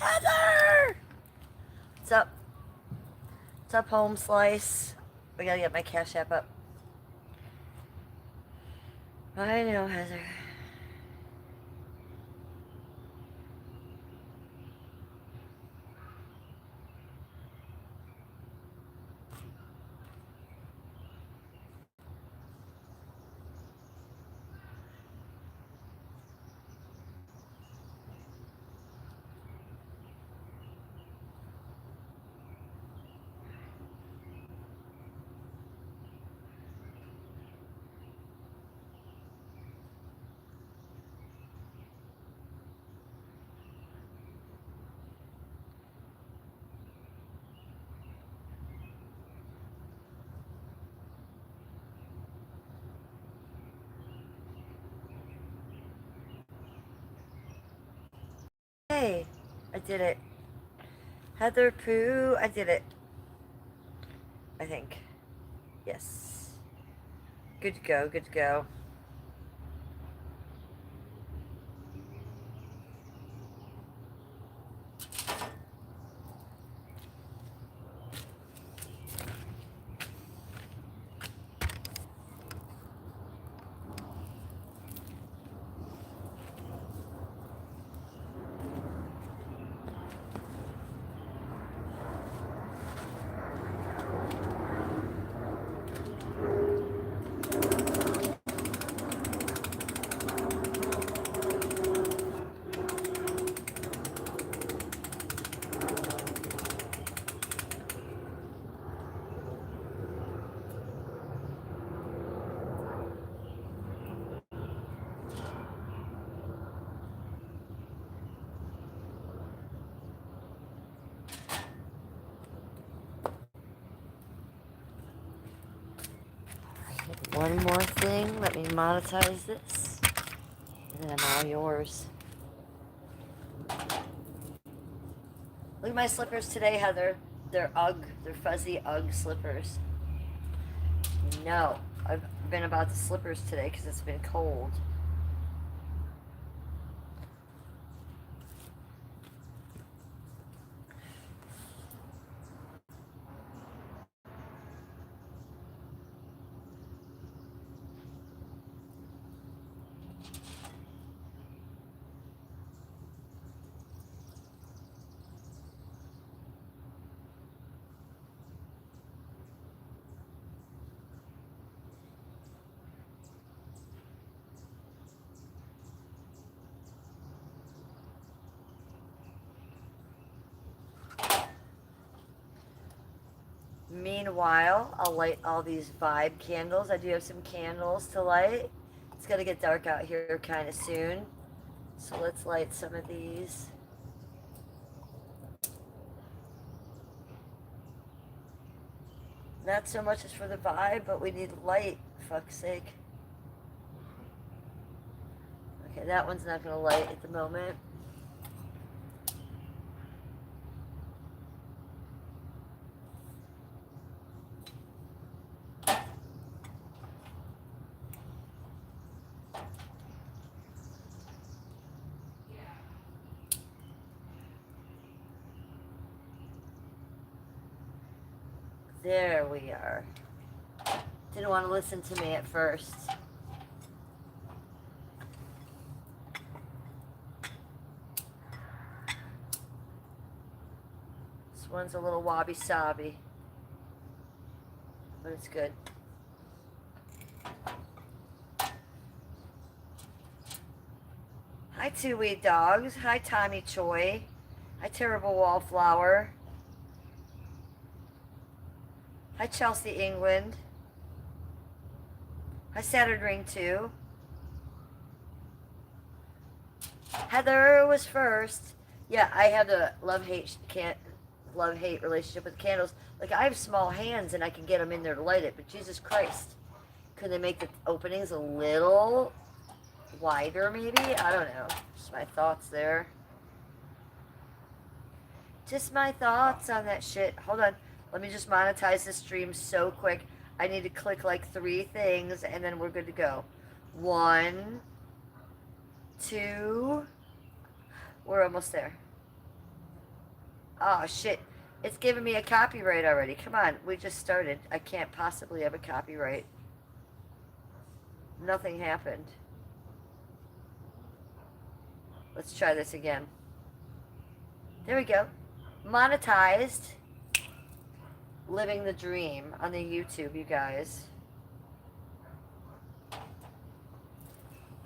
Heather! What's up? What's up, home slice? We gotta get my Cash App up. I know, Heather. Hey, I did it. Heather Pooh, I did it. I think. Yes. Good to go, good to go. One more thing. Let me monetize this. And then I'm all yours. Look at my slippers today, Heather. They're UGG. They're fuzzy UGG slippers. No. I've been about the slippers today because it's been cold. Meanwhile, I'll light all these vibe candles. I do have some candles to light. It's going to get dark out here kind of soon. So let's light some of these. Not so much as for the vibe, but we need light, for fuck's sake. Okay, that one's not going to light at the moment. There we are. Didn't want to listen to me at first. This one's a little wabi-sabi, but it's good. Hi, Two Wee Dogs. Hi, Tommy Choi. Hi, Terrible Wallflower. Hi, Chelsea England. Hi, Saturn Ring 2. Heather was first. Yeah, I had a love-hate relationship with candles. Like, I have small hands and I can get them in there to light it, but Jesus Christ. Could they make the openings a little wider, maybe? I don't know. Just my thoughts there. Just my thoughts on that shit. Hold on. Let me just monetize this stream so quick. I need to click like 3 things and then we're good to go. 1, 2. We're almost there. Oh, shit. It's giving me a copyright already. Come on, we just started. I can't possibly have a copyright. Nothing happened. Let's try this again. There we go. Monetized. Living the dream on the YouTube, you guys.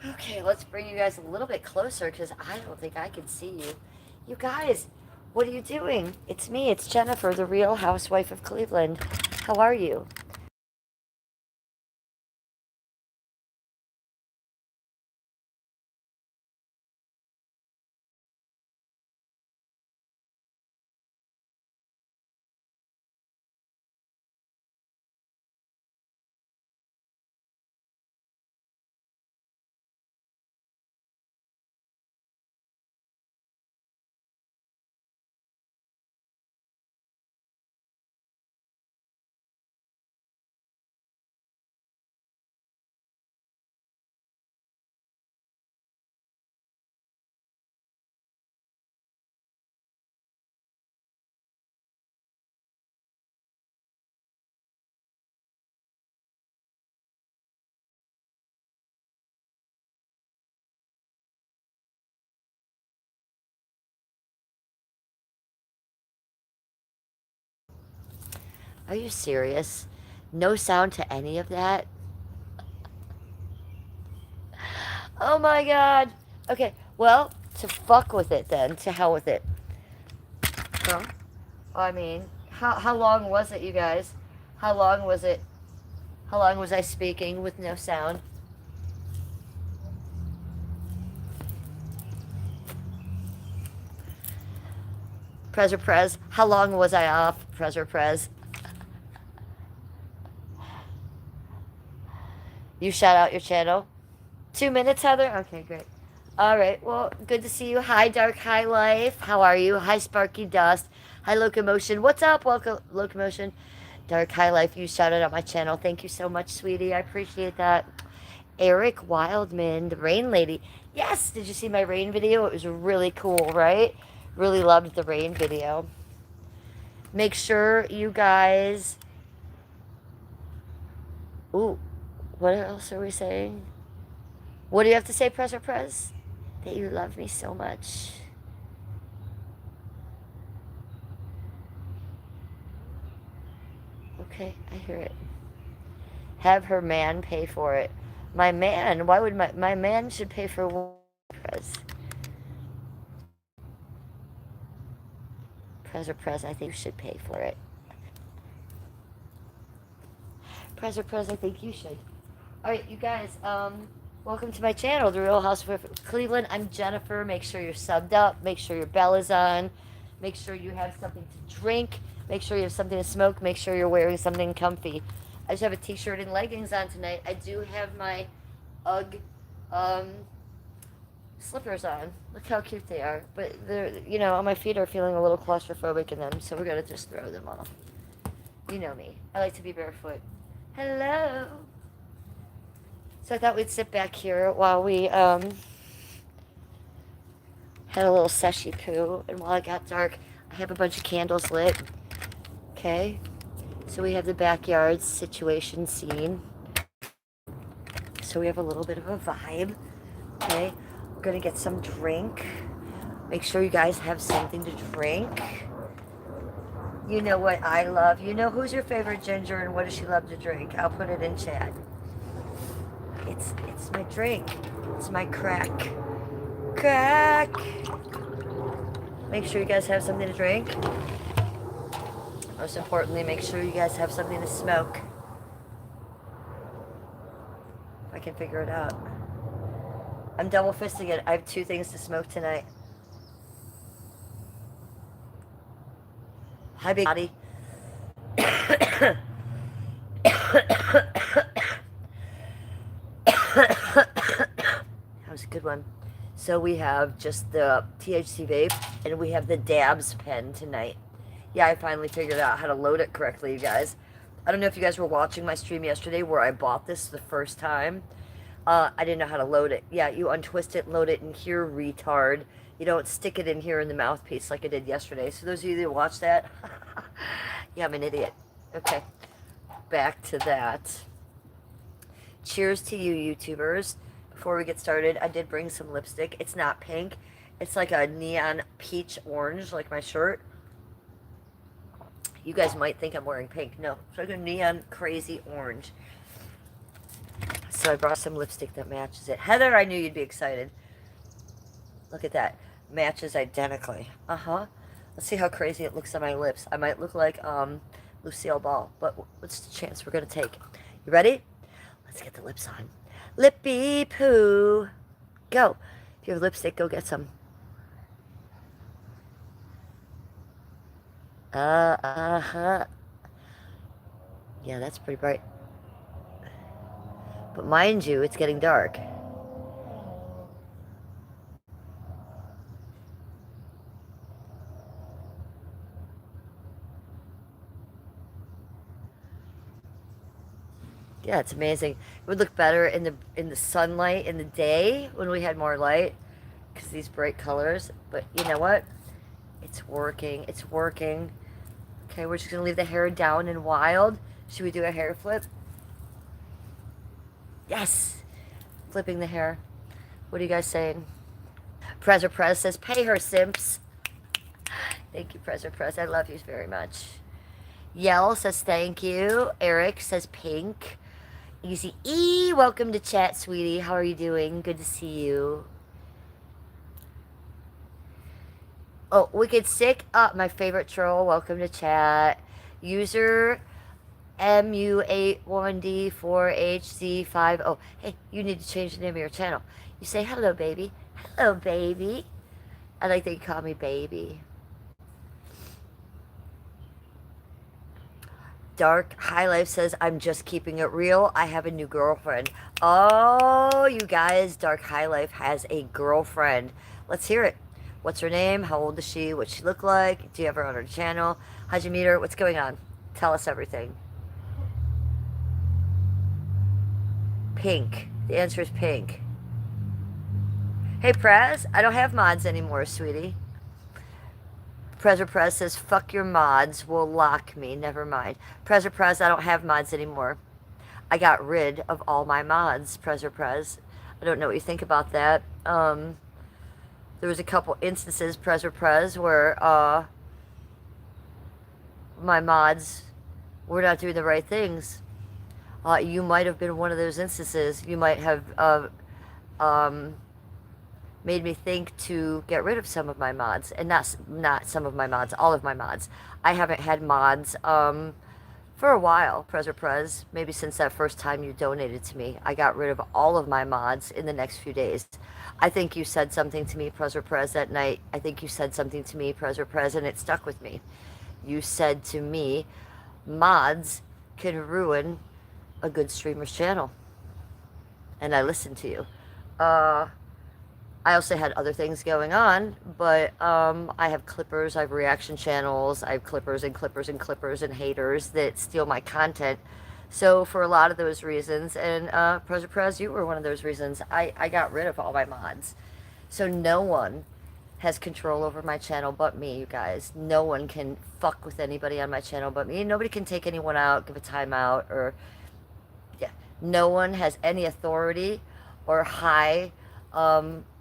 Okay, let's bring you guys a little bit closer because I don't think I can see you. You guys, what are you doing? It's me, it's Jennifer, the Real Housewife of Cleveland. How are you? Are you serious? No sound to any of that? Oh my god. Okay, well, to fuck with it then. To hell with it. Huh? I mean, how long was it, you guys? How long was it? How long was I speaking with no sound? Prez or Prez? How long was I off? Prez or Prez? You shout out your channel? 2 minutes, Heather? Okay, great. All right, well, good to see you. Hi, Dark High Life. How are you? Hi, Sparky Dust. Hi, Locomotion. What's up, Locomotion? Dark High Life, you shouted out my channel. Thank you so much, sweetie. I appreciate that. Eric Wildman, the Rain Lady. Yes, did you see my rain video? It was really cool, right? Really loved the rain video. Make sure you guys... Ooh, what else are we saying? What do you have to say, Prez or Prez? That you love me so much. Okay, I hear it. Have her man pay for it. My man? Why would my man should pay for what, Prez? Prez or Prez, I think you should pay for it. Prez or Prez, I think you should. Alright, you guys, welcome to my channel, The Real Housewife of Cleveland. I'm Jennifer. Make sure you're subbed up. Make sure your bell is on. Make sure you have something to drink. Make sure you have something to smoke. Make sure you're wearing something comfy. I just have a t-shirt and leggings on tonight. I do have my UGG slippers on. Look how cute they are. But they're, you know, my feet are feeling a little claustrophobic in them, so we're going to just throw them off. You know me. I like to be barefoot. Hello. So I thought we'd sit back here while we had a little seshy poo, and while it got dark, I have a bunch of candles lit. Okay, so we have the backyard situation scene. So we have a little bit of a vibe. Okay, we're gonna get some drink. Make sure you guys have something to drink. You know what I love. You know who's your favorite ginger and what does she love to drink? I'll put it in chat. It's my drink. It's my crack. Crack. Make sure you guys have something to drink. Most importantly, make sure you guys have something to smoke. If I can figure it out. I'm double fisting it. I have 2 things to smoke tonight. Hi, big body. That was a good one. So we have just the THC vape, and we have the dabs pen tonight. Yeah, I finally figured out how to load it correctly, you guys. I don't know if you guys were watching my stream yesterday where I bought this the first time. I didn't know how to load it. Yeah, you untwist it, load it in here, retard. You don't stick it in here in the mouthpiece like I did yesterday. So those of you that watch that, yeah, I'm an idiot. Okay, back to that. Cheers to you, YouTubers. Before we get started, I did bring some lipstick. It's not pink. It's like a neon peach orange, like my shirt. You guys might think I'm wearing pink. No, it's like a neon crazy orange. So I brought some lipstick that matches it. Heather, I knew you'd be excited. Look at that. Matches identically. Uh-huh. Let's see how crazy it looks on my lips. I might look like Lucille Ball, but what's the chance we're going to take? You ready? Let's get the lips on. Lippy poo. Go. If you have lipstick, go get some. Uh-huh. Yeah, that's pretty bright. But mind you, it's getting dark. Yeah, it's amazing. It would look better in the sunlight in the day when we had more light because these bright colors. But you know what? It's working. It's working. Okay, we're just gonna leave the hair down and wild. Should we do a hair flip? Yes, flipping the hair. What are you guys saying? Prezzer Prez says, "Pay her, simps." Thank you, Prezzer Prez. I love you very much. Yell says, "Thank you." Eric says, "Pink." Easy E, welcome to chat, sweetie. How are you doing? Good to see you. Oh, Wicked Sick. My favorite troll. Welcome to chat. User MU81D4HZ50. Hey, you need to change the name of your channel. You say, hello, baby. Hello, baby. I like that you call me baby. Dark High Life says, I'm just keeping it real. I have a new girlfriend. Oh, you guys, Dark High Life has a girlfriend. Let's hear it. What's her name? How old is she? What's she look like? Do you have her on her channel? How'd you meet her? What's going on? Tell us everything. Pink. The answer is pink. Hey, Prez, I don't have mods anymore, sweetie. Prezzer Prez says, fuck your mods, will lock me. Never mind. Prezzer Prez, I don't have mods anymore. I got rid of all my mods, Prezzer Prez. I don't know what you think about that. There was a couple instances, Prezzer Prez, where my mods were not doing the right things. You might have been one of those instances. You might have made me think to get rid of some of my mods, and not some of my mods, all of my mods. I haven't had mods for a while, Prezzer Prez, maybe since that first time you donated to me. I got rid of all of my mods in the next few days. I think you said something to me, Prezzer Prez, that night. I think you said something to me, Prezzer Prez, and it stuck with me. You said to me, mods can ruin a good streamer's channel. And I listened to you. I also had other things going on, but I have clippers, I have reaction channels, I have clippers and clippers and clippers and haters that steal my content. So for a lot of those reasons, and Prezzer Prez, you were one of those reasons, I got rid of all my mods. So no one has control over my channel but me, you guys. No one can fuck with anybody on my channel but me. Nobody can take anyone out, give a timeout, or, yeah. No one has any authority or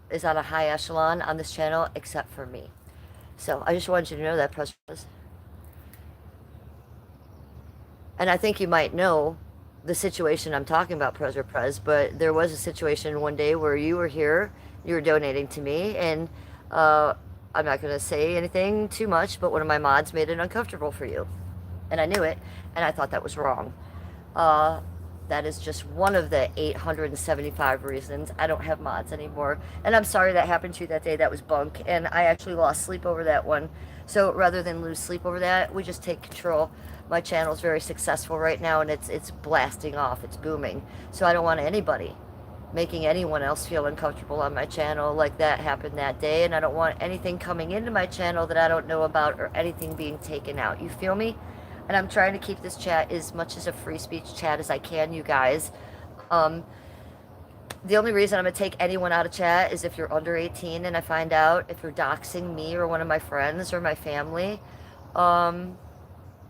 is on a high echelon on this channel except for me. So I just wanted you to know that, Prezzer Prez. And I think you might know the situation I'm talking about, Prezzer Prez, but there was a situation one day where you were here, you were donating to me, and I'm not going to say anything too much, but one of my mods made it uncomfortable for you. And I knew it, and I thought that was wrong. That is just one of the 875 reasons I don't have mods anymore. And I'm sorry that happened to you that day. That was bunk. And I actually lost sleep over that one. So rather than lose sleep over that, we just take control. My channel is very successful right now, and it's blasting off. It's booming. So I don't want anybody making anyone else feel uncomfortable on my channel like that happened that day. And I don't want anything coming into my channel that I don't know about or anything being taken out. You feel me? And I'm trying to keep this chat as much as a free speech chat as I can, you guys. The only reason I'm going to take anyone out of chat is if you're under 18 and I find out if you're doxing me or one of my friends or my family. Um,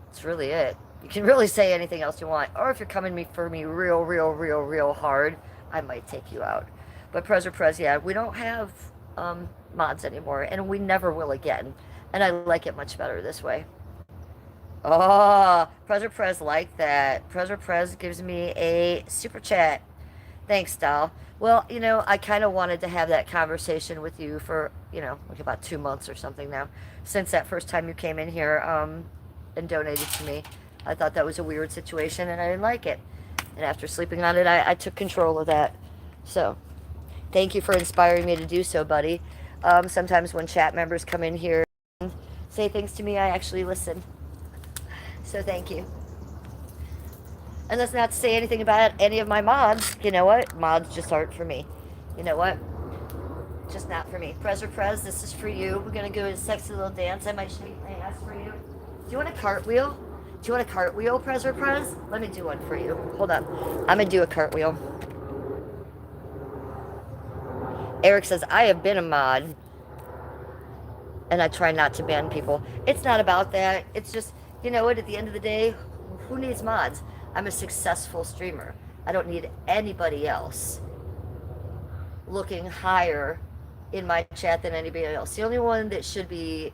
that's really it. You can really say anything else you want. Or if you're coming for me real hard, I might take you out. But Prez, yeah, we don't have mods anymore, and we never will again. And I like it much better this way. Oh, Prez like that. Prez gives me a super chat. Thanks, doll. Well, I kind of wanted to have that conversation with you for, like about 2 months or something now, since that first time you came in here and donated to me. I thought that was a weird situation, and I didn't like it. And after sleeping on it, I took control of that. So, thank you for inspiring me to do so, buddy. Sometimes when chat members come in here and say things to me, I actually listen. So, thank you. And that's not to say anything about any of my mods. You know what? Mods just aren't for me. You know what? Just not for me. Prez, this is for you. We're going to go a sexy little dance. I might shake my ass for you. Do you want a cartwheel? Do you want a cartwheel, Prez? Let me do one for you. Hold up. I'm going to do a cartwheel. Eric says, I have been a mod. And I try not to ban people. It's not about that. It's just, you know what? At the end of the day, who needs mods? I'm a successful streamer. I don't need anybody else looking higher in my chat than anybody else. The only one that should be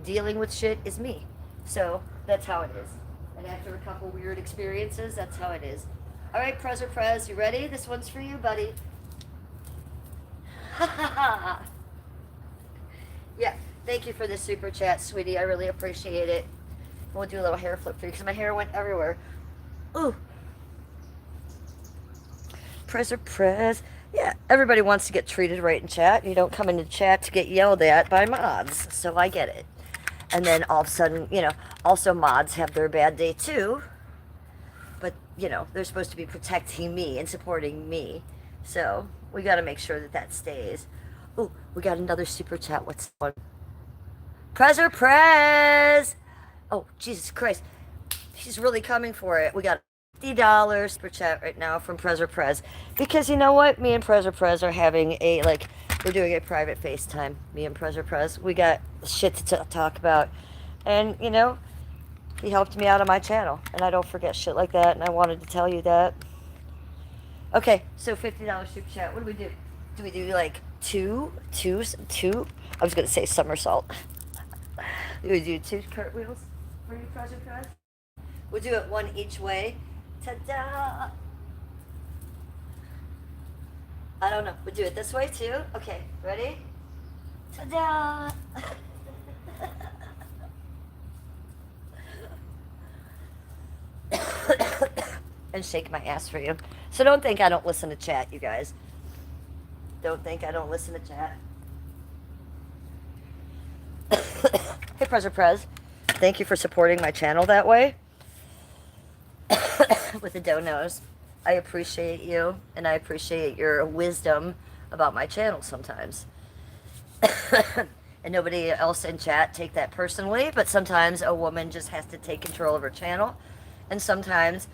dealing with shit is me. So that's how it is. And after a couple weird experiences, that's how it is. All right, Prez, you ready? This one's for you, buddy. Ha ha ha. Yeah, thank you for the super chat, sweetie. I really appreciate it. We'll do a little hair flip for you because my hair went everywhere. Ooh. Prez. Yeah, everybody wants to get treated right in chat. You don't come into chat to get yelled at by mods, so I get it. And then all of a sudden, also mods have their bad day too. But, they're supposed to be protecting me and supporting me. So we got to make sure that stays. Ooh, we got another super chat. What's one? Prez! Oh, Jesus Christ. She's really coming for it. We got $50 super chat right now from Prez. Because you know what? Me and Prez are having we're doing a private FaceTime. Me and Prez. We got shit to talk about. And, he helped me out on my channel. And I don't forget shit like that. And I wanted to tell you that. Okay, so $50 super chat. What do we do? Do we do two? I was going to say somersault. Do we do 2 cartwheels for you, Prez? We'll do it one each way. Ta-da! I don't know. We'll do it this way too. Okay, ready? Ta-da! And shake my ass for you. So don't think I don't listen to chat, you guys. Don't think I don't listen to chat. Hey, Prez. Thank you for supporting my channel that way. With the donos. I appreciate you, and I appreciate your wisdom about my channel sometimes. And nobody else in chat take that personally, but sometimes a woman just has to take control of her channel. And sometimes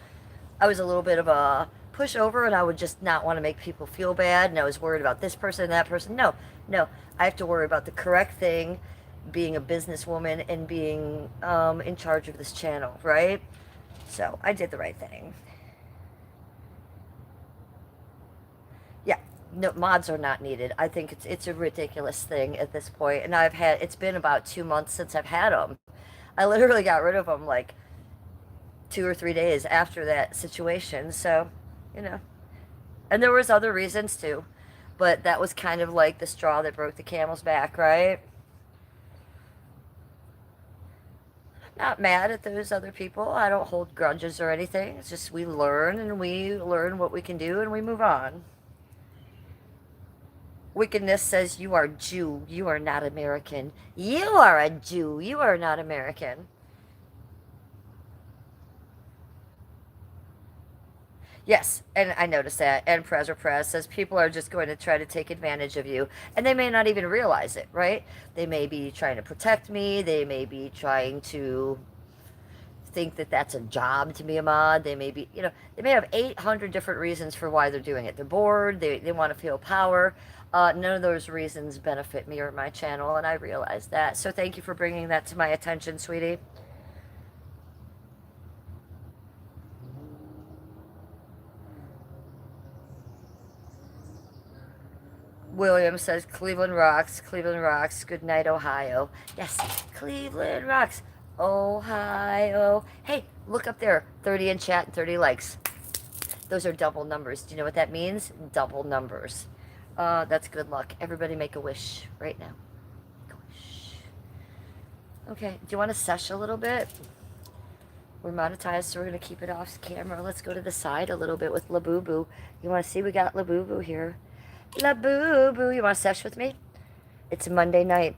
I was a little bit of a pushover, and I would just not want to make people feel bad, and I was worried about this person and that person. No, I have to worry about the correct thing, being a businesswoman and being in charge of this channel, right? So I did the right thing. Yeah, no, mods are not needed. I think it's a ridiculous thing at this point, and it's been about 2 months since I've had them. I literally got rid of them 2 or 3 days after that situation. So, and there was other reasons too, but that was kind of like the straw that broke the camel's back, right? Not mad at those other people. I don't hold grudges or anything. It's just we learn, and we learn what we can do, and we move on. Wickedness says you are Jew. You are not American. You are a Jew. You are not American. Yes, and I noticed that. And Prez says people are just going to try to take advantage of you. And they may not even realize it, right? They may be trying to protect me. They may be trying to think that that's a job to be a mod. They may be, they may have 800 different reasons for why they're doing it. They're bored. They want to feel power. None of those reasons benefit me or my channel, and I realize that. So thank you for bringing that to my attention, sweetie. William says, Cleveland rocks, Cleveland rocks. Good night, Ohio. Yes, Cleveland rocks, Ohio. Hey, look up there. 30 in chat and 30 likes. Those are double numbers. Do you know what that means? Double numbers. That's good luck. Everybody make a wish right now. Make a wish. Okay, do you want to sesh a little bit? We're monetized, so we're going to keep it off camera. Let's go to the side a little bit with Labubu. You want to see we got Labubu here. Labubu, you want to sesh with me? It's Monday night.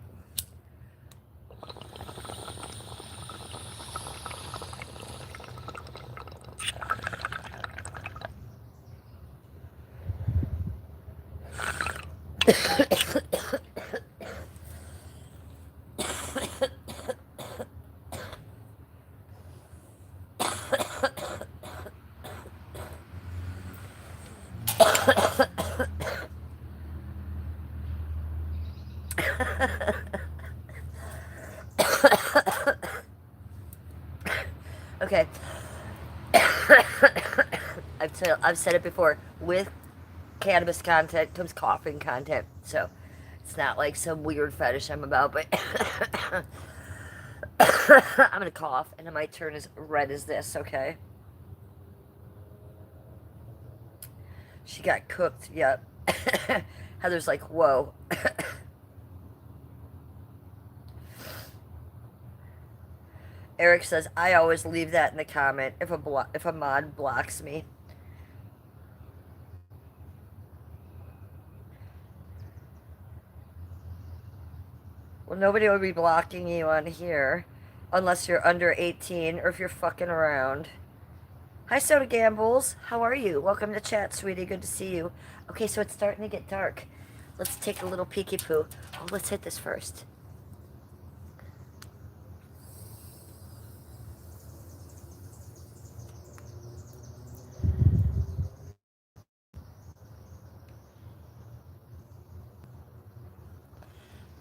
Okay. I've said it before. With cannabis content comes coughing content. So it's not like some weird fetish I'm about, but I'm going to cough and I might turn as red as this, okay? She got cooked, yep. Heather's like, whoa. Eric says, I always leave that in the comment if a mod blocks me. Well, nobody will be blocking you on here unless you're under 18 or if you're fucking around. Hi, Soda Gambles. How are you? Welcome to chat, sweetie. Good to see you. Okay, so it's starting to get dark. Let's take a little peeky poo. Oh, let's hit this first.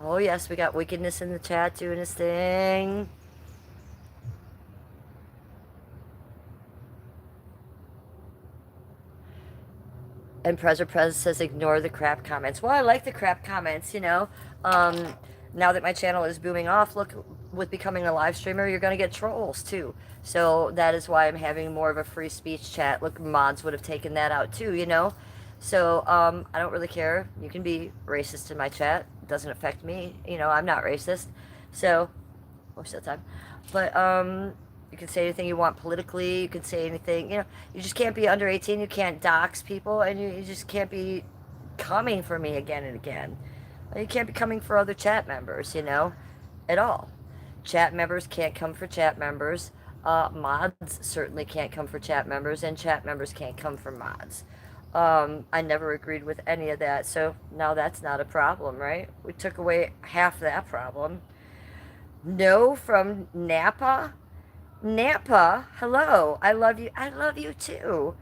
Oh, yes, we got wickedness in the chat doing his thing. And Prez says, ignore the crap comments. Well, I like the crap comments, now that my channel is booming off, look, with becoming a live streamer, you're going to get trolls, too. So that is why I'm having more of a free speech chat. Look, mods would have taken that out, too, So, I don't really care. You can be racist in my chat. It doesn't affect me. I'm not racist. So, most of the time. But, you can say anything you want politically. You can say anything. You just can't be under 18. You can't dox people. And you just can't be coming for me again and again. You can't be coming for other chat members, at all. Chat members can't come for chat members. Mods certainly can't come for chat members. And chat members can't come for mods. I never agreed with any of that, so now that's not a problem, right? We took away half that problem. No from Napa? Napa, hello. I love you. I love you too.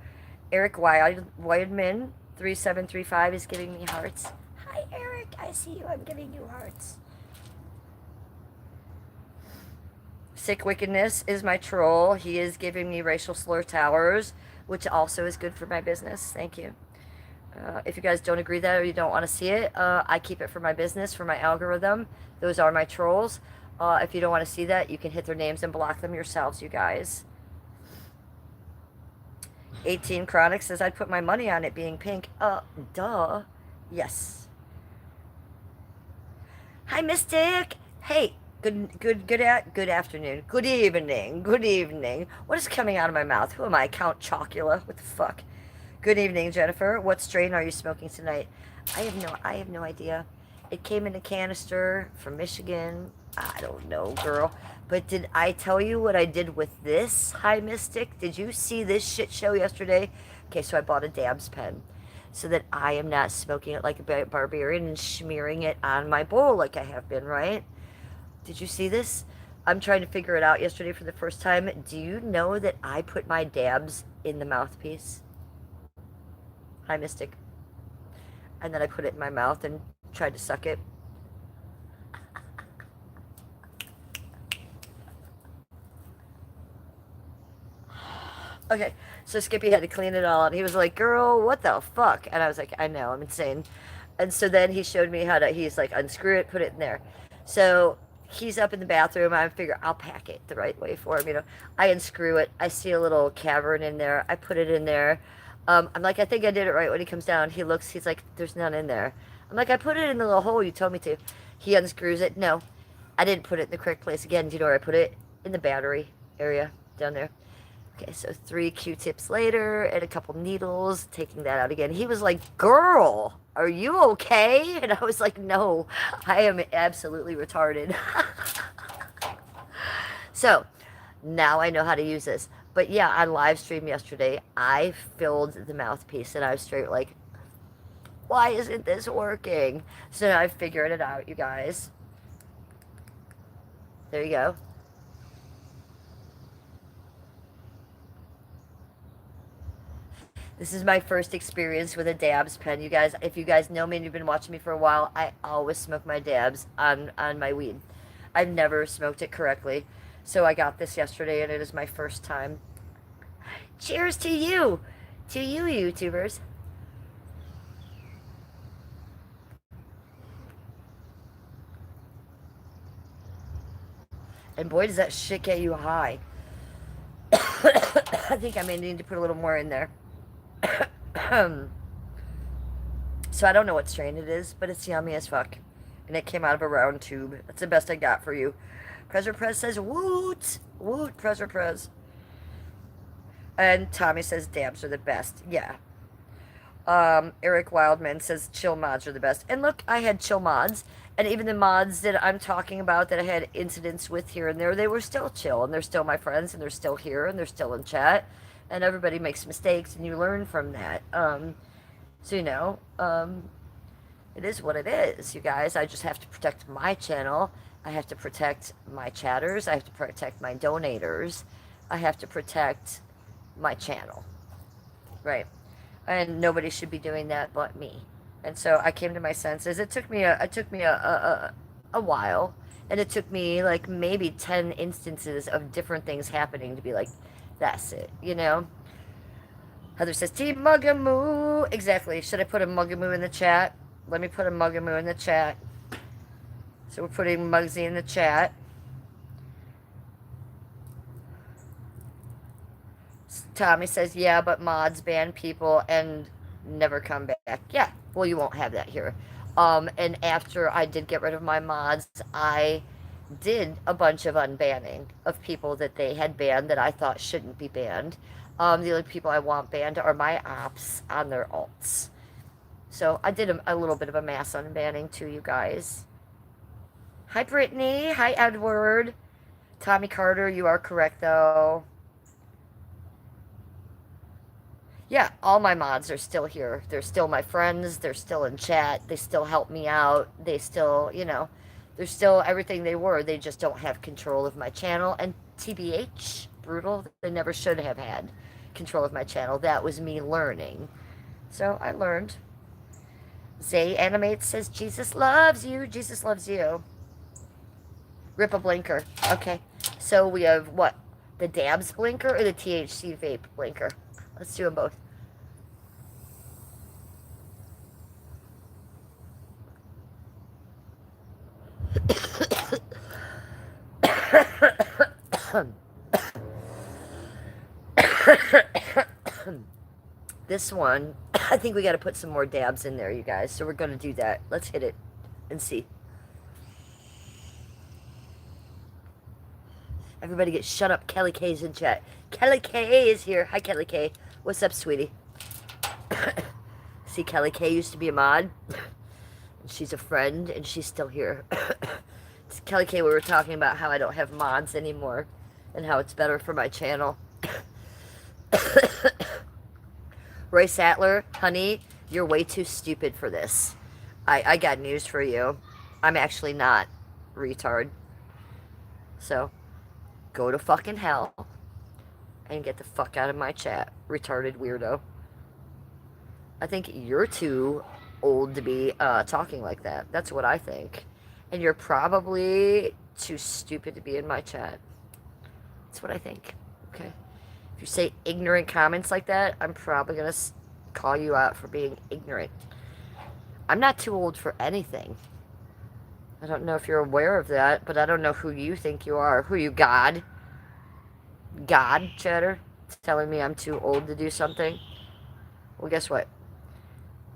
Eric Weidman, 3735 is giving me hearts. Hi, Eric. I see you. I'm giving you hearts. Sick Wickedness is my troll. He is giving me racial slur towers, which also is good for my business. Thank you. If you guys don't agree with that or you don't want to see it, I keep it for my business, for my algorithm. Those are my trolls. If you don't want to see that, you can hit their names and block them yourselves, you guys. 18 Chronic says, I'd put my money on it being pink. Duh. Yes. Hi, Mystic. Hey, good afternoon. Good evening. What is coming out of my mouth? Who am I? Count Chocula? What the fuck? Good evening, Jennifer. What strain are you smoking tonight? I have no idea. It came in a canister from Michigan. I don't know, girl. But did I tell you what I did with this? Hi, Mystic. Did you see this shit show yesterday? Okay, so I bought a dabs pen so that I am not smoking it like a barbarian and smearing it on my bowl like I have been, right? Did you see this? I'm trying to figure it out yesterday for the first time. Do you know that I put my dabs in the mouthpiece? Hi, Mystic. And then I put it in my mouth and tried to suck it. Okay, so Skippy had to clean it all, and he was like, "Girl, what the fuck?" And I was like, "I know, I'm insane." And so then he showed me how to. He's like, "Unscrew it, put it in there." So he's up in the bathroom. I figure I'll pack it the right way for him. I unscrew it. I see a little cavern in there. I put it in there. I'm like, I think I did it right. When he comes down, he looks. He's like, "There's none in there." I'm like, "I put it in the little hole you told me to." He unscrews it. No, I didn't put it in the correct place. Again, do you know where I put it? In the battery area down there. Okay, so 3 Q-tips later and a couple needles, taking that out again. He was like, "Girl, are you okay?" And I was like, "No, I am absolutely retarded." So now I know how to use this. But yeah, on live stream yesterday, I filled the mouthpiece and I was straight like, why isn't this working? So now I figured it out, you guys. There you go. This is my first experience with a dabs pen, you guys. If you guys know me and you've been watching me for a while, I always smoke my dabs on my weed. I've never smoked it correctly. So I got this yesterday and it is my first time. Cheers to you! To you, YouTubers. And boy, does that shit get you high. I think I may need to put a little more in there. So I don't know what strain it is, but it's yummy as fuck. And it came out of a round tube. That's the best I got for you. Pressure Press says, woot! Woot, Pressure Press. And Tommy says, dabs are the best. Yeah. Eric Wildman says, chill mods are the best. And look, I had chill mods. And even the mods that I'm talking about that I had incidents with here and there, they were still chill. And they're still my friends. And they're still here. And they're still in chat. And everybody makes mistakes. And you learn from that. So, it is what it is, you guys. I just have to protect my channel. I have to protect my chatters. I have to protect my donators. I have to protect my channel. Right. And nobody should be doing that but me. And so I came to my senses. It took me a while. And it took me like maybe 10 instances of different things happening to be like, that's it, Heather says, Team Mugamoo. Exactly. Should I put a Mugamoo in the chat? Let me put a Mugamoo in the chat. So we're putting Mugsy in the chat. Tommy says, yeah, but mods ban people and never come back. Yeah, well, you won't have that here. And after I did get rid of my mods, I did a bunch of unbanning of people that they had banned that I thought shouldn't be banned. The only people I want banned are my ops on their alts. So I did a little bit of a mass unbanning too, you guys. Hi, Brittany. Hi, Edward. Tommy Carter, you are correct, though. Yeah, all my mods are still here. They're still my friends. They're still in chat. They still help me out. They still, they're still everything they were. They just don't have control of my channel. And TBH, brutal, they never should have had control of my channel. That was me learning. So I learned. Zay Animates says, Jesus loves you. Jesus loves you. Rip a blinker. Okay. So we have what? The dabs blinker or the THC vape blinker? Let's do them both. This one, I think we got to put some more dabs in there, you guys. So we're going to do that. Let's hit it and see. Everybody get shut up. Kelly K's in chat. Kelly K is here. Hi, Kelly K. What's up, sweetie? See, Kelly K used to be a mod. She's a friend, and she's still here. It's Kelly K, we were talking about how I don't have mods anymore and how it's better for my channel. Roy Sattler, honey, you're way too stupid for this. I got news for you. I'm actually not retard. So, go to fucking hell and get the fuck out of my chat, retarded weirdo. I think you're too old to be talking like that. That's what I think. And you're probably too stupid to be in my chat. That's what I think. Okay? If you say ignorant comments like that, I'm probably going to call you out for being ignorant. I'm not too old for anything. I don't know if you're aware of that, but I don't know who you think you are. Who are you, God? God, Cheddar? Telling me I'm too old to do something? Well, guess what?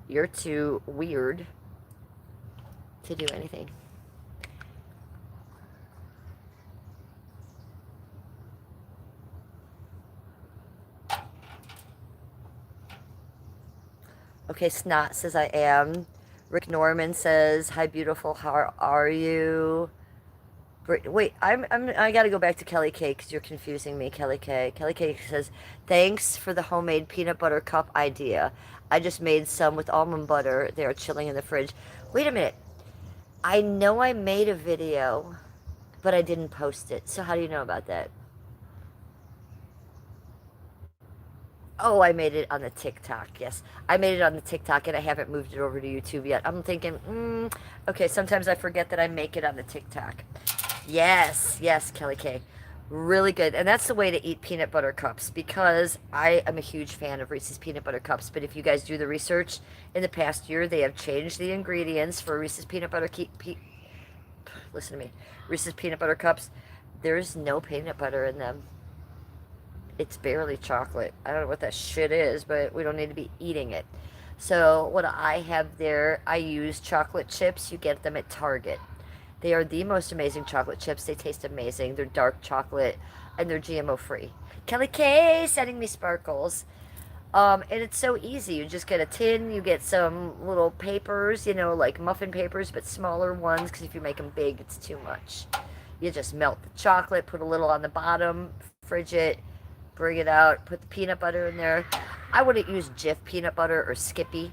You're too weird to do anything. Okay, Snot says I am. Rick Norman says, hi, beautiful, how are you? Wait, I gotta go back to Kelly K because you're confusing me, Kelly K. Kelly K says, thanks for the homemade peanut butter cup idea. I just made some with almond butter. They are chilling in the fridge. Wait a minute. I know I made a video, but I didn't post it. So how do you know about that? Oh, I made it on the TikTok. Yes, I made it on the TikTok, and I haven't moved it over to YouTube yet. I'm thinking, okay, sometimes I forget that I make it on the TikTok. Yes, yes, Kelly K. Really good. And that's the way to eat peanut butter cups, because I am a huge fan of Reese's peanut butter cups. But if you guys do the research, in the past year, they have changed the ingredients for Reese's peanut butter listen to me. Reese's peanut butter cups. There's no peanut butter in them. It's barely chocolate. I don't know what that shit is, but we don't need to be eating it. So what I have there, I use chocolate chips. You get them at Target. They are the most amazing chocolate chips. They taste amazing. They're dark chocolate, and they're GMO free. Kelly K sending me sparkles. And it's so easy. You just get a tin. You get some little papers, like muffin papers, but smaller ones, because if you make them big, it's too much. You just melt the chocolate, put a little on the bottom, fridge it, bring it out, put the peanut butter in there. I wouldn't use Jif peanut butter or Skippy.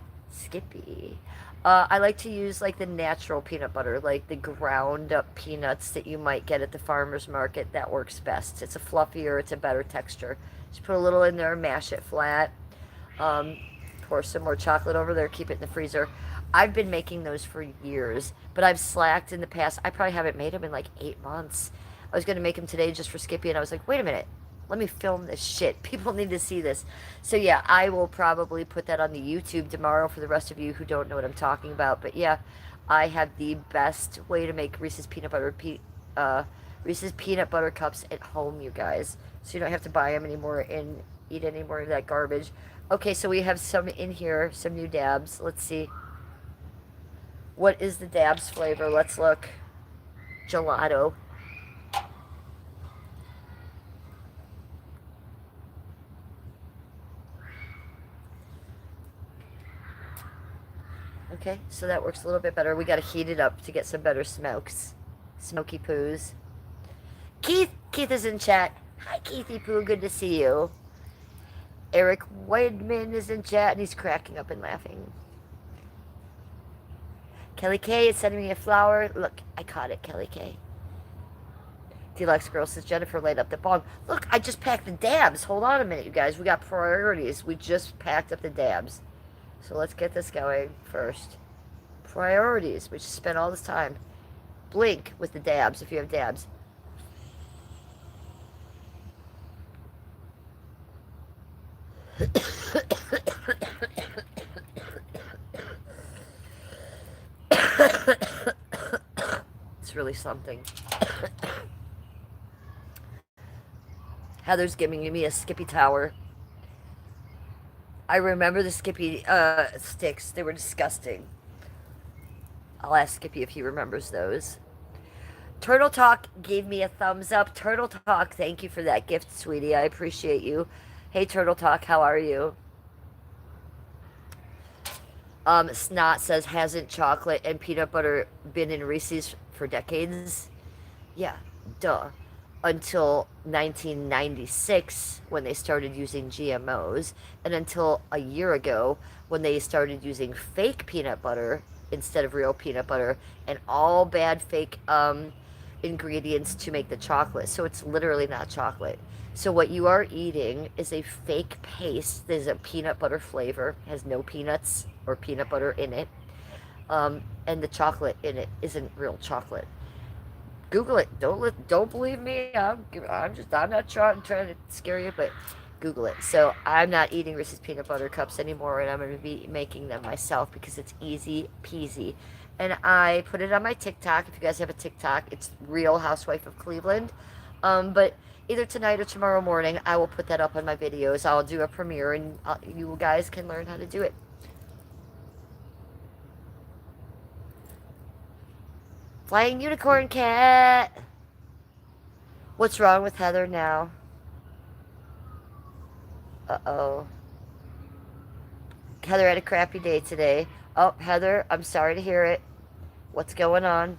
I like to use like the natural peanut butter, like the ground up peanuts that you might get at the farmer's market. That works best. It's a fluffier, it's a better texture. Just put a little in there, mash it flat. Pour some more chocolate over there, keep it in the freezer. I've been making those for years, but I've slacked in the past. I probably haven't made them in like 8 months. I was going to make them today just for Skippy, and I was like, wait a minute. Let me film this shit. People need to see this. So yeah, I will probably put that on the YouTube tomorrow for the rest of you who don't know what I'm talking about. But yeah, I have the best way to make Reese's peanut butter cups at home, you guys. So you don't have to buy them anymore and eat any more of that garbage. Okay, so we have some in here, some new dabs. Let's see. What is the dabs flavor? Let's look. Gelato. Okay, so that works a little bit better. We got to heat it up to get some better smokes. Smoky poos. Keith is in chat. Hi, Keithy Poo. Good to see you. Eric Weidman is in chat, and he's cracking up and laughing. Kelly K is sending me a flower. Look, I caught it, Kelly K. Deluxe Girl says, Jennifer laid up the bong. Look, I just packed the dabs. Hold on a minute, you guys. We got priorities. We just packed up the dabs. So let's get this going first. Priorities. We just spent all this time. Blink with the dabs if you have dabs. It's really something. Heather's giving me a Skippy Tower. I remember the Skippy sticks. They were disgusting. I'll ask Skippy if he remembers those. Turtle Talk gave me a thumbs up. Turtle Talk, thank you for that gift, sweetie. I appreciate you. Hey, Turtle Talk, how are you? Snot says, hasn't chocolate and peanut butter been in Reese's for decades? Yeah, duh. Until 1996 when they started using GMOs, and until a year ago when they started using fake peanut butter instead of real peanut butter, and all bad fake ingredients to make the chocolate. So it's literally not chocolate. So what you are eating is a fake paste. There's a peanut butter flavor, has no peanuts or peanut butter in it. And the chocolate in it isn't real chocolate. Google it. Don't believe me. I'm not trying to scare you, but Google it. So I'm not eating Reese's peanut butter cups anymore, and I'm going to be making them myself because it's easy peasy. And I put it on my TikTok. If you guys have a TikTok, it's Real Housewife of Cleveland. But either tonight or tomorrow morning, I will put that up on my videos. I'll do a premiere, and you guys can learn how to do it. Flying unicorn cat. What's wrong with Heather now? Uh-oh. Heather had a crappy day today. Oh, Heather, I'm sorry to hear it. What's going on?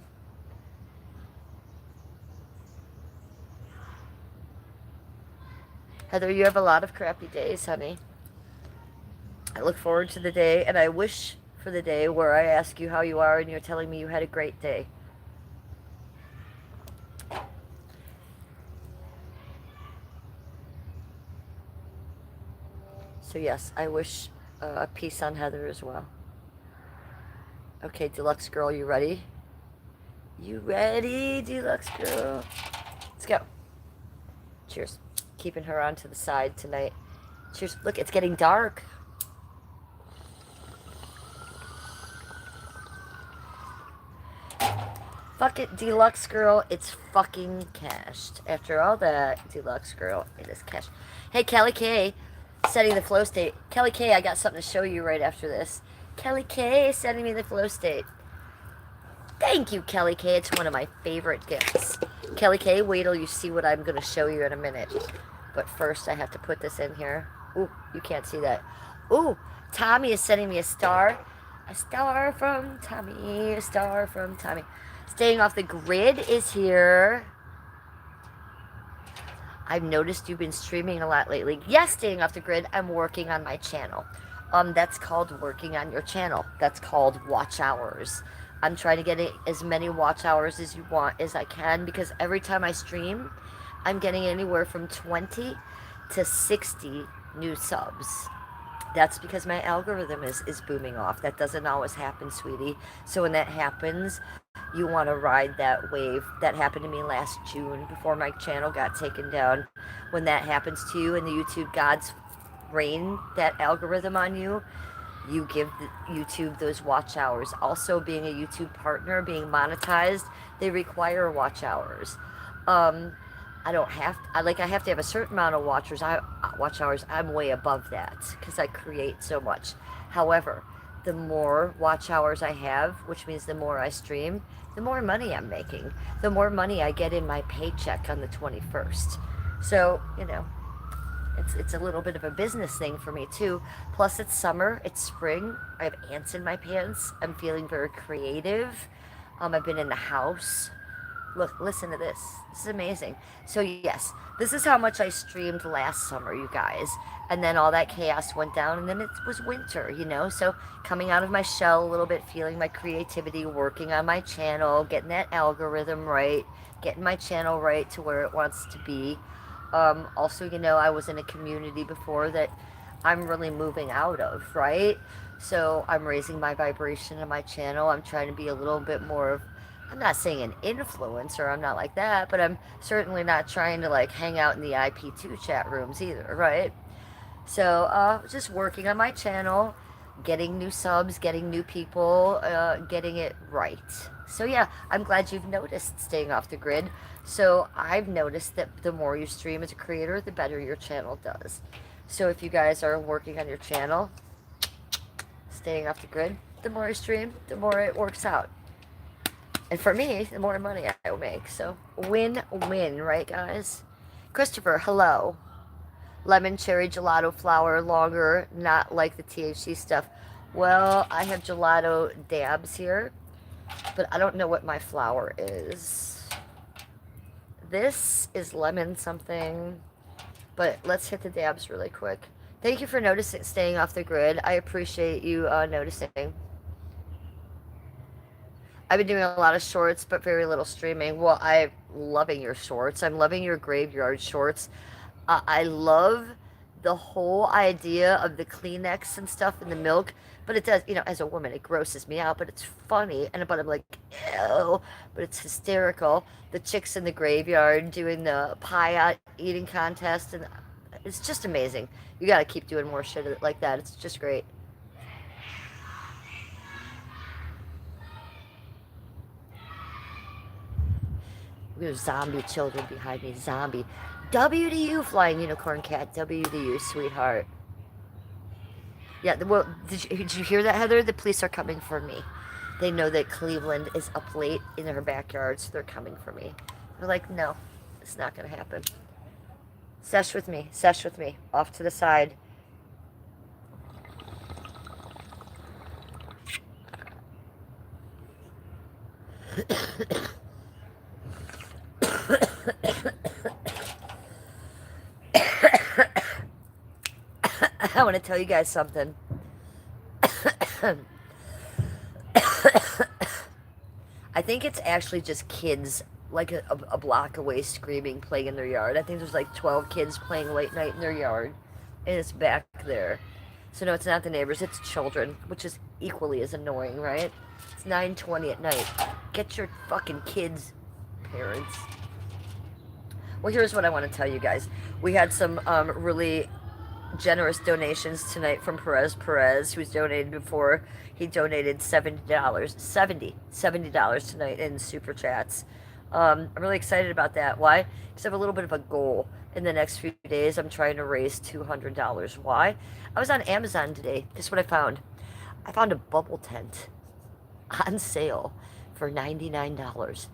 Heather, you have a lot of crappy days, honey. I look forward to the day, and I wish for the day where I ask you how you are and you're telling me you had a great day. So yes, I wish a peace on Heather as well. Okay, Deluxe Girl, you ready? You ready, Deluxe Girl? Let's go. Cheers. Keeping her on to the side tonight. Cheers. Look, it's getting dark. Fuck it, Deluxe Girl. It's fucking cashed. After all that, Deluxe Girl, it is cashed. Hey, Kelly K, setting the flow state. Kelly K, I got something to show you right after this. Kelly K sending me the flow state. Thank you, Kelly K. It's one of my favorite gifts. Kelly K, wait till you see what I'm going to show you in a minute. But first, I have to put this in here. Ooh, you can't see that. Ooh, Tommy is sending me a star. A star from Tommy. A star from Tommy. Staying Off the Grid is here. I've noticed you've been streaming a lot lately. Yes, Staying Off the Grid, I'm working on my channel. That's called working on your channel. That's called watch hours. I'm trying to get as many watch hours as you want as I can, because every time I stream, I'm getting anywhere from 20 to 60 new subs. That's because my algorithm is booming off. That doesn't always happen, sweetie. So when that happens, you want to ride that wave. That happened to me last June before my channel got taken down. When that happens to you and the YouTube gods rain that algorithm on you, you give YouTube those watch hours. Also, being a YouTube partner, being monetized, they require watch hours. I don't have to, I have to have a certain amount of watch hours. I'm way above that because I create so much. However, the more watch hours I have, which means the more I stream, the more money I'm making, the more money I get in my paycheck on the 21st. So, you know, it's a little bit of a business thing for me too. Plus, it's summer, it's spring. I have ants in my pants. I'm feeling very creative. I've been in the house. Look, listen to this. This is amazing. So yes, this is how much I streamed last summer, you guys. And then all that chaos went down, and then it was winter, you know? So coming out of my shell a little bit, feeling my creativity, working on my channel, getting that algorithm right, getting my channel right to where it wants to be. Also, you know, I was in a community before that I'm really moving out of, right? So I'm raising my vibration on my channel. I'm trying to be a little bit more of, I'm not saying an influencer, I'm not like that, but I'm certainly not trying to like hang out in the IP2 chat rooms either, right? So just working on my channel, getting new subs, getting new people, getting it right. So yeah, I'm glad you've noticed Staying Off the Grid. So I've noticed that the more you stream as a creator, the better your channel does. So if you guys are working on your channel, Staying Off the Grid, the more you stream, the more it works out. And for me, the more money I will make. So win-win, right guys? Christopher, hello. Lemon cherry gelato flower, longer, not like the THC stuff. Well, I have gelato dabs here, but I don't know what my flower is. This is lemon something, but let's hit the dabs really quick. Thank you for noticing, Staying Off the Grid. I appreciate you noticing. I've been doing a lot of shorts, but very little streaming. Well, I'm loving your shorts. I'm loving your graveyard shorts. I love the whole idea of the Kleenex and stuff in the milk, but it does, as a woman, it grosses me out, but it's funny, but I'm like, ew, but it's hysterical. The chicks in the graveyard doing the pie out eating contest, and it's just amazing. You got to keep doing more shit like that. It's just great. There's zombie children behind me. Zombie. W to you, flying unicorn cat. W to you, sweetheart. Yeah, well, did you hear that, Heather? The police are coming for me. They know that Cleveland is up late in her backyard, so they're coming for me. They're like, no, it's not going to happen. Sesh with me. Sesh with me. Off to the side. I want to tell you guys something. I think it's actually just kids like a block away screaming, playing in their yard. I think there's like 12 kids playing late night in their yard, and it's back there. So no, it's not the neighbors, it's children, which is equally as annoying, right? It's 9:20 at night. Get your fucking kids, parents. Well, here's what I want to tell you guys. We had some really generous donations tonight from Perez, who's donated before. He donated $70, $70 tonight in super chats. I'm really excited about that. Why? Because I have a little bit of a goal. In the next few days, I'm trying to raise $200. Why? I was on Amazon today. Guess what I found? I found a bubble tent on sale for $99.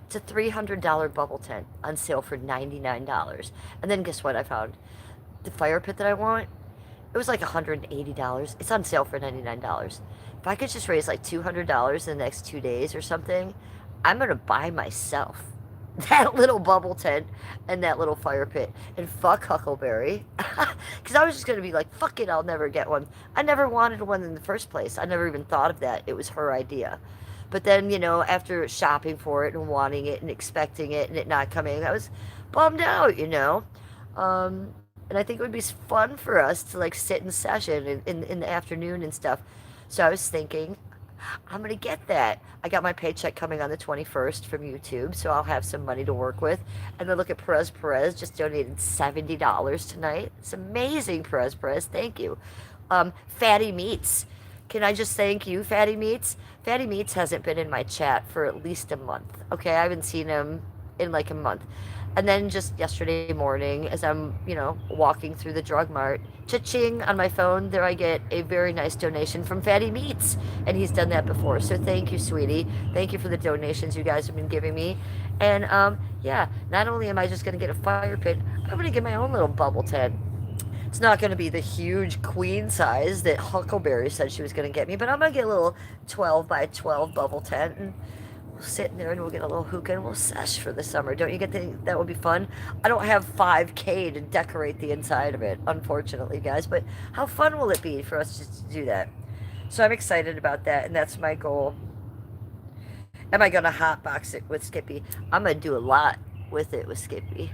It's a $300 bubble tent on sale for $99. And then guess what I found? The fire pit that I want, it was like $180. It's on sale for $99. If I could just raise like $200 in the next 2 days or something, I'm going to buy myself that little bubble tent and that little fire pit. And fuck Huckleberry. Because I was just going to be like, fuck it, I'll never get one. I never wanted one in the first place. I never even thought of that. It was her idea. But then, after shopping for it and wanting it and expecting it and it not coming, I was bummed out. And I think it would be fun for us to like sit in session in the afternoon and stuff. So I was thinking, I'm going to get that. I got my paycheck coming on the 21st from YouTube, so I'll have some money to work with. And then look at Perez just donated $70 tonight. It's amazing, Perez. Thank you. Fatty Meats. Can I just thank you, Fatty Meats? Fatty Meats hasn't been in my chat for at least a month. Okay, I haven't seen him in like a month. And then just yesterday morning, as I'm, walking through the drug mart, cha-ching on my phone, there I get a very nice donation from Fatty Meats. And he's done that before. So thank you, sweetie. Thank you for the donations you guys have been giving me. And, yeah, not only am I just going to get a fire pit, I'm going to get my own little bubble tent. It's not going to be the huge queen size that Huckleberry said she was going to get me, but I'm going to get a little 12 by 12 bubble tent, and we'll sit in there and we'll get a little hookah and we'll sesh for the summer. Don't you get that would be fun? I don't have 5K to decorate the inside of it, unfortunately, guys, but how fun will it be for us just to do that? So I'm excited about that, and that's my goal. Am I going to hotbox it with Skippy? I'm going to do a lot with it with Skippy.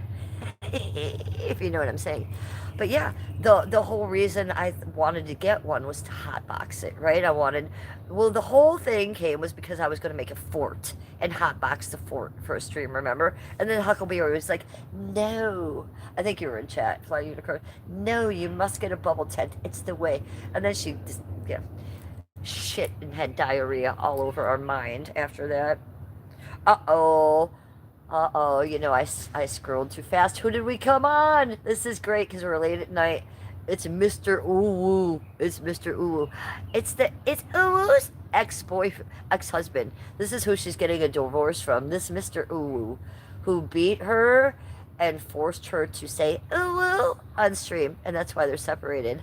If you know what I'm saying. But yeah, the whole reason I wanted to get one was to hotbox it, right? The whole thing came was because I was going to make a fort and hotbox the fort for a stream, remember? And then Huckleberry was like, no. I think you were in chat, Fly Unicorn. No, you must get a bubble tent. It's the way. And then she just, shit and had diarrhea all over our mind after that. Uh-oh. I scrolled too fast. Who did we come on? This is great because we're late at night. It's Mr. Uwu. It's Mr. Uwu. It's Uwu's ex-husband. This is who she's getting a divorce from. This Mr. Uwu, who beat her and forced her to say Uwu on stream, and that's why they're separated.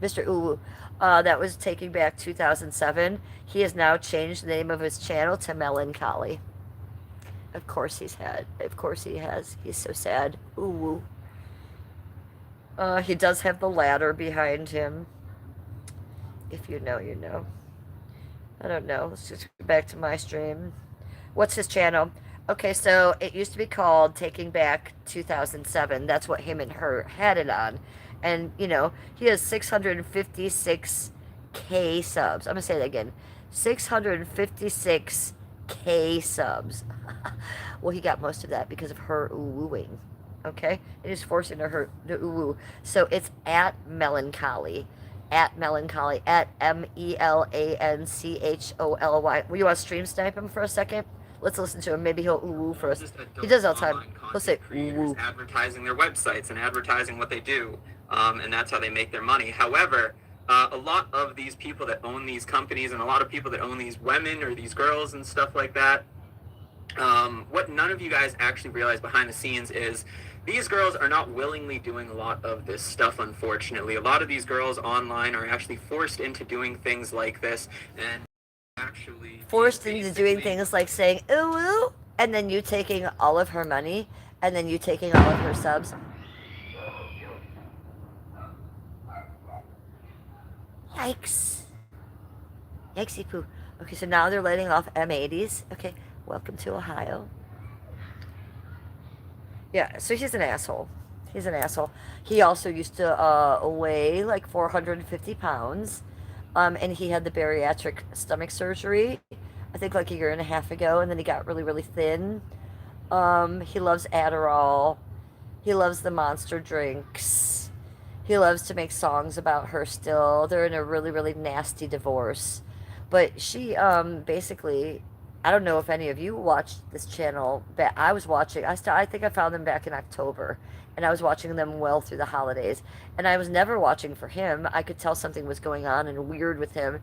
Mr. Uwu. That was taking back 2007. He has now changed the name of his channel to Melancholy. Of course he has. He's so sad. Ooh. He does have the ladder behind him. If you know, you know. I don't know. Let's just go back to my stream. What's his channel? Okay, so it used to be called Taking Back 2007. That's what him and her had it on. And, he has 656K subs. I'm going to say that again. 656K subs. Well, he got most of that because of her wooing. Okay? It is forcing her to woo. So it's at Melancholy. At Melancholy. At Melancholy. Will you want to stream snipe him for a second? Let's listen to him. Maybe he'll ooh for us. He does all the time. He'll say ooh. Advertising their websites and advertising what they do, and that's how they make their money. However, a lot of these people that own these companies and a lot of people that own these women or these girls and stuff like that, what none of you guys actually realize behind the scenes is these girls are not willingly doing a lot of this stuff, unfortunately. A lot of these girls online are actually forced into doing things like this and actually forced into doing things like saying ooh ooh, and then you taking all of her money, and then you taking all of her subs. Yikes. Yikesy poo. Okay, so now they're letting off M80s. Okay, welcome to Ohio. Yeah, so he's an asshole. He's an asshole. He also used to weigh like 450 pounds. And he had the bariatric stomach surgery, I think like a year and a half ago, and then he got really, really thin. He loves Adderall. He loves the monster drinks. He loves to make songs about her still. They're in a really, really nasty divorce. But she basically, I don't know if any of you watched this channel, but I was watching. I think I found them back in October, and I was watching them well through the holidays. And I was never watching for him. I could tell something was going on and weird with him.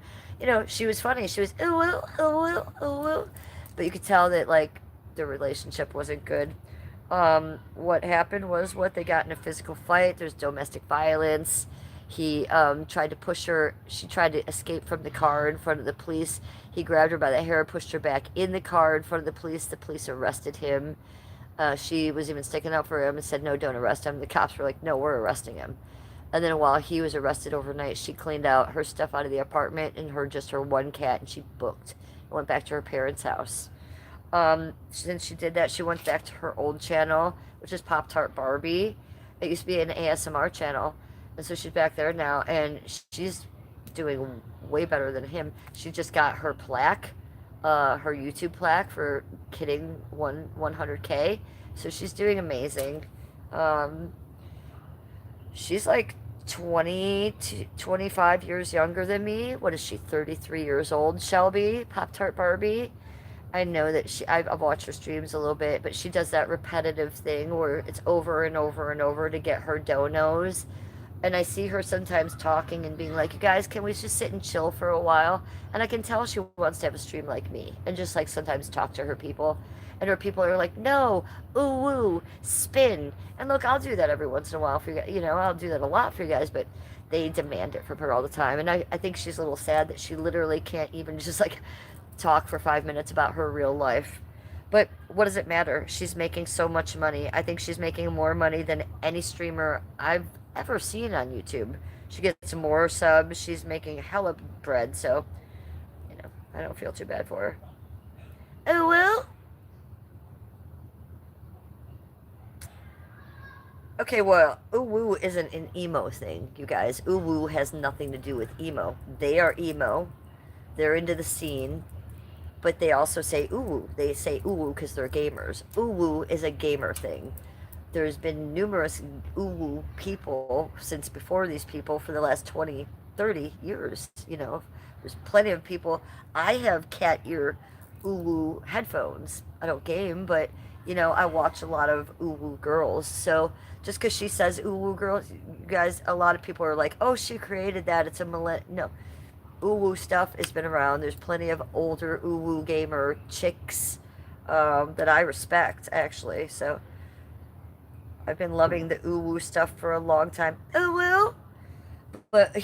She was funny. She was ooh ooh ooh ooh ooh, ooh. But you could tell that like the relationship wasn't good. What happened was what they got in a physical fight. There's domestic violence. He tried to push her. She tried to escape from the car in front of the police. He grabbed her by the hair, pushed her back in the car in front of the police. The police arrested him. She was even sticking up for him and said, no, don't arrest him. The cops were like, no, we're arresting him. And then while he was arrested overnight, she cleaned out her stuff out of the apartment and just her one cat, and she booked and went back to her parents' house. Since she did that, she went back to her old channel, which is Pop Tart Barbie. It used to be an ASMR channel. And so she's back there now, and she's doing way better than him. She just got her plaque, her YouTube plaque for hitting 100K. So she's doing amazing. She's like 20 to 25 years younger than me. What is she, 33 years old, Shelby? Pop Tart Barbie? I know that I've watched her streams a little bit, but she does that repetitive thing where it's over and over and over to get her donos. And I see her sometimes talking and being like, you guys, can we just sit and chill for a while? And I can tell she wants to have a stream like me and just like sometimes talk to her people. And her people are like, no, ooh, woo, spin. And look, I'll do that every once in a while for you. I'll do that a lot for you guys, but they demand it from her all the time. And I think she's a little sad that she literally can't even just like talk for 5 minutes about her real life. But what does it matter? She's making so much money. I think she's making more money than any streamer I've ever seen on YouTube. She gets more subs. She's making hella bread, so, I don't feel too bad for her. Oh, well. Okay, well, uwu isn't an emo thing, you guys. Uwu has nothing to do with emo. They are emo. They're into the scene. But they also say uwu. They say uwu because they're gamers. Uwu is a gamer thing. There's been numerous uwu people since before these people for the last 20, 30 years. There's plenty of people. I have cat ear uwu headphones. I don't game, but, I watch a lot of uwu girls. So just because she says uwu girls, you guys, a lot of people are like, oh, she created that. It's a no. Uwu stuff has been around. There's plenty of older uwu gamer chicks that I respect, actually. So I've been loving the uwu stuff for a long time. Uwu! But,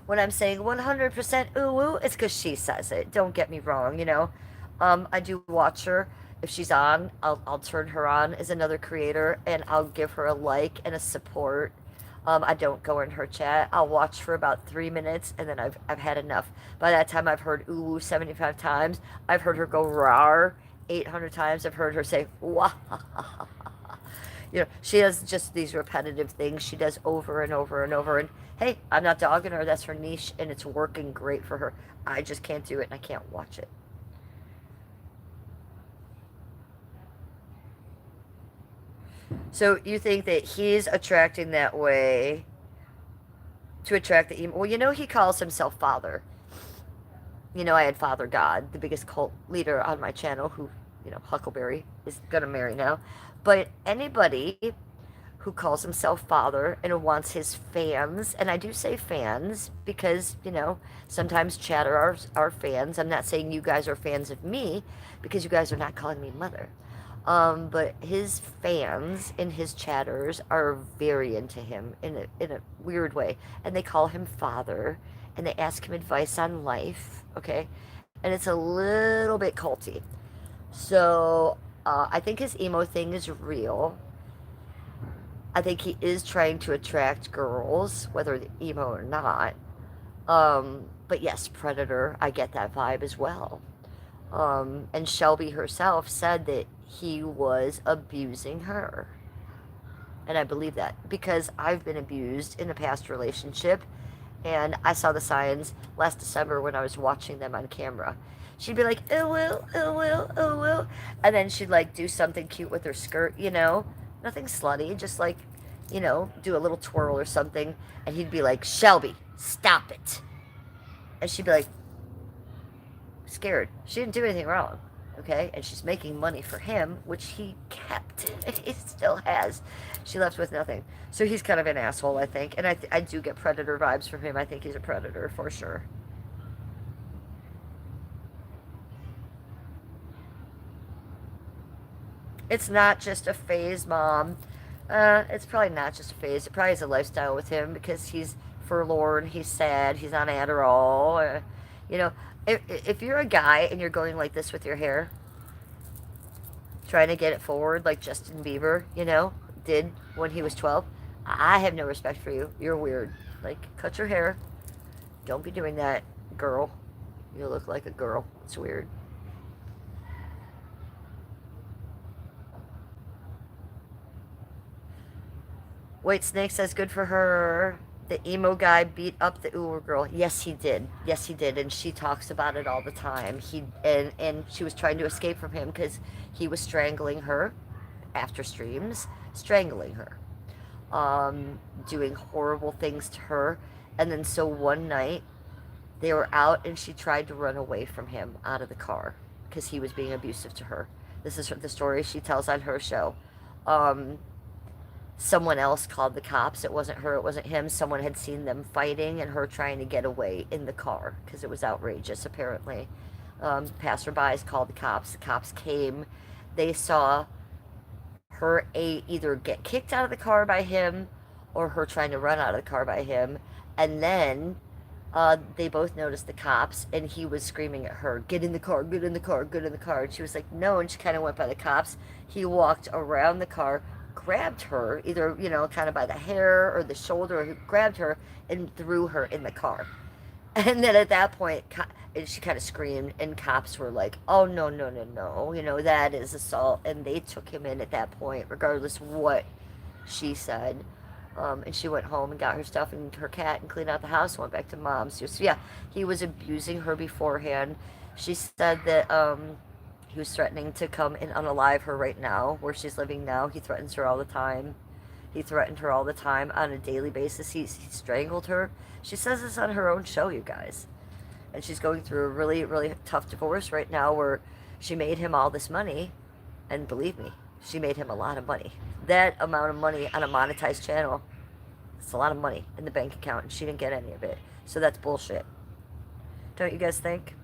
when I'm saying 100% uwu, it's because she says it. Don't get me wrong, I do watch her. If she's on, I'll turn her on as another creator, and I'll give her a like and a support. I don't go in her chat. I'll watch for about 3 minutes, and then I've had enough. By that time, I've heard ooh 75 times. I've heard her go rar 800 times. I've heard her say wah. She does just these repetitive things she does over and over and over. And hey, I'm not dogging her. That's her niche, and it's working great for her. I just can't do it, and I can't watch it. So you think that he's attracting that way to attract the emo? Well, he calls himself Father. I had Father God, the biggest cult leader on my channel, who, Huckleberry is gonna marry now. But anybody who calls himself Father and wants his fans, and I do say fans because, sometimes chatter are fans. I'm not saying you guys are fans of me because you guys are not calling me Mother. But his fans and his chatters are very into him in a weird way. And they call him Father, and they ask him advice on life, okay? And it's a little bit culty. So, I think his emo thing is real. I think he is trying to attract girls, whether they're emo or not. But yes, Predator, I get that vibe as well. And Shelby herself said that he was abusing her. And I believe that because I've been abused in a past relationship, and I saw the signs last December when I was watching them on camera. She'd be like, oh will, oh will, oh will. And then she'd like do something cute with her skirt, nothing slutty, just like, do a little twirl or something. And he'd be like, Shelby, stop it. And she'd be like, scared. She didn't do anything wrong, okay? And she's making money for him, which he kept. And he still has. She left with nothing. So he's kind of an asshole, I think. And I do get predator vibes from him. I think he's a predator for sure. It's not just a phase, Mom. It's probably not just a phase. It probably is a lifestyle with him because he's forlorn, he's sad, he's on Adderall. You know, if you're a guy and you're going like this with your hair, trying to get it forward like Justin Bieber, did when he was 12, I have no respect for you. You're weird. Like, cut your hair. Don't be doing that, girl. You look like a girl. It's weird. White Snake says good for her. The emo guy beat up the Uber girl. Yes, he did. Yes, he did. And she talks about it all the time. And she was trying to escape from him because he was strangling her after streams, strangling her, doing horrible things to her. And then so one night they were out and she tried to run away from him out of the car because he was being abusive to her. This is the story she tells on her show. Someone else called the cops. It wasn't her, it wasn't him. Someone had seen them fighting and her trying to get away in the car because it was outrageous, apparently. Passerbys called the cops. The cops came. They saw her either get kicked out of the car by him or her trying to run out of the car by him. And then they both noticed the cops, and he was screaming at her, get in the car, get in the car, get in the car. And she was like, no, and she kind of went by the cops. He walked around the car, grabbed her, either, kind of by the hair or the shoulder, he grabbed her and threw her in the car. And then at that point, she kind of screamed, and cops were like, oh, no, no, no, no, that is assault. And they took him in at that point, regardless what she said. And she went home and got her stuff and her cat and cleaned out the house and went back to Mom's. So yeah, he was abusing her beforehand. She said that he was threatening to come and unalive her right now, where she's living now. He threatens her all the time. He threatened her all the time on a daily basis. He strangled her. She says this on her own show, you guys. And she's going through a really, really tough divorce right now where she made him all this money. And believe me, she made him a lot of money. That amount of money on a monetized channel, it's a lot of money in the bank account, and she didn't get any of it. So that's bullshit. Don't you guys think?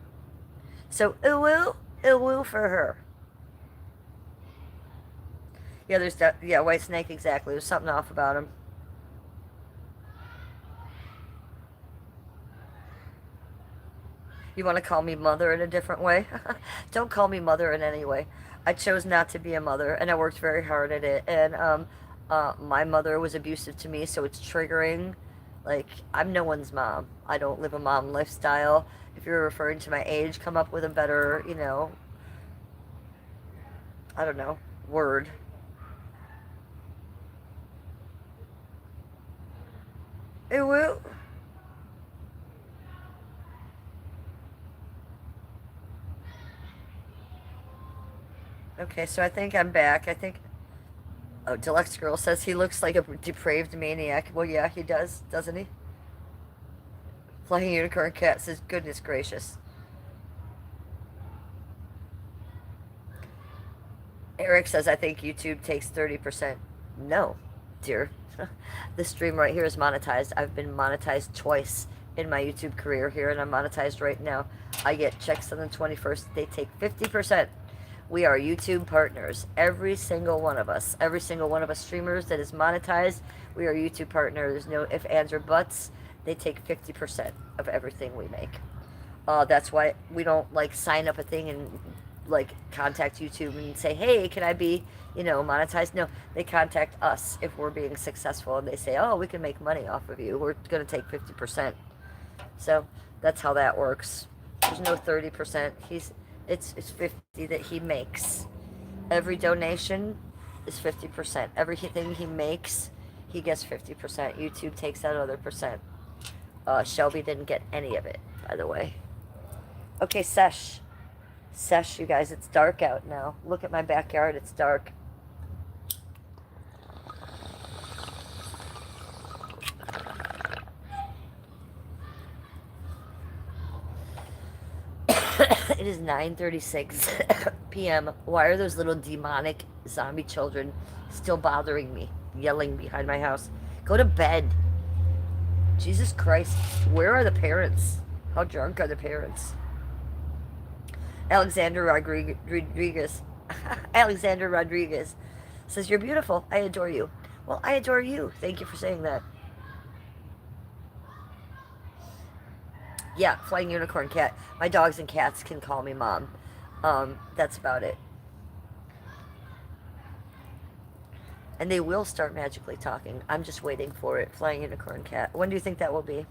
So, ooh for her. Yeah, White Snake, exactly. There's something off about him. You want to call me mother in a different way? Don't call me mother in any way. I chose not to be a mother, and I worked very hard at it. And My mother was abusive to me, so it's triggering. Like, I'm no one's mom. I don't live a mom lifestyle. If you're referring to my age, come up with a better, I don't know, word. It will. Okay, so I think I'm back. I think. Oh, Deluxe Girl says he looks like a depraved maniac. Well, yeah, he does, doesn't he? Flying Unicorn Cat says, goodness gracious. Eric says, I think YouTube takes 30%. No, dear. This stream right here is monetized. I've been monetized twice in my YouTube career here, and I'm monetized right now. I get checks on the 21st. They take 50%. We are YouTube partners. Every single one of us streamers that is monetized, we are YouTube partners. There's no ifs, ands, or buts. They take 50% of everything we make. That's why we don't like sign up a thing and like contact YouTube and say, hey, can I be, monetized? No, they contact us if we're being successful, and they say, oh, we can make money off of you. We're going to take 50%. So that's how that works. There's no 30%. It's 50 that he makes. Every donation is 50%. Everything he makes, he gets 50%. YouTube takes that other percent. Shelby didn't get any of it, by the way. Okay, Sesh, you guys, it's dark out now. Look at my backyard, it's dark. It is 9:36 p.m. Why are those little demonic zombie children still bothering me, yelling behind my house? Go to bed. Jesus Christ, where are the parents? How drunk are the parents? Alexander Rodriguez. Alexander Rodriguez says, you're beautiful. I adore you. Well, I adore you. Thank you for saying that. Yeah, Flying Unicorn Cat. My dogs and cats can call me mom. That's about it. And they will start magically talking. I'm just waiting for it. Flying Unicorn Cat. When do you think that will be?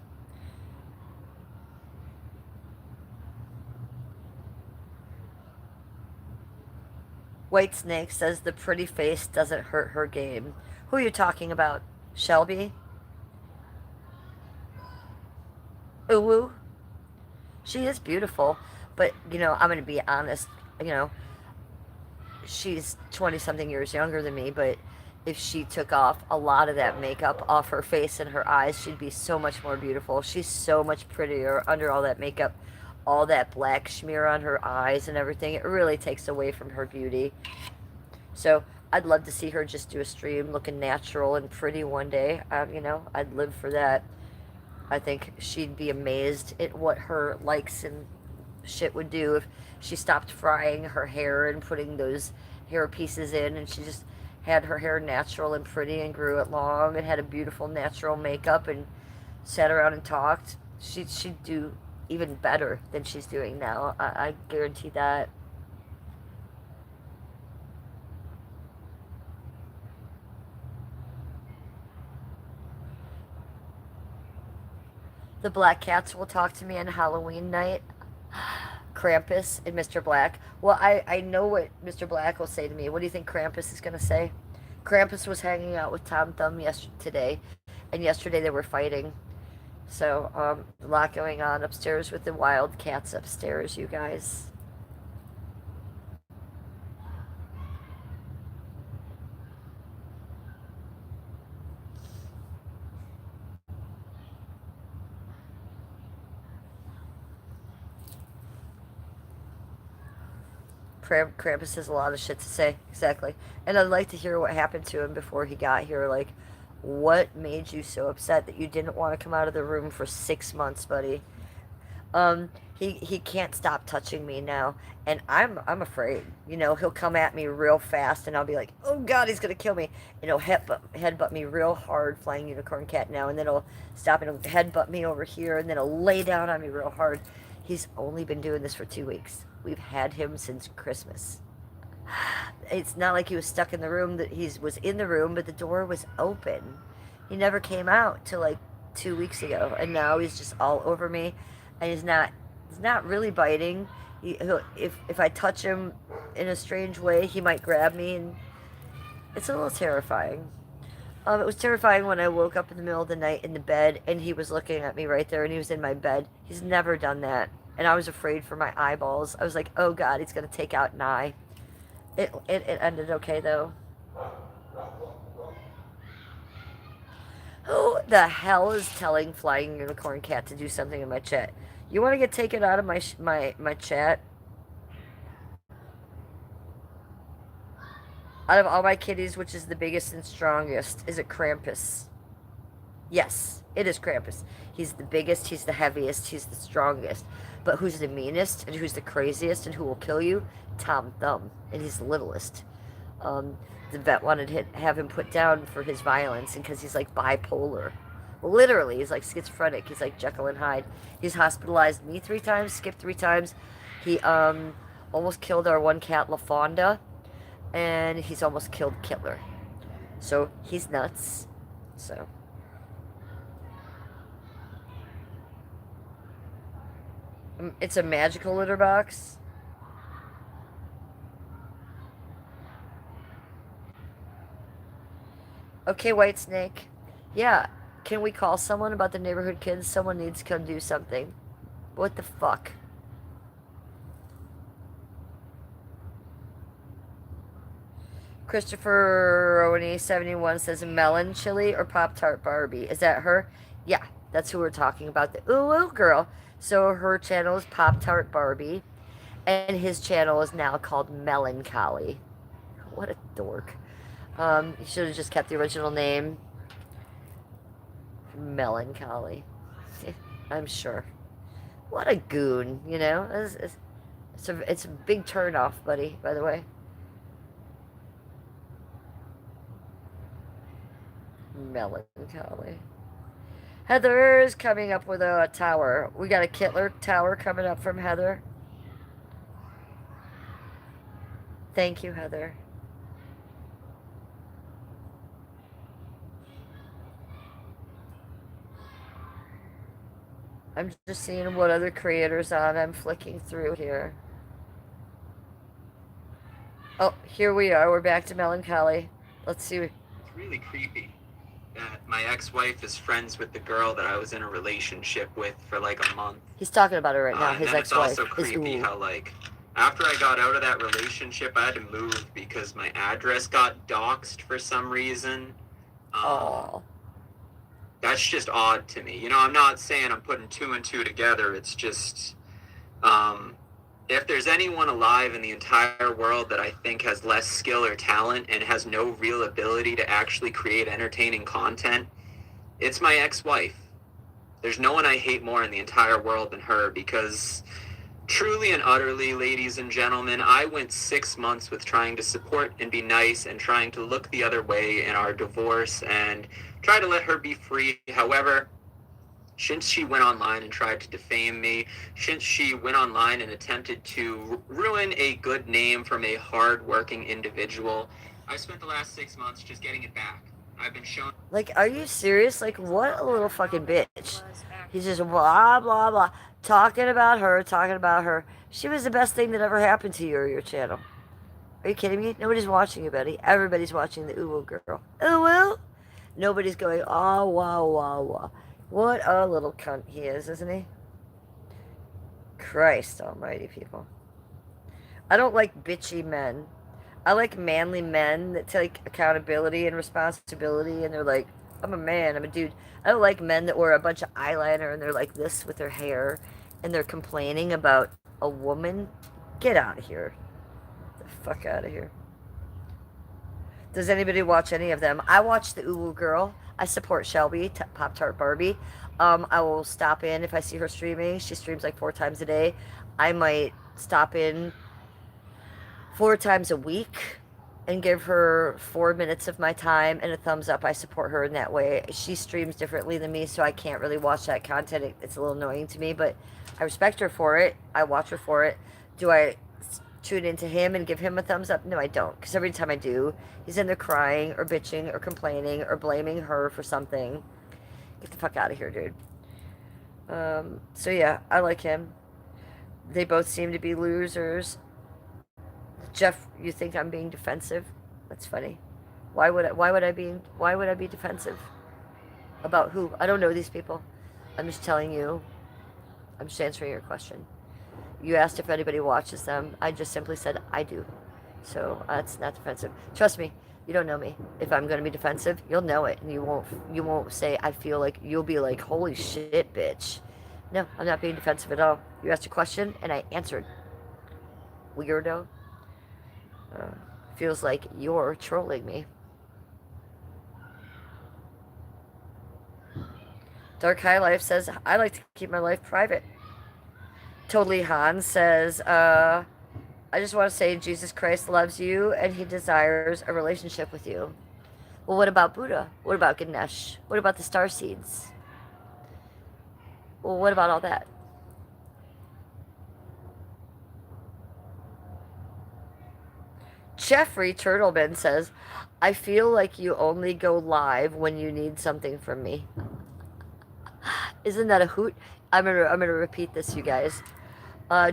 White Snake says the pretty face doesn't hurt her game. Who are you talking about? Shelby? Uwu? She is beautiful, but, I'm going to be honest, she's 20-something years younger than me, but if she took off a lot of that makeup off her face and her eyes, she'd be so much more beautiful. She's so much prettier under all that makeup, all that black smear on her eyes and everything. It really takes away from her beauty. So I'd love to see her just do a stream looking natural and pretty one day. I'd live for that. I think she'd be amazed at what her likes and shit would do if she stopped frying her hair and putting those hair pieces in, and she just had her hair natural and pretty and grew it long and had a beautiful natural makeup and sat around and talked. She'd do even better than she's doing now. I guarantee that. The Black Cats will talk to me on Halloween night. Krampus and Mr. Black. Well, I know what Mr. Black will say to me. What do you think Krampus is going to say? Krampus was hanging out with Tom Thumb today, and yesterday they were fighting. So, a lot going on upstairs with the wild cats upstairs, you guys. Krampus has a lot of shit to say. Exactly. And I'd like to hear what happened to him before he got here. Like, what made you so upset that you didn't want to come out of the room for 6 months, buddy? He can't stop touching me now, and I'm afraid. He'll come at me real fast, and I'll be like, oh God, he's gonna kill me. And he'll headbutt me real hard, Flying Unicorn Cat now, and then he'll stop and he'll headbutt me over here, and then he'll lay down on me real hard. He's only been doing this for 2 weeks. We've had him since Christmas. it's not like he was stuck in the room. That he was in the room, but the door was open. He never came out till like 2 weeks ago, and now he's just all over me, and he's not really biting. If I touch him in a strange way, he might grab me, and it's a little terrifying. It was terrifying when I woke up in the middle of the night in the bed and he was looking at me right there and he was in my bed. He's never done that. And I was afraid for my eyeballs. I was like, oh God, he's going to take out an eye. It ended okay though. Who the hell is telling Flying Unicorn Cat to do something in my chat? You want to get taken out of my chat? Out of all my kitties, which is the biggest and strongest? Is it Krampus? Yes, it is Krampus. He's the biggest, he's the heaviest, he's the strongest. But who's the meanest and who's the craziest and who will kill you? Tom Thumb. And he's the littlest. The vet wanted to have him put down for his violence and because he's like bipolar. Literally, he's like schizophrenic. He's like Jekyll and Hyde. He's hospitalized me 3 times, Skip 3 times. He almost killed our one cat, LaFonda. And he's almost killed Kittler. So he's nuts. So it's a magical litter box. Okay, White Snake. Yeah, can we call someone about the neighborhood kids? Someone needs to come do something. What the fuck? Christopher Rowany 71 says melon chili or Pop-Tart Barbie. Is that her? Yeah, that's who we're talking about. The Ooh Ooh girl. So her channel is Pop-Tart Barbie. And his channel is now called Melancholy. What a dork. He should have just kept the original name. Melancholy. I'm sure. What a goon, you know? It's a big turnoff, buddy, by the way. Melancholy. Heather's coming up with a tower. We got a Kittler tower coming up from Heather. Thank you, Heather. I'm just seeing what other creators on. I'm flicking through here. Oh, here we are. We're back to Melancholy. Let's see. It's really creepy that my ex-wife is friends with the girl that I was in a relationship with for like a month. He's talking about her right now. His ex-wife. It's also creepy how like after I got out of that relationship, I had to move because my address got doxxed for some reason. Oh. That's just odd to me. You know, I'm not saying I'm putting 2 and 2 together. It's just, if there's anyone alive in the entire world that I think has less skill or talent and has no real ability to actually create entertaining content, it's my ex-wife. There's no one I hate more in the entire world than her because truly and utterly, ladies and gentlemen, I went 6 months with trying to support and be nice and trying to look the other way in our divorce and try to let her be free. However, since she went online and tried to defame me, since she went online and attempted to ruin a good name from a hard-working individual, I spent the last 6 months just getting it back. I've been shown... Like, are you serious? Like, what a little fucking bitch. He's just blah, blah, blah. Talking about her. She was the best thing that ever happened to you or your channel. Are you kidding me? Nobody's watching you, buddy. Everybody's watching the Uwu girl. Uwu? Nobody's going, oh, wow, wow, wow. What a little cunt he is, isn't he? Christ almighty, people. I don't like bitchy men. I like manly men that take accountability and responsibility, and they're like, I'm a man, I'm a dude. I don't like men that wear a bunch of eyeliner, and they're like this with their hair, and they're complaining about a woman. Get out of here. Get the fuck out of here. Does anybody watch any of them? I watch the Uwu girl. I support Shelby, Pop-Tart Barbie. I will stop in if I see her streaming. She streams like 4 times a day. I might stop in 4 times a week and give her 4 minutes of my time and a thumbs up. I support her in that way. She streams differently than me, so I can't really watch that content. It's a little annoying to me, but I respect her for it. I watch her for it. Do I tune into him and give him a thumbs up? No, I don't. Because every time I do, he's in there crying or bitching or complaining or blaming her for something. Get the fuck out of here, dude. So yeah, I like him. They both seem to be losers. Jeff, you think I'm being defensive? That's funny. Why would I be defensive? About who? I don't know these people. I'm just telling you. I'm just answering your question. You asked if anybody watches them. I just simply said I do. So that's not defensive. Trust me, you don't know me. If I'm going to be defensive, you'll know it, and you won't say I feel like. You'll be like, holy shit, bitch. No, I'm not being defensive at all. You asked a question and I answered. Weirdo. Feels like you're trolling me. Dark High Life says, I like to keep my life private. Totally Han says, I just want to say Jesus Christ loves you and he desires a relationship with you. Well, what about Buddha? What about Ganesh? What about the star seeds? Well, what about all that? Jeffrey Turtleman says, I feel like you only go live when you need something from me. Isn't that a hoot? I'm gonna repeat this, you guys.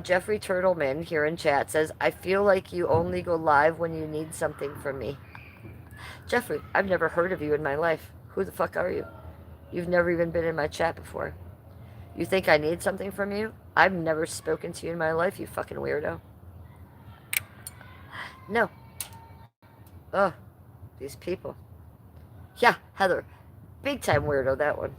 Jeffrey Turtleman here in chat says, I feel like you only go live when you need something from me. Jeffrey, I've never heard of you in my life. Who the fuck are you? You've never even been in my chat before. You think I need something from you? I've never spoken to you in my life, you fucking weirdo. No. Ugh, these people. Yeah, Heather. Big time weirdo, that one.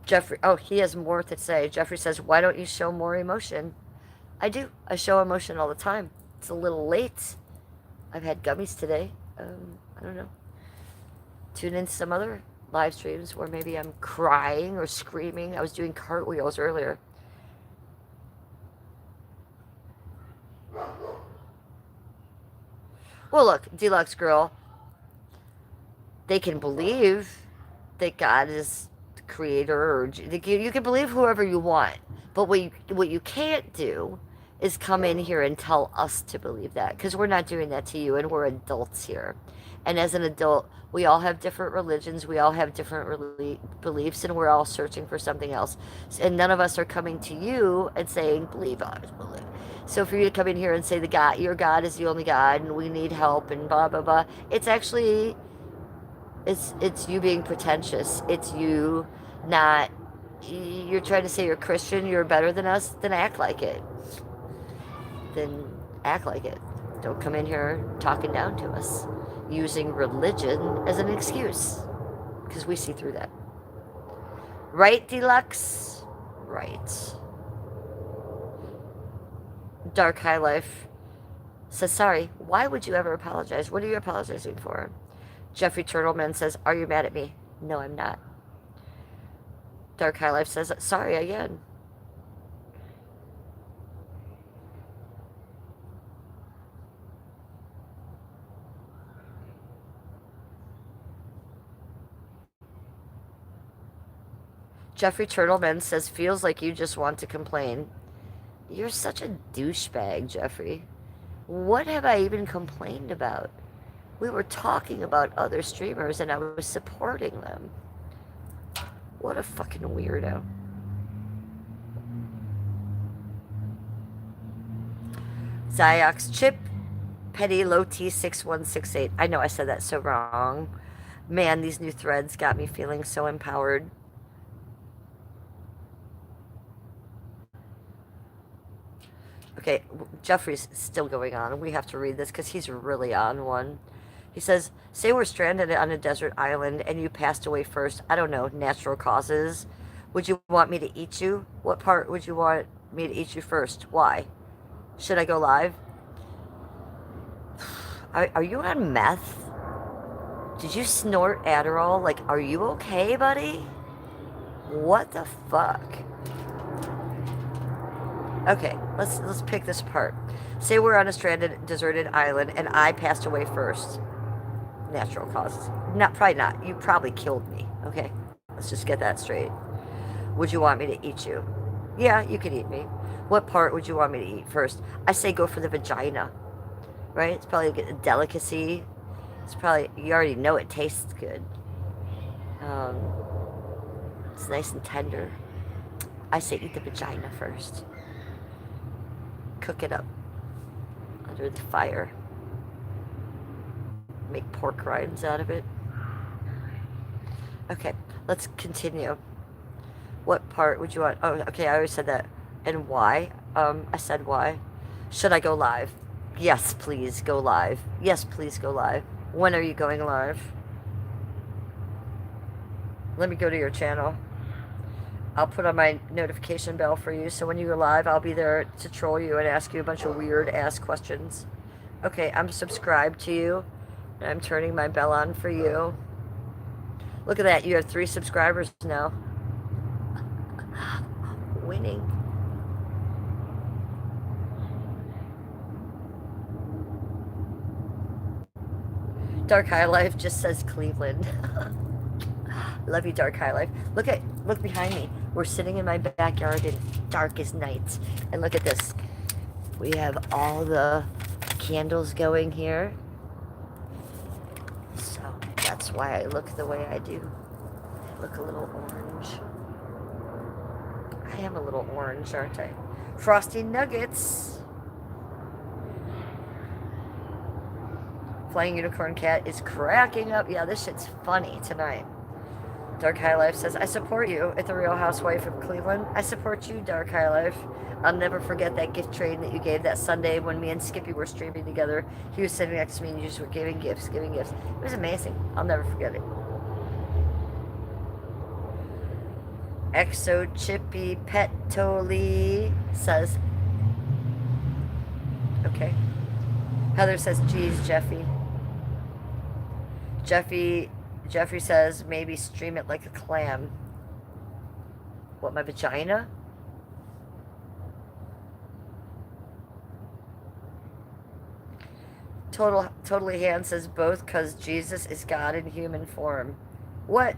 Jeffrey, oh, he has more to say. Jeffrey says, why don't you show more emotion? I do. I show emotion all the time. It's a little late. I've had gummies today. I don't know. Tune in to some other live streams where maybe I'm crying or screaming. I was doing cartwheels earlier. Well, look, Deluxe Girl, they can believe that God is the creator, or you can believe whoever you want. But what you can't do is come in here and tell us to believe that, because we're not doing that to you, and we're adults here. And as an adult, we all have different religions, we all have different beliefs, and we're all searching for something else. And none of us are coming to you and saying, believe us, believe. So for you to come in here and say your God is the only God, and we need help, and blah blah blah, it's actually, it's you being pretentious. It's you not. You're trying to say you're Christian, you're better than us. Then act like it. Then act like it. Don't come in here talking down to us, using religion as an excuse, because we see through that. Right, Deluxe? Right. Dark High Life says, sorry, why would you ever apologize? What are you apologizing for? Jeffrey Turtleman says, are you mad at me? No, I'm not. Dark High Life says, sorry again. Jeffrey Turtleman says, feels like you just want to complain. You're such a douchebag, Jeffrey. What have I even complained about? We were talking about other streamers and I was supporting them. What a fucking weirdo. Ziox Chip Petty Low T 6168. I know I said that so wrong. Man, these new threads got me feeling so empowered. Okay, Jeffrey's still going on. We have to read this because he's really on one. He says, say we're stranded on a desert island and you passed away first. I don't know, natural causes. Would you want me to eat you? What part would you want me to eat you first? Why? Should I go live? Are you on meth? Did you snort Adderall? Like, are you okay, buddy? What the fuck? Okay, let's pick this apart. Say we're on a stranded, deserted island, and I passed away first. Natural causes. Probably not. You probably killed me. Okay, let's just get that straight. Would you want me to eat you? Yeah, you could eat me. What part would you want me to eat first? I say go for the vagina, right? It's probably a delicacy. It's probably, you already know it tastes good. Um, it's nice and tender. I say eat the vagina first. Cook it up under the fire. Make pork rinds out of it. Okay, let's continue. What part would you want? Oh, okay, I already said that. And why? I said why. Should I go live? Yes, please go live. Yes, please go live. When are you going live? Let me go to your channel. I'll put on my notification bell for you, so when you go live, I'll be there to troll you and ask you a bunch of weird-ass questions. Okay, I'm subscribed to you, and I'm turning my bell on for you. Look at that, you have 3 subscribers now. Winning. Dark High Life just says Cleveland. Love you, Dark High Life. Look behind me. We're sitting in my backyard in darkest nights. And look at this. We have all the candles going here. So that's why I look the way I do. I look a little orange. I am a little orange, aren't I? Frosty Nuggets. Flying Unicorn Cat is cracking up. Yeah, this shit's funny tonight. Dark High Life says, I support you at the Real Housewife of Cleveland. I support you, Dark High Life. I'll never forget that gift trade that you gave that Sunday when me and Skippy were streaming together. He was sitting next to me and you just were giving gifts. It was amazing. I'll never forget it. Exo Chippy Petoli says, okay. Heather says, geez, Jeffrey says, maybe stream it like a clam. What, my vagina? Totally Han says, both because Jesus is God in human form. What?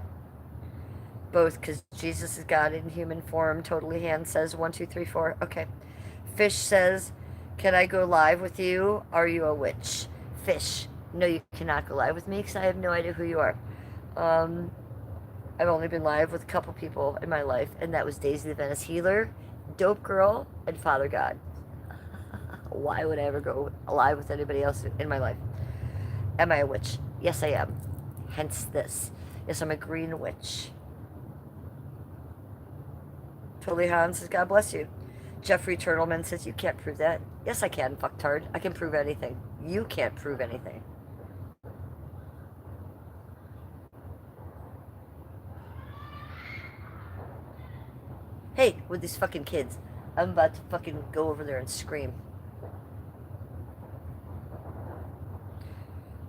Both because Jesus is God in human form. Totally Han says, 1, 2, 3, 4. Okay. Fish says, can I go live with you? Are you a witch? Fish. No, you cannot go live with me because I have no idea who you are. I've only been live with a couple people in my life, and that was Daisy the Venice Healer, Dope Girl, and Father God. Why would I ever go live with anybody else in my life? Am I a witch? Yes, I am. Hence this. Yes, I'm a green witch. Totally Hans says, God bless you. Jeffrey Turtleman says, you can't prove that. Yes, I can, fucktard. I can prove anything. You can't prove anything. Hey, with these fucking kids. I'm about to fucking go over there and scream.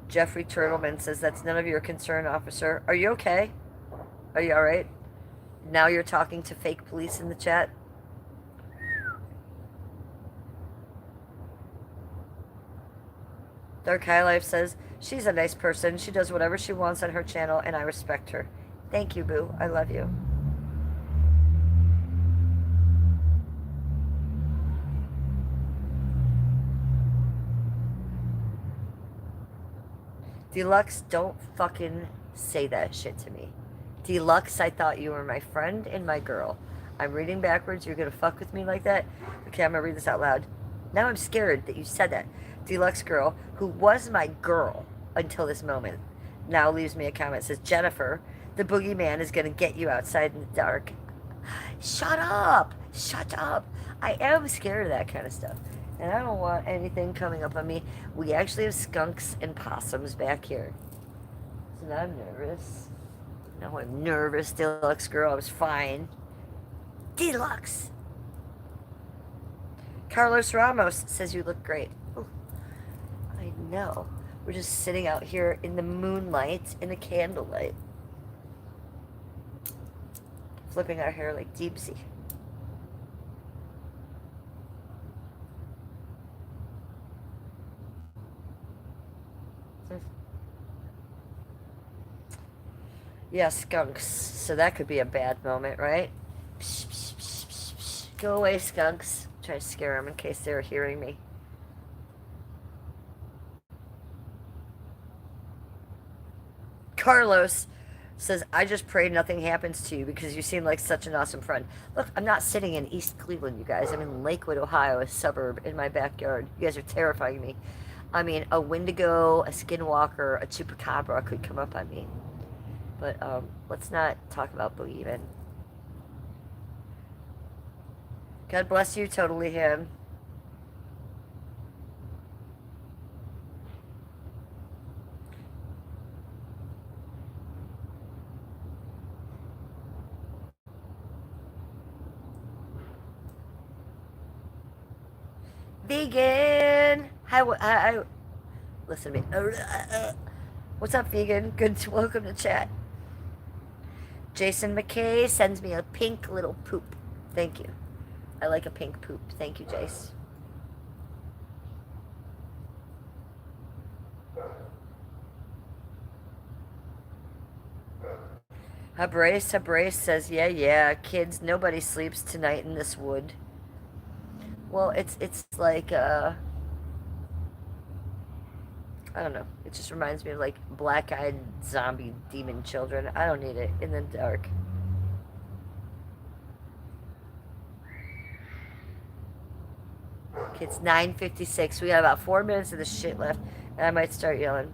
Jeffrey Turtleman says, that's none of your concern, officer. Are you okay? Are you alright? Now you're talking to fake police in the chat? Dark High Life says, she's a nice person. She does whatever she wants on her channel, and I respect her. Thank you, boo. I love you. Deluxe, don't fucking say that shit to me. Deluxe, I thought you were my friend and my girl. I'm reading backwards. You're gonna fuck with me like that? Okay, I'm gonna read this out loud. Now I'm scared that you said that. Deluxe girl, who was my girl until this moment, now leaves me a comment. Says, Jennifer, the boogeyman is gonna get you outside in the dark. Shut up! Shut up! I am scared of that kind of stuff. And I don't want anything coming up on me. We actually have skunks and possums back here. So now I'm nervous. Now I'm nervous, Deluxe girl. I was fine. Deluxe! Carlos Ramos says you look great. Ooh, I know. We're just sitting out here in the moonlight, in the candlelight. Flipping our hair like Deepsy. Yeah, skunks. So that could be a bad moment, right? Psh, psh, psh, psh, psh. Go away, skunks. Try to scare them in case they're hearing me. Carlos says, I just pray nothing happens to you because you seem like such an awesome friend. Look, I'm not sitting in East Cleveland, you guys. I'm in Lakewood, Ohio, a suburb in my backyard. You guys are terrifying me. I mean, a Wendigo, a Skinwalker, a Chupacabra could come up on me. But let's not talk about believing. God bless you, totally him. Vegan. Hi, listen to me. What's up, vegan? Good to welcome to chat. Jason McKay sends me a pink little poop. Thank you. I like a pink poop. Thank you, Jace. Habrace says, yeah, kids, nobody sleeps tonight in this wood. Well, it's like, I don't know. It just reminds me of, like, black-eyed zombie demon children. I don't need it in the dark. Okay, it's 9:56. We got about 4 minutes of this shit left, and I might start yelling.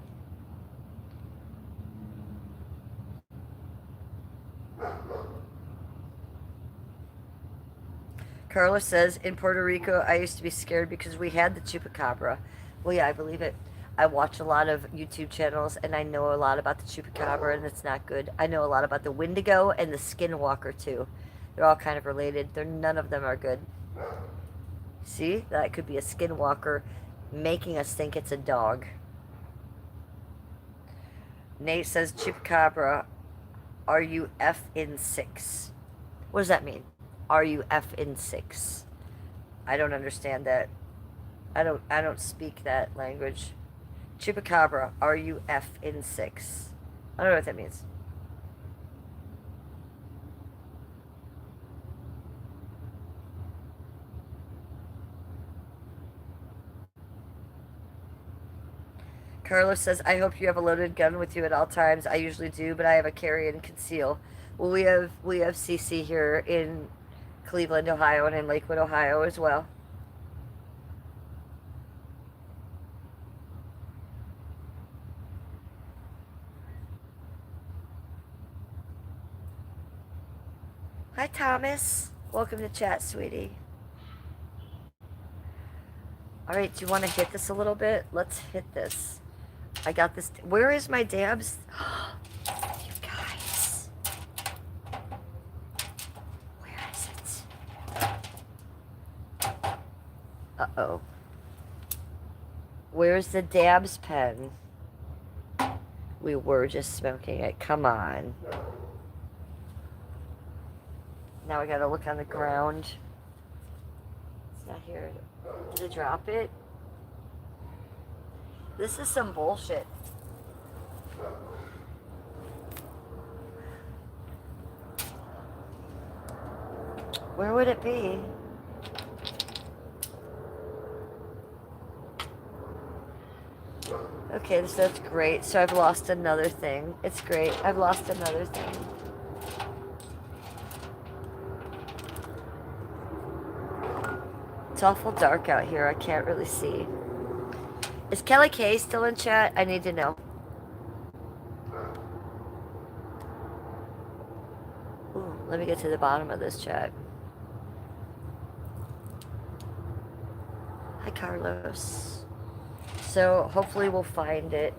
Carlos says, in Puerto Rico, I used to be scared because we had the chupacabra. Well, yeah, I believe it. I watch a lot of YouTube channels, and I know a lot about the chupacabra, and it's not good. I know a lot about the Wendigo and the Skinwalker, too. They're all kind of related. None of them are good. See? That could be a Skinwalker making us think it's a dog. Nate says, chupacabra, are you F in 6? What does that mean? Are you F in 6? I don't understand that. I don't speak that language. Chupacabra, are you F in 6? I don't know what that means. Carlos says, I hope you have a loaded gun with you at all times. I usually do, but I have a carry and conceal. Well, we have CC here in Cleveland, Ohio, and in Lakewood, Ohio as well. Hi, Thomas. Welcome to chat, sweetie. All right, do you want to hit this a little bit? Let's hit this. I got this. Where is my dabs? You guys. Where is it? Uh-oh. Where's the dabs pen? We were just smoking it. Come on. Now I gotta look on the ground. It's not here to drop it. This is some bullshit. Where would it be? Okay, so that's great. So I've lost another thing. It's great. I've lost another thing. It's awful dark out here. I can't really see. Is Kelly K still in chat? I need to know. Ooh, let me get to the bottom of this chat. Hi, Carlos. So hopefully we'll find it.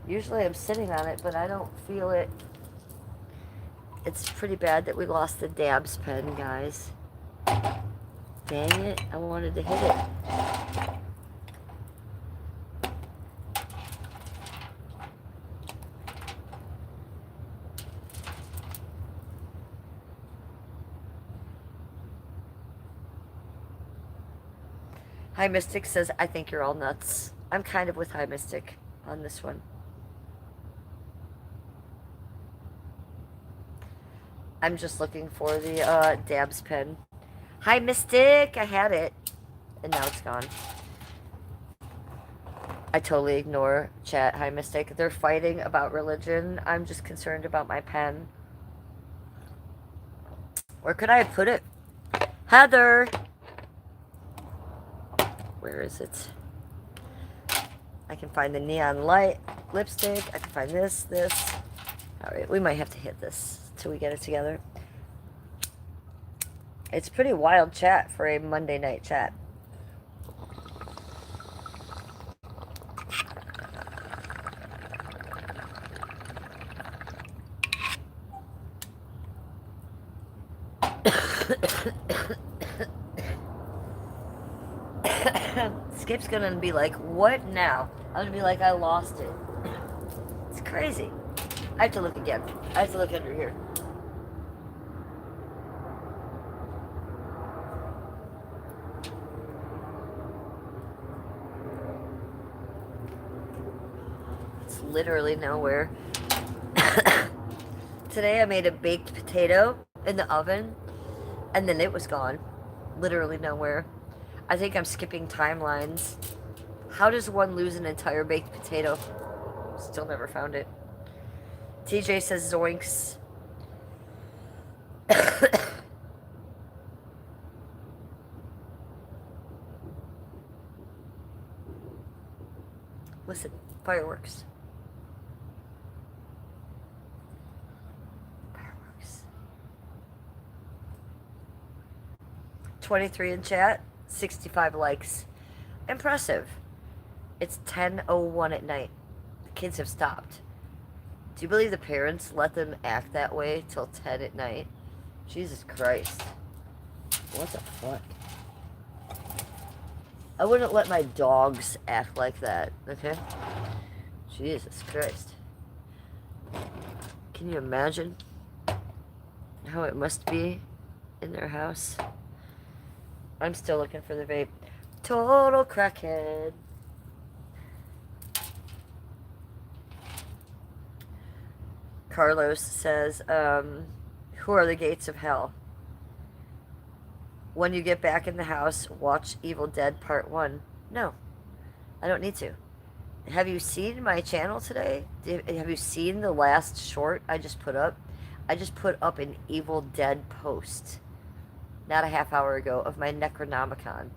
Usually I'm sitting on it, but I don't feel it. It's pretty bad that we lost the dabs pen, guys. Dang it, I wanted to hit it. High Mystic says, I think you're all nuts. I'm kind of with High Mystic on this one. I'm just looking for the dabs pen. Hi, Mystic. I had it, and now it's gone. I totally ignore chat. Hi, Mystic. They're fighting about religion. I'm just concerned about my pen. Where could I have put it? Heather! Where is it? I can find the neon light lipstick. I can find this. Alright, we might have to hit this till we get it together. It's pretty wild chat for a Monday night chat. Skip's gonna be like, what now? I'm gonna be like, I lost it. It's crazy. I have to look again. I have to look under here. It's literally nowhere. Today I made a baked potato in the oven, and then it was gone. Literally nowhere. I think I'm skipping timelines. How does one lose an entire baked potato? Still never found it. TJ says zoinks. Listen, fireworks. Fireworks. 23 in chat, 65 likes. Impressive. It's 10:01 at night. The kids have stopped. Do you believe the parents let them act that way till 10 at night? Jesus Christ. What the fuck? I wouldn't let my dogs act like that, okay? Jesus Christ. Can you imagine how it must be in their house? I'm still looking for the vape. Total crackhead. Carlos says, who are the gates of hell? When you get back in the house, watch Evil Dead Part 1. No, I don't need to. Have you seen my channel today? Have you seen the last short I just put up? I just put up an Evil Dead post, not a half hour ago, of my Necronomicon.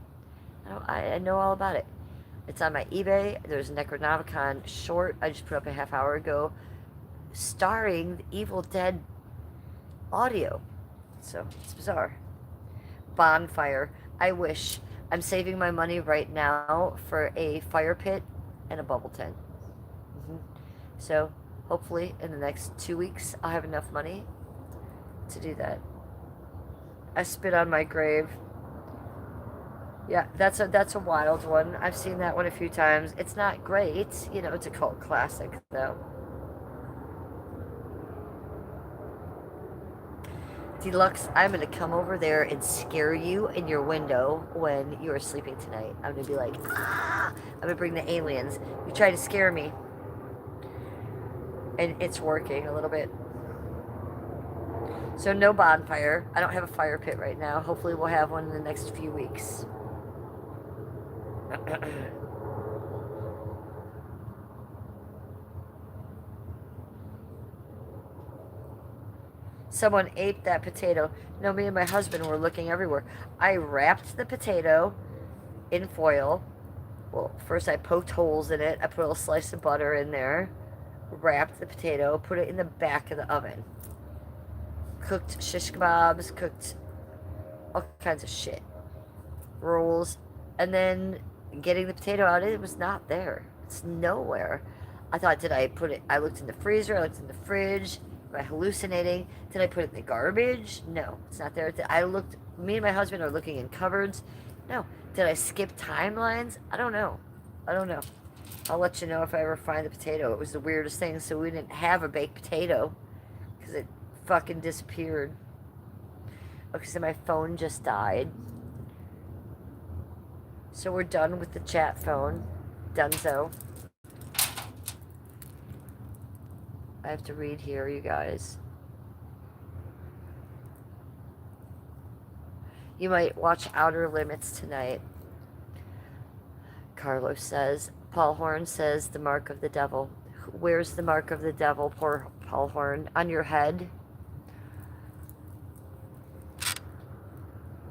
I know all about it. It's on my eBay. There's a Necronomicon short I just put up a half hour ago, starring the Evil Dead audio. So, it's bizarre. Bonfire. I wish. I'm saving my money right now for a fire pit and a bubble tent. So, hopefully, in the next 2 weeks, I'll have enough money to do that. I spit on my grave. Yeah, that's a wild one. I've seen that one a few times. It's not great. You know, it's a cult classic, though. Deluxe, I'm going to come over there and scare you in your window when you are sleeping tonight. I'm going to be like, ah! I'm going to bring the aliens. You try to scare me. And it's working a little bit. So no bonfire. I don't have a fire pit right now. Hopefully we'll have one in the next few weeks. Someone ate that potato. No, me and my husband were looking everywhere. I wrapped the potato in foil. Well, first I poked holes in it. I put a little slice of butter in there. Wrapped the potato. Put it in the back of the oven. Cooked shish kebabs. Cooked all kinds of shit. Rolls. And then getting the potato out, it was not there. It's nowhere. I thought, did I put it? I looked in the freezer. I looked in the fridge. Am I hallucinating? Did I put it in the garbage? No, it's not there. I looked, me and my husband are looking in cupboards. No. Did I skip timelines? I don't know. I don't know. I'll let you know if I ever find the potato. It was the weirdest thing. So we didn't have a baked potato because it fucking disappeared. Okay, so my phone just died. So we're done with the chat phone. Donezo. I have to read here, you guys. You might watch Outer Limits tonight. Carlos says. Paul Horn says the mark of the devil. Where's the mark of the devil, poor Paul Horn? On your head?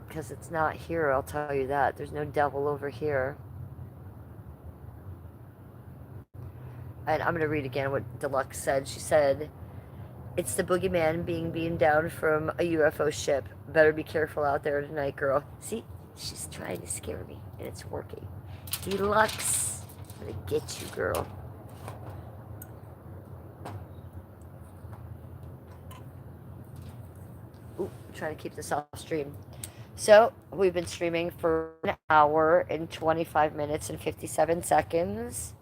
Because it's not here, I'll tell you that. There's no devil over here. And I'm going to read again what Deluxe said. She said, it's the boogeyman being beamed down from a UFO ship. Better be careful out there tonight, girl. See? She's trying to scare me, and it's working. Deluxe, I'm going to get you, girl. Ooh, I'm trying to keep this off stream. So, we've been streaming for an hour and 25 minutes and 57 seconds.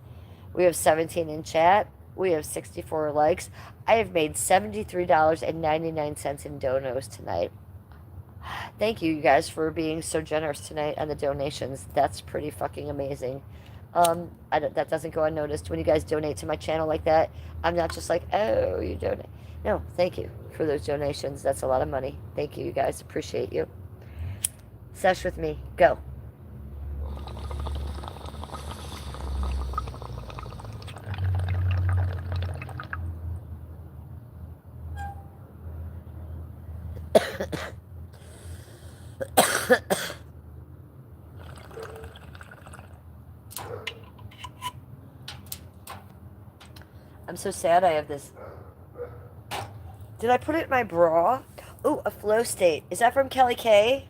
We have 17 in chat. We have 64 likes. I have made $73.99 in donos tonight. Thank you, you guys, for being so generous tonight on the donations. That's pretty fucking amazing. That doesn't go unnoticed. When you guys donate to my channel like that, I'm not just like, oh, you donate. No, thank you for those donations. That's a lot of money. Thank you, you guys. Appreciate you. Sesh with me. Go. I'm so sad I have this. Did I put it in my bra? Oh, a flow state. Is that from Kelly K?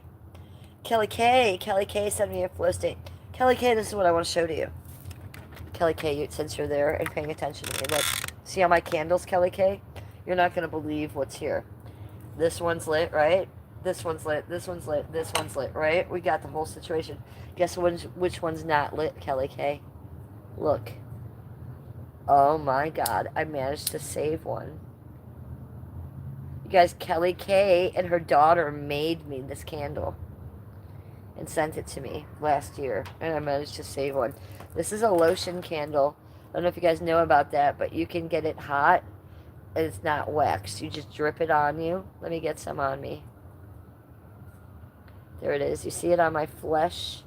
Kelly K. Kelly K sent me a flow state. Kelly K, this is what I want to show to you. Kelly K, since you're there and paying attention to me. Look, see all my candles, Kelly K? You're not going to believe what's here. This one's lit, right? This one's lit. This one's lit. This one's lit, right? We got the whole situation. Guess which one's not lit, Kelly K? Look. Oh my god, I managed to save one. You guys, Kelly K and her daughter made me this candle and sent it to me last year, and I managed to save one. This is a lotion candle. I don't know if you guys know about that, but you can get it hot, and it's not waxed. You just drip it on you. Let me get some on me. There it is. You see it on my flesh?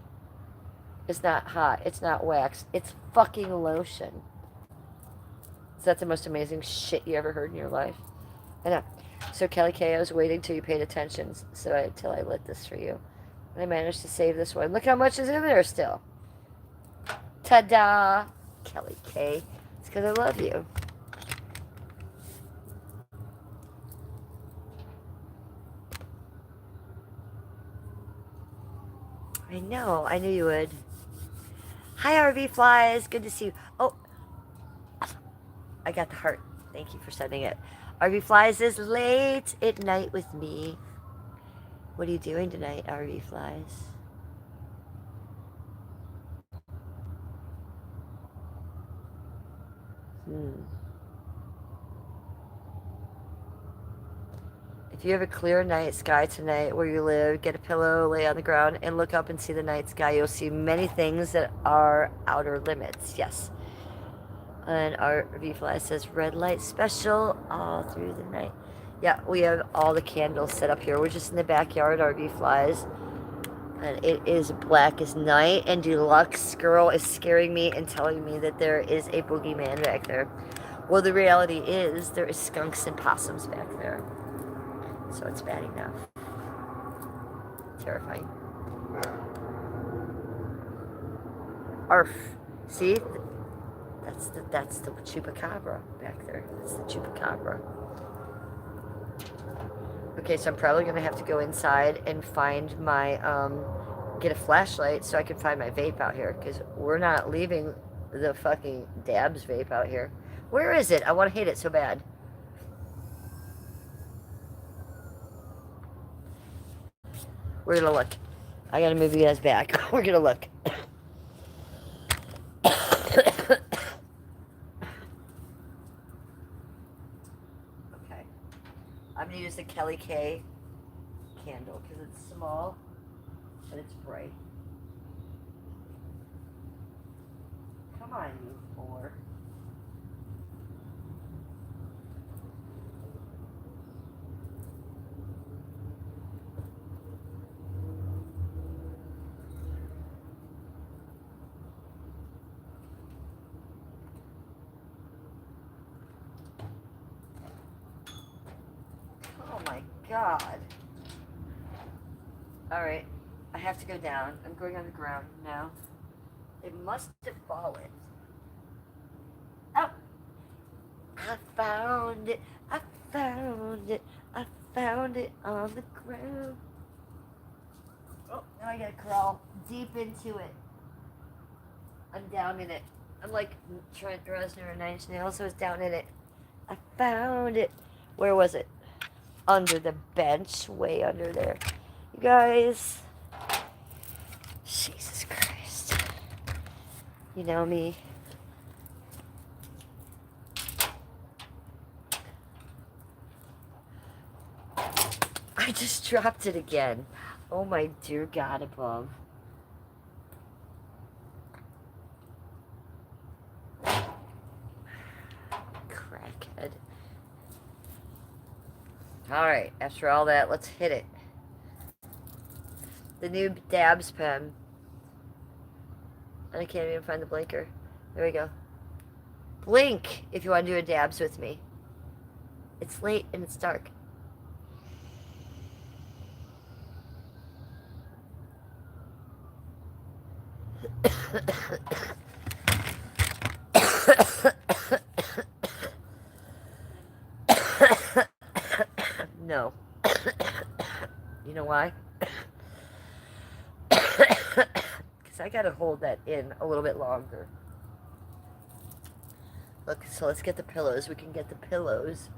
It's not hot. It's not waxed. It's fucking lotion. Is that the most amazing shit you ever heard in your life? I know. So Kelly K, I was waiting till you paid attention, till I lit this for you. And I managed to save this one. Look how much is in there still. Ta-da! Kelly K. It's because I love you. I know. I knew you would. Hi, RV Flies. Good to see you. Oh, I got the heart. Thank you for sending it. RV Flies is late at night with me. What are you doing tonight, RV Flies? If you have a clear night sky tonight where you live, get a pillow, lay on the ground, and look up and see the night sky. You'll see many things that are outer limits. Yes. And RV Fly says red light special all through the night. Yeah, we have all the candles set up here. We're just in the backyard, RV Flies. And it is black as night. And Deluxe Girl is scaring me and telling me that there is a boogeyman back there. Well, the reality is there is skunks and possums back there. So it's bad enough. Terrifying. Arf. See? That's the chupacabra back there. That's the chupacabra. Okay, so I'm probably going to have to go inside and find my, get a flashlight so I can find my vape out here. Because we're not leaving the fucking Dabs vape out here. Where is it? I want to hit it so bad. We're going to look. I got to move you guys back. We're going to look. Okay. I'm going to use the Kelly K candle because it's small and it's bright. Come on, you four. God. Alright. I have to go down. I'm going on the ground now. It must have fallen. Oh! I found it. I found it. I found it on the ground. Oh, now I gotta crawl deep into it. I'm down in it. I'm like Trent Reznor and Nine Inch Nails, so I was down in it. I found it. Where was it? Under the bench, way under there. You guys. Jesus Christ. You know me. I just dropped it again. Oh my dear God above. Crackhead. Alright, after all that, let's hit it. The new dabs pen. And I can't even find the blinker. There we go. Blink if you want to do a dabs with me. It's late and it's dark. No. You know why? Because I gotta hold that in a little bit longer. Look, so let's get the pillows. We can get the pillows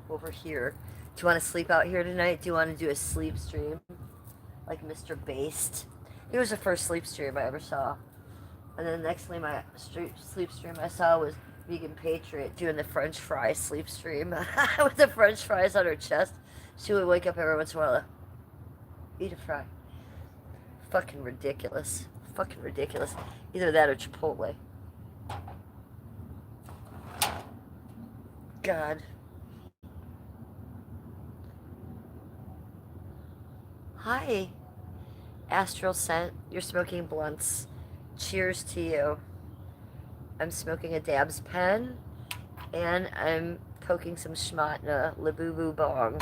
over here. Do you want to sleep out here tonight? Do you want to do a sleep stream? Like Mr. Based? It was the first sleep stream I ever saw. And then the next sleep stream I saw was Vegan Patriot doing the French fry sleep stream. With the French fries on her chest. She would wake up every once in a while to eat a fry. Fucking ridiculous. Fucking ridiculous. Either that or Chipotle. God. Hi. Astral Scent. You're smoking blunts. Cheers to you. I'm smoking a dabs pen. And I'm poking some schmott in a Labubu bong.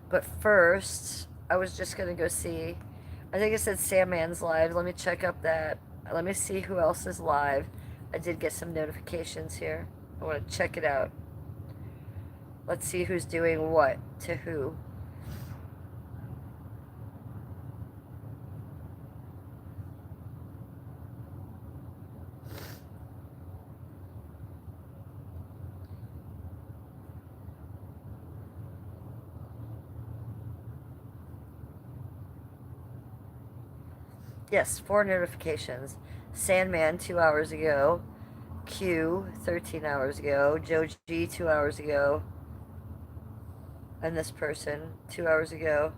But first, I was just going to go see. I think it said Sandman's live. Let me check up that. Let me see who else is live. I did get some notifications here. I want to check it out. Let's see who's doing what to who. Yes, 4 notifications. Sandman 2 hours ago. Q 13 hours ago. Joe G 2 hours ago. And this person 2 hours ago.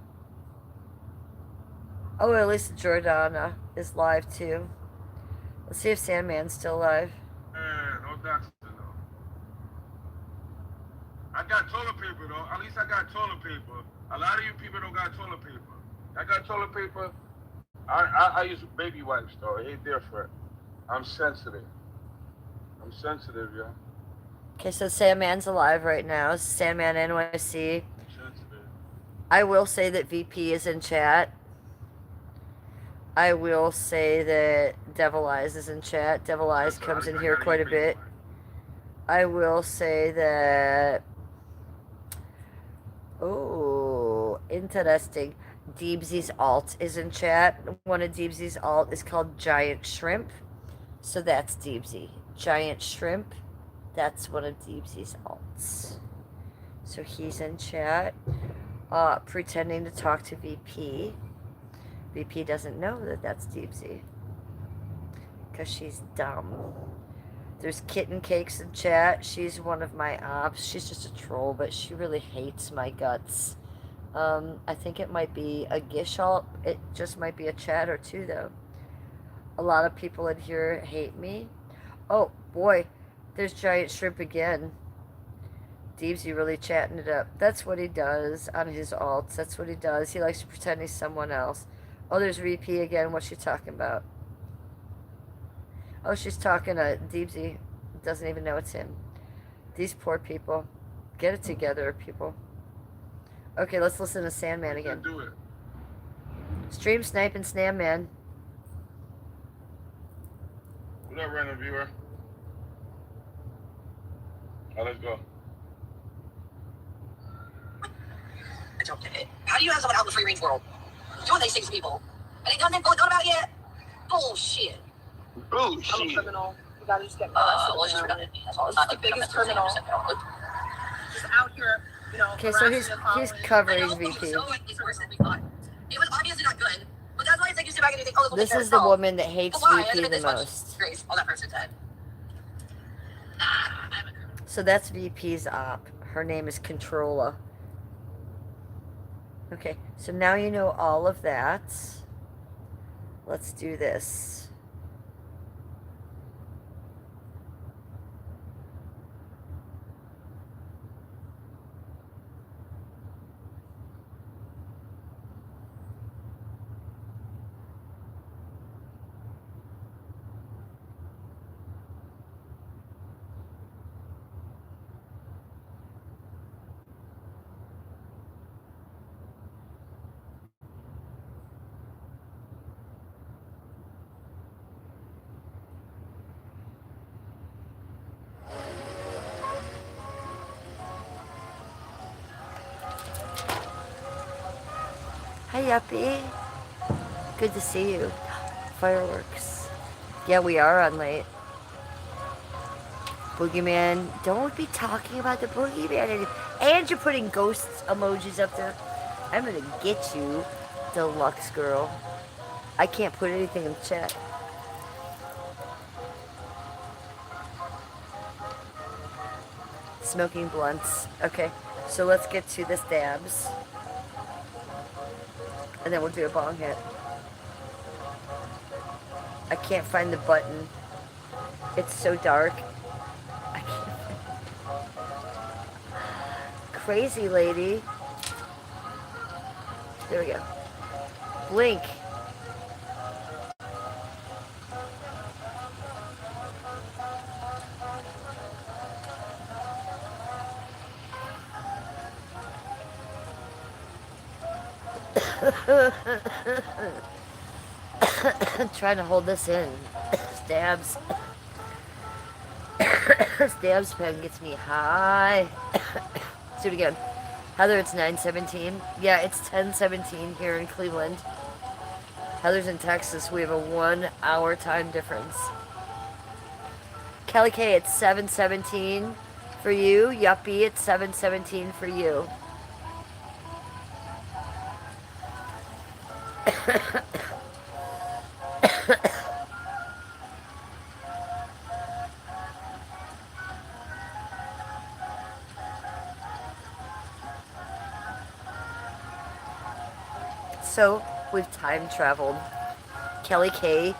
Oh, at least Jordana is live too. Let's see if Sandman's still live. No doctor, though. I got toilet paper, though. At least I got toilet paper. A lot of you people don't got toilet paper. I got toilet paper. I use baby wipes, though. It ain't different. I'm sensitive. I'm sensitive, yeah. Okay, so Sandman's alive right now. Sandman NYC. I'm sensitive. I will say that VP is in chat. I will say that Devil Eyes is in chat. Devil Eyes comes in here quite a bit. I will say that... Oh, interesting. Deebsy's alt is in chat. One of Deebsy's alt is called Giant Shrimp. So that's Deebsy. Giant Shrimp. That's one of Deebsy's alts. So he's in chat. Pretending to talk to VP. VP doesn't know that that's Deebsy. Because she's dumb. There's Kitten Cakes in chat. She's one of my ops. She's just a troll, but she really hates my guts. I think it might be a Gish alt. It just might be a chat or two, though. A lot of people in here hate me. Oh, boy. There's Giant Shrimp again. Deebsy really chatting it up. That's what he does on his alts. That's what he does. He likes to pretend he's someone else. Oh, there's VP again. What's she talking about? Oh, she's talking to Deebsy. Doesn't even know it's him. These poor people. Get it together, people. Okay, let's listen to Sandman We again. can do it. Stream Snipe and Sandman. What up, random viewer? All right, let's go. I don't get it. How do you have someone out in the free range world doing these things to people? And they nothing going on about it yet? Bullshit. Bullshit. I'm a criminal. You gotta just get me arrested. Well, it's just redundant. That's all. It's not the biggest criminal. Just out here, you know. Okay, so he's covering I know, VP. so it's worse than we thought. It was obviously not good. But that's why it's like you sit back and you think, oh, This is the woman that hates why? VP the This much most. grace, all that person said. I'm a criminal. So that's VP's op. Her name is Controlla. Okay, so now you know all of that. Let's do this. Hi, Yuppie. Good to see you. Fireworks. Yeah, we are on late. Boogeyman. Don't be talking about the Boogeyman. And you're putting ghosts emojis up there. I'm gonna get you, deluxe girl. I can't put anything in the chat. Smoking blunts. Okay, so let's get to this dabs. And then we'll do a bong hit. I can't find the button. It's so dark. I can't. Crazy lady. There we go. Blink. Trying to hold this in. Stabs. Stabs pen gets me high. Let's do it again. Heather, it's 9:17. Yeah, it's 10:17 here in Cleveland. Heather's in Texas. We have a 1 hour time difference. Kelly K, it's 7:17 for you. Yuppie, it's 7:17 for you. So, we've time traveled. Kelly K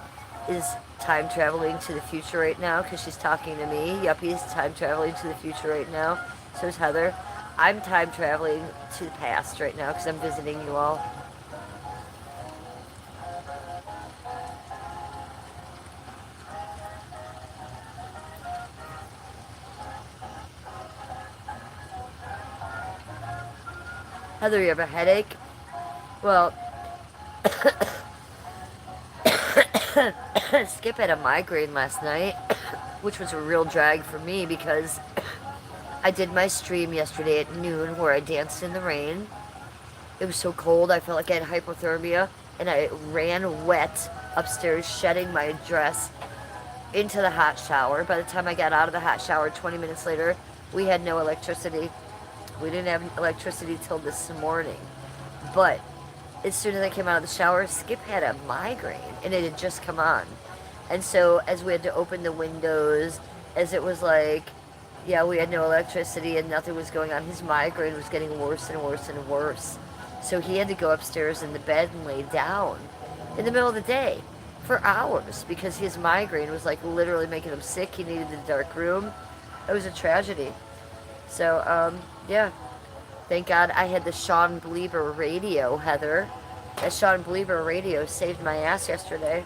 is time traveling to the future right now because she's talking to me. Yuppie's time traveling to the future right now. So is Heather. I'm time traveling to the past right now because I'm visiting you all. Heather, you have a headache? Well, Skip had a migraine last night, which was a real drag for me because I did my stream yesterday at noon where I danced in the rain. It was so cold, I felt like I had hypothermia, and I ran wet upstairs, shedding my dress into the hot shower. By the time I got out of the hot shower 20 minutes later, we had no electricity. We didn't have electricity till this morning. But as soon as I came out of the shower, Skip had a migraine, and it had just come on. And so as we had to open the windows, as it was like, yeah, we had no electricity and nothing was going on, his migraine was getting worse and worse and worse. So he had to go upstairs in the bed and lay down in the middle of the day for hours because his migraine was like literally making him sick. He needed the dark room. It was a tragedy. So, yeah. Thank God I had the Sean Bleeber radio, Heather. That Sean Bleeber radio saved my ass yesterday.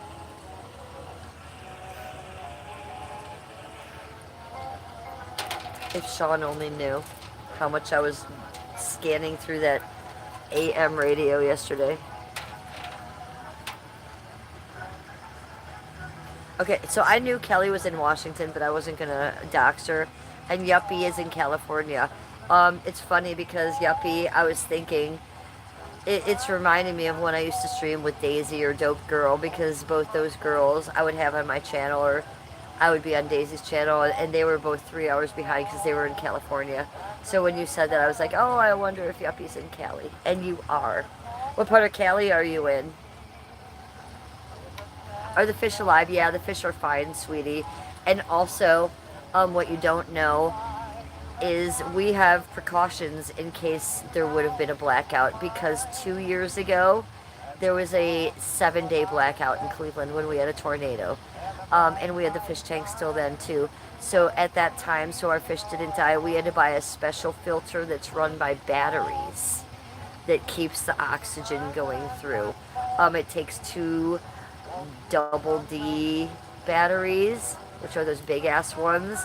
If Sean only knew how much I was scanning through that AM radio yesterday. Okay, so I knew Kelly was in Washington, but I wasn't gonna dox her. And Yuppie is in California. It's funny because Yuppie, I was thinking, it's reminding me of when I used to stream with Daisy or Dope Girl, because both those girls I would have on my channel, or I would be on Daisy's channel, and they were both 3 hours behind because they were in California. So when you said that, I was like, oh, I wonder if Yuppie's in Cali. And you are. What part of Cali are you in? Are the fish alive? Yeah, the fish are fine, sweetie. And also, what you don't know is we have precautions in case there would have been a blackout, because 2 years ago there was a 7-day blackout in Cleveland when we had a tornado, and we had the fish tank still then too. So at that time, so our fish didn't die, we had to buy a special filter that's run by batteries that keeps the oxygen going through. It takes 2 double D batteries, which are those big ass ones.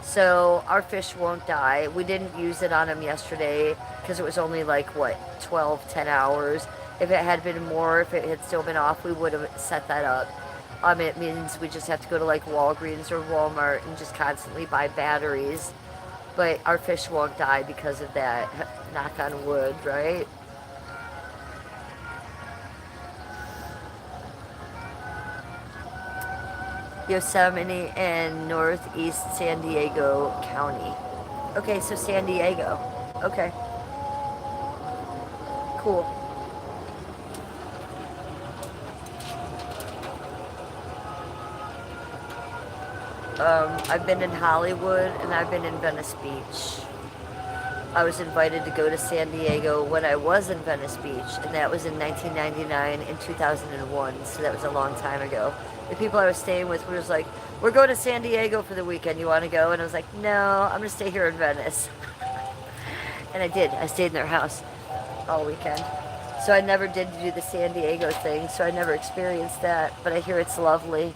So our fish won't die. We didn't use it on them yesterday because it was only like, what, 10 hours. If it had been more, if it had still been off, we would have set that up. It means we just have to go to like Walgreens or Walmart and just constantly buy batteries. But our fish won't die because of that. Knock on wood, right? Yosemite and northeast San Diego County. Okay, so San Diego. Okay. Cool. I've been in Hollywood and I've been in Venice Beach. I was invited to go to San Diego when I was in Venice Beach, and that was in 1999 and 2001, so that was a long time ago. The people I was staying with were just like, we're going to San Diego for the weekend, you want to go? And I was like, no, I'm going to stay here in Venice. And I did. I stayed in their house all weekend. So I never did do the San Diego thing, so I never experienced that, but I hear it's lovely.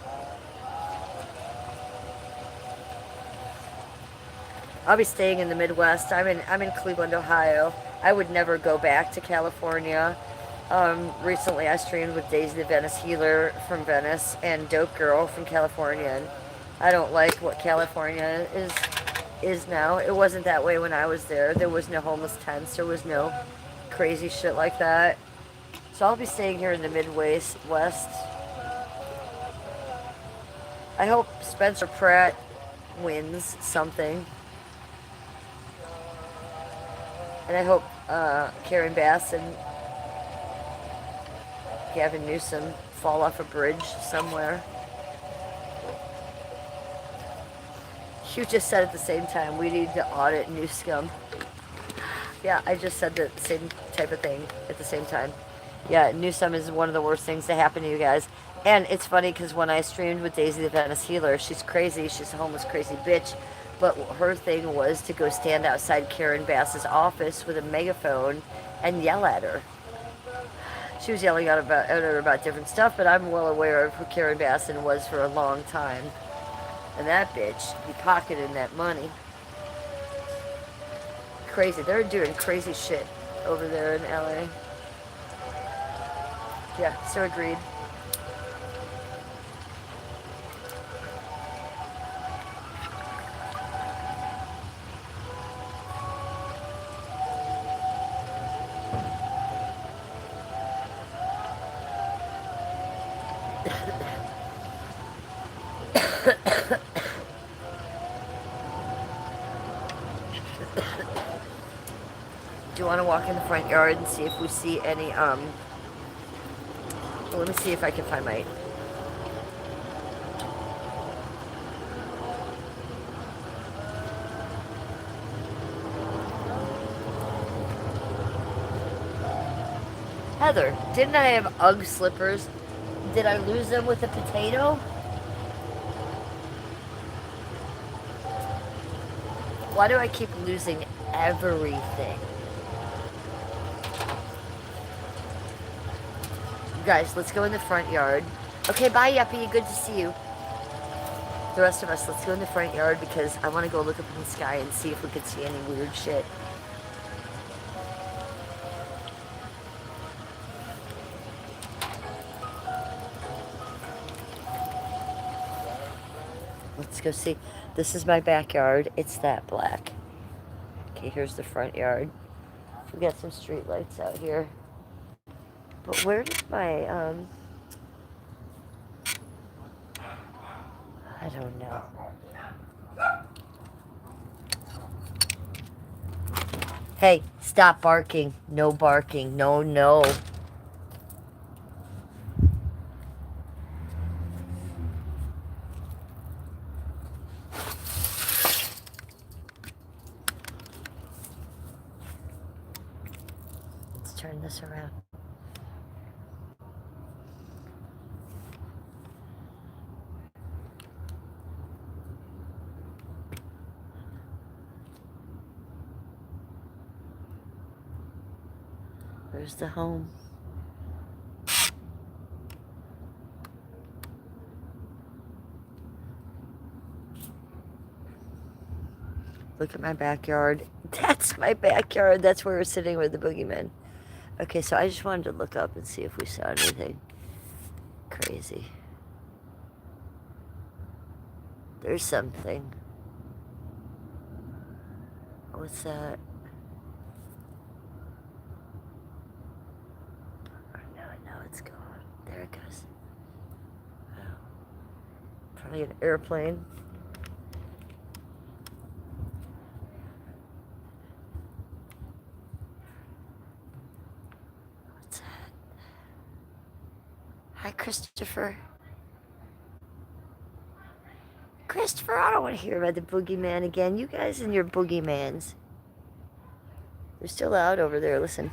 I'll be staying in the Midwest. I'm in Cleveland, Ohio. I would never go back to California. Recently I streamed with Daisy the Venice Healer from Venice and Dope Girl from California, and I don't like what California is now. It wasn't that way when I was there. There was no homeless tents. There was no crazy shit like that. So I'll be staying here in the Midwest. I hope Spencer Pratt wins something. And I hope Karen Bass and Gavin Newsom fall off a bridge somewhere. You just said at the same time, we need to audit Newscum. Yeah, I just said the same type of thing at the same time. Yeah, Newsome is one of the worst things to happen to you guys. And it's funny because when I streamed with Daisy the Venice Healer, she's crazy. She's a homeless crazy bitch. But her thing was to go stand outside Karen Bass's office with a megaphone and yell at her. She was yelling at her about different stuff, but I'm well aware of who Karen Bass was for a long time. And that bitch be pocketing that money. Crazy. They're doing crazy shit over there in LA. Yeah, so agreed. Do you want to walk in the front yard and see if we see any, let me see if I can find my... Heather, didn't I have UGG slippers? Did I lose them with a potato? Why do I keep losing everything? Guys, let's go in the front yard. Okay, bye, Yuppie. Good to see you. The rest of us, let's go in the front yard because I want to go look up in the sky and see if we could see any weird shit. Let's go see. This is my backyard. It's that black. Okay, here's the front yard. We got some street lights out here. But where did my, I don't know. Hey, stop barking. No barking. No, no. Let's turn this around. Where's the home? Look at my backyard. That's my backyard. That's where we're sitting with the boogeyman. Okay, so I just wanted to look up and see if we saw anything crazy. There's something. What's that? Oh, no, it's gone. There it goes. Oh. Probably an airplane. What's that? Hi, Christopher. Christopher, I don't want to hear about the boogeyman again. You guys and your boogeyman's. They're still out over there. Listen.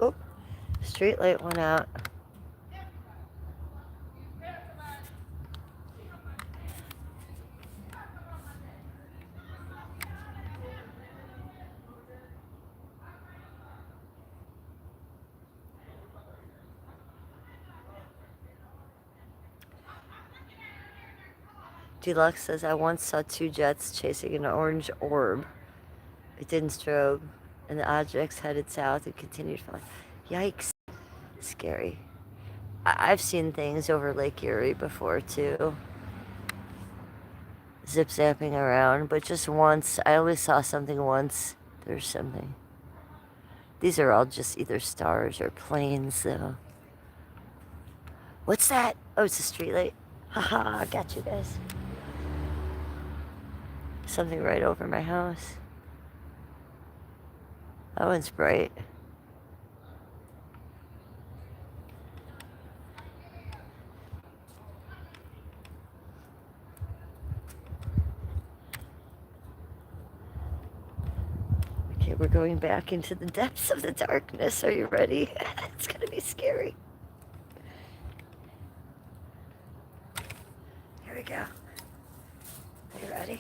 Oh, street light went out. Deluxe says, I once saw two jets chasing an orange orb. It didn't strobe, and the objects headed south and continued flying. Yikes. Scary. I've seen things over Lake Erie before, too. Zip-zapping around, but just once. I only saw something once. There's something. These are all just either stars or planes, though. What's that? Oh, it's a streetlight. Haha, I got you guys. Something right over my house. That one's bright. Okay, we're going back into the depths of the darkness. Are you ready? It's gonna be scary. Here we go. Are you ready?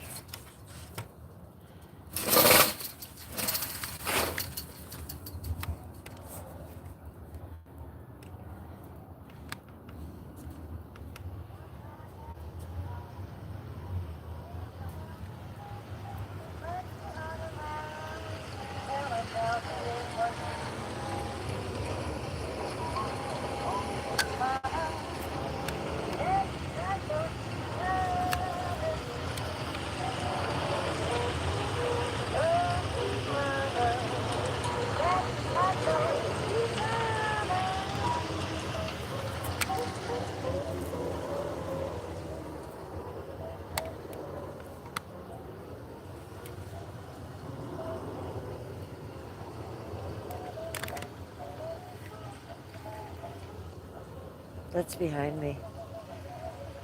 That's behind me.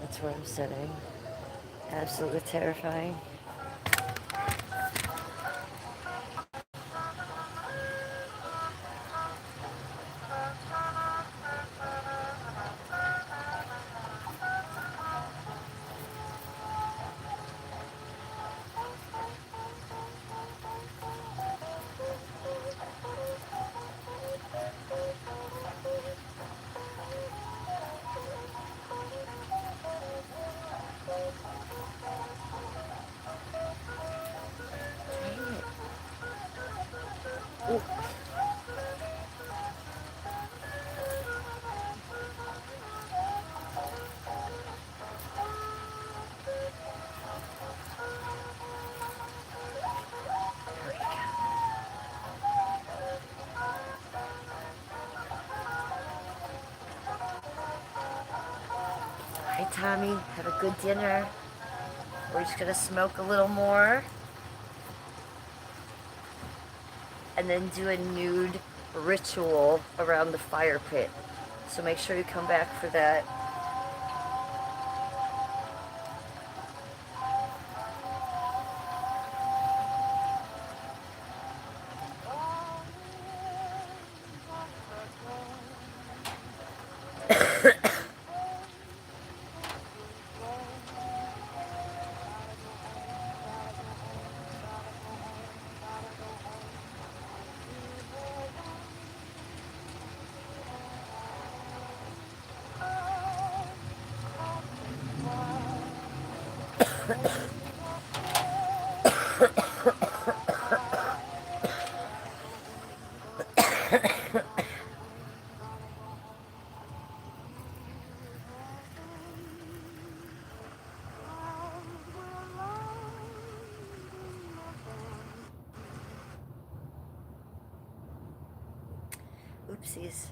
That's where I'm sitting. Absolutely terrifying. Hi, Tommy. Have a good dinner. We're just going to smoke a little more. And then do a nude ritual around the fire pit. So make sure you come back for that. Oopsies.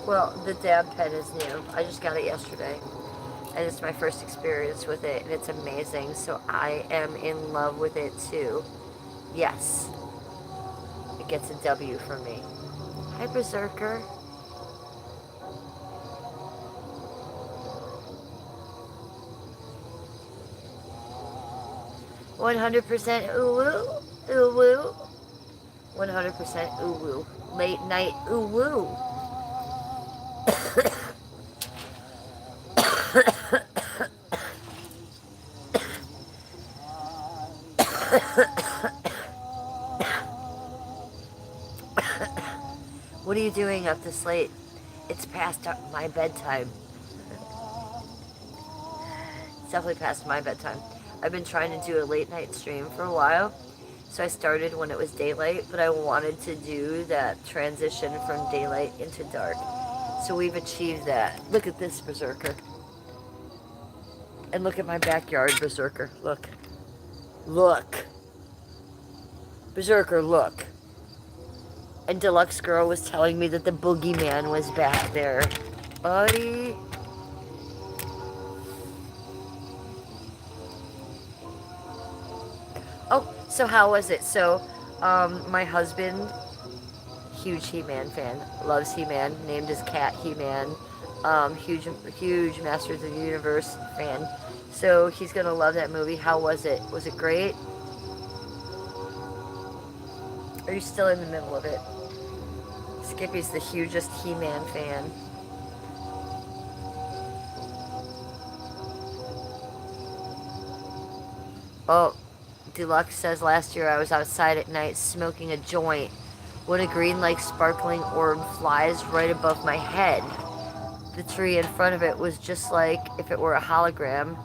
Well, the dab pen is new. I just got it yesterday. And it's my first experience with it, and it's amazing. So I am in love with it too. Yes. It gets a W for me. Hi, Berserker. "100% ooh-woo, ooh-woo." 100% ooh-woo. Late night ooh-woo. What are you doing up this late? It's past my bedtime. It's definitely past my bedtime. I've been trying to do a late night stream for a while. So I started when it was daylight, but I wanted to do that transition from daylight into dark. So we've achieved that. Look at this, Berserker. And look at my backyard, Berserker. Look. Look. Berserker, look. And Deluxe Girl was telling me that the boogeyman was back there. Buddy. Oh, so how was it? So, my husband, huge He-Man fan, loves He-Man, named his cat He-Man. Huge Masters of the Universe fan. So he's gonna love that movie. How was it? Was it great? Are you still in the middle of it? Skippy's the hugest He-Man fan. Oh, Deluxe says last year I was outside at night smoking a joint when a green like sparkling orb flies right above my head. The tree in front of it was just like if it were a hologram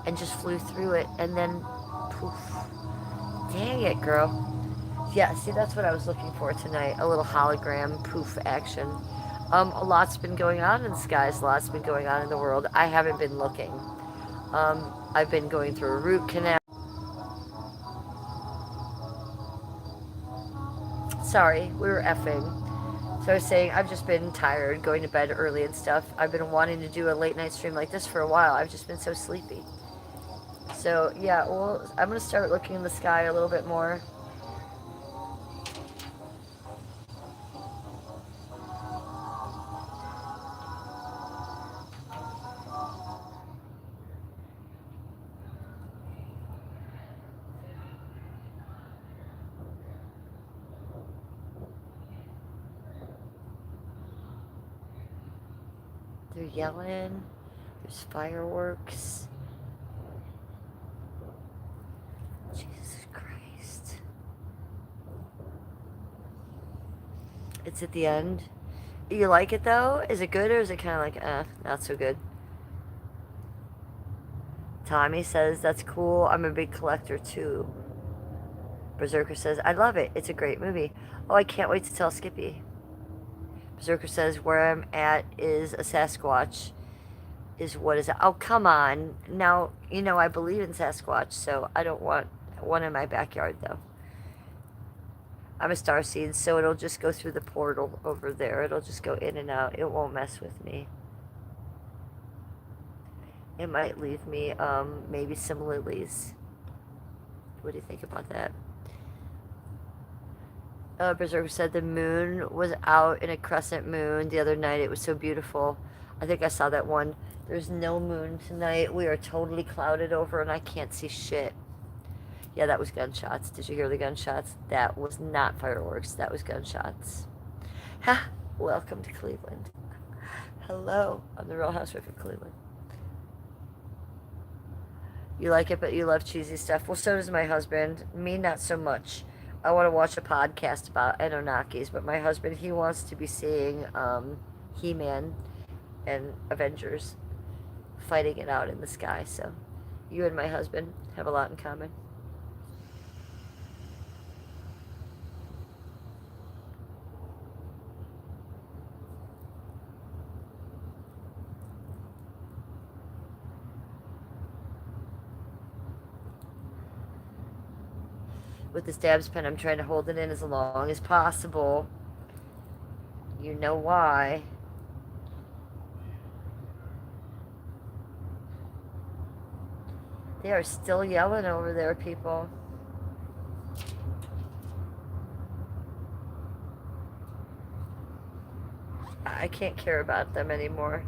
and just flew through it and then poof. Dang it, girl. Yeah, see, that's what I was looking for tonight. A little hologram poof action. A lot's been going on in the skies. A lot's been going on in the world. I haven't been looking. I've been going through a root canal. Sorry, we were effing. So I was saying, I've just been tired, going to bed early and stuff. I've been wanting to do a late night stream like this for a while. I've just been so sleepy. So, yeah, well, I'm going to start looking in the sky a little bit more. They're yelling. There's fireworks. Jesus Christ. It's at the end. You like it though? Is it good or is it kind of like, not so good? Tommy says, that's cool. I'm a big collector too. Berserker says, I love it. It's a great movie. Oh, I can't wait to tell Skippy. Berserker says, where I'm at is a Sasquatch. Is what is it? Oh, come on. Now, you know, I believe in Sasquatch, so I don't want one in my backyard, though. I'm a starseed, so it'll just go through the portal over there. It'll just go in and out. It won't mess with me. It might leave me, maybe some lilies. What do you think about that? Berserker said the moon was out in a crescent moon the other night. It was so beautiful. I think I saw that one. There's no moon tonight. We are totally clouded over and I can't see shit. Yeah, that was gunshots. Did you hear the gunshots? That was not fireworks. That was gunshots. Ha! Welcome to Cleveland. Hello. I'm the Real Housewife of Cleveland. You like it, but you love cheesy stuff. Well, so does my husband. Me, not so much. I want to watch a podcast about Anunnakis, but my husband, he wants to be seeing He-Man and Avengers fighting it out in the sky. So you and my husband have a lot in common. With the stabs pen, I'm trying to hold it in as long as possible. You know why. They are still yelling over there, people. I can't care about them anymore.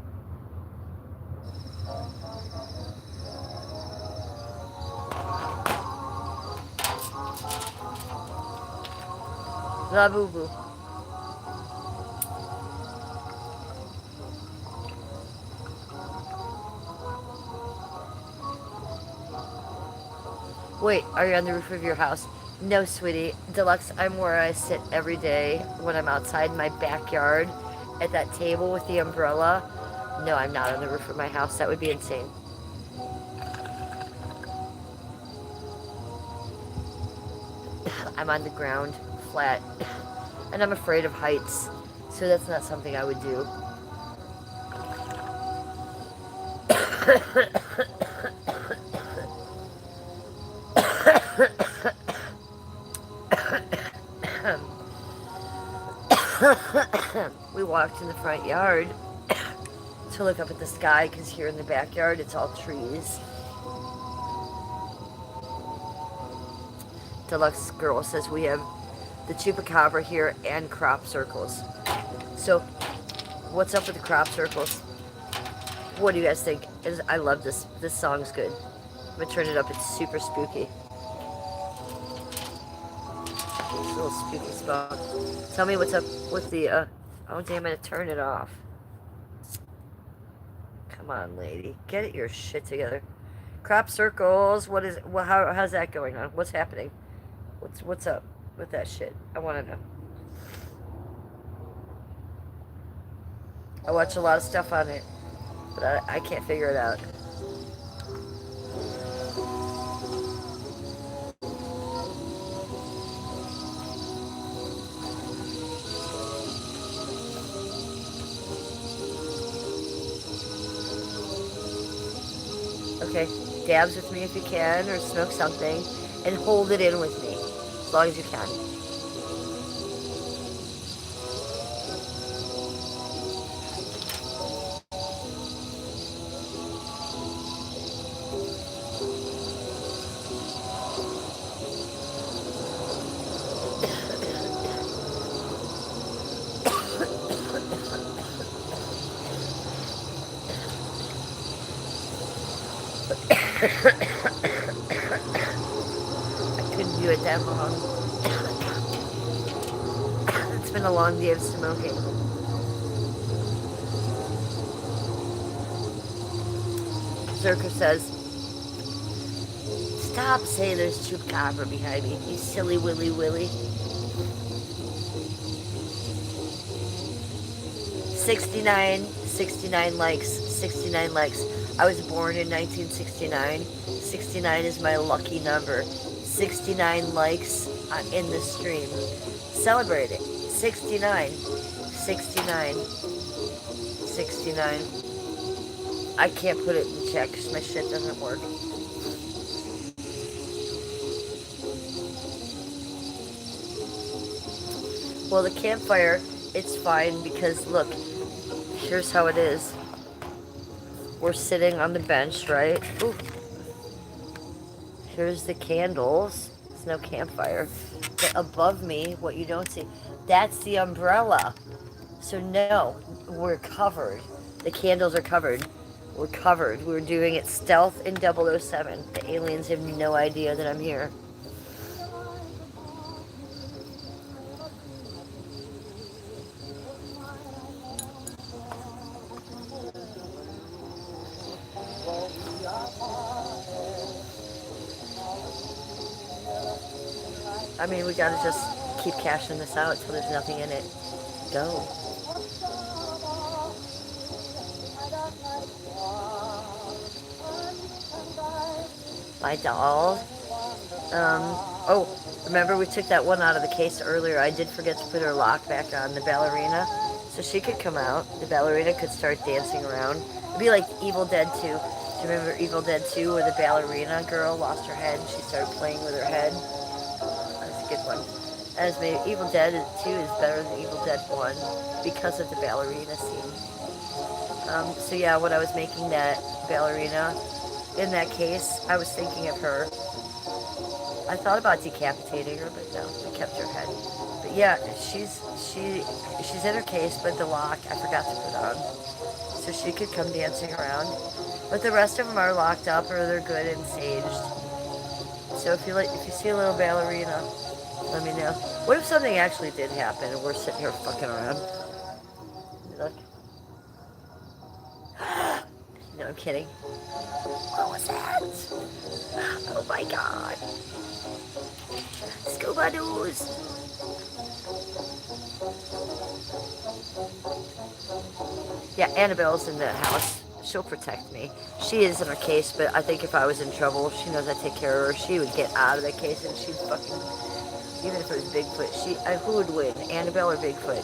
La boo boo. Wait, are you on the roof of your house? No, sweetie. Deluxe, I'm where I sit every day when I'm outside my backyard at that table with the umbrella. No, I'm not on the roof of my house. That would be insane. I'm on the ground, flat, and I'm afraid of heights, so that's not something I would do. We walked in the front yard to look up at the sky because here in the backyard it's all trees. Deluxe Girl says we have the chupacabra here and crop circles. So, what's up with the crop circles? What do you guys think? I love this. This song's good. I'm gonna turn it up. It's super spooky. It's a little spooky spot. Tell me what's up with the, oh damn, I'm gonna turn it off. Come on, lady. Get your shit together. Crop circles. What is, well, how's that going on? What's happening? What's up with that shit? I want to know. I watch a lot of stuff on it, but I can't figure it out. Okay, dabs with me if you can, or smoke something, and hold it in with me. As long as you can. I couldn't do it that long. It's been a long day of smoking. Zerka says, stop saying there's chupacabra behind me, you silly willy willy. 69 likes, 69 likes. I was born in 1969. 69 is my lucky number. 69 likes in the stream. Celebrate it. 69. 69. 69. I can't put it in check because my shit doesn't work. Well, the campfire, it's fine because, look, here's how it is. We're sitting on the bench, right? Ooh. Here's the candles. There's no campfire. But above me, what you don't see, that's the umbrella. So no, we're covered. The candles are covered. We're covered. We're doing it stealth in 007. The aliens have no idea that I'm here. I mean, we gotta just keep cashing this out until there's nothing in it. Go. My doll. Oh, remember we took that one out of the case earlier. I did forget to put her lock back on, the ballerina. So she could come out. The ballerina could start dancing around. It'd be like Evil Dead 2. Do you remember Evil Dead 2 where the ballerina girl lost her head and she started playing with her head? That's a good one. As maybe Evil Dead 2 is better than Evil Dead 1 because of the ballerina scene. So yeah, when I was making that ballerina in that case, I was thinking of her. I thought about decapitating her, but no, I kept her head. But yeah, she's in her case, but the lock I forgot to put on, so she could come dancing around. But the rest of them are locked up or they're good and saged. So if you see a little ballerina, let me know. What if something actually did happen and we're sitting here fucking around? Look. No, I'm kidding. What was that? Oh my god. Scuba doos. Yeah, Annabelle's in the house. She'll protect me. She is in her case, but I think if I was in trouble, she knows I take care of her. She would get out of the case and she'd fucking... Even if it was Bigfoot, who would win? Annabelle or Bigfoot?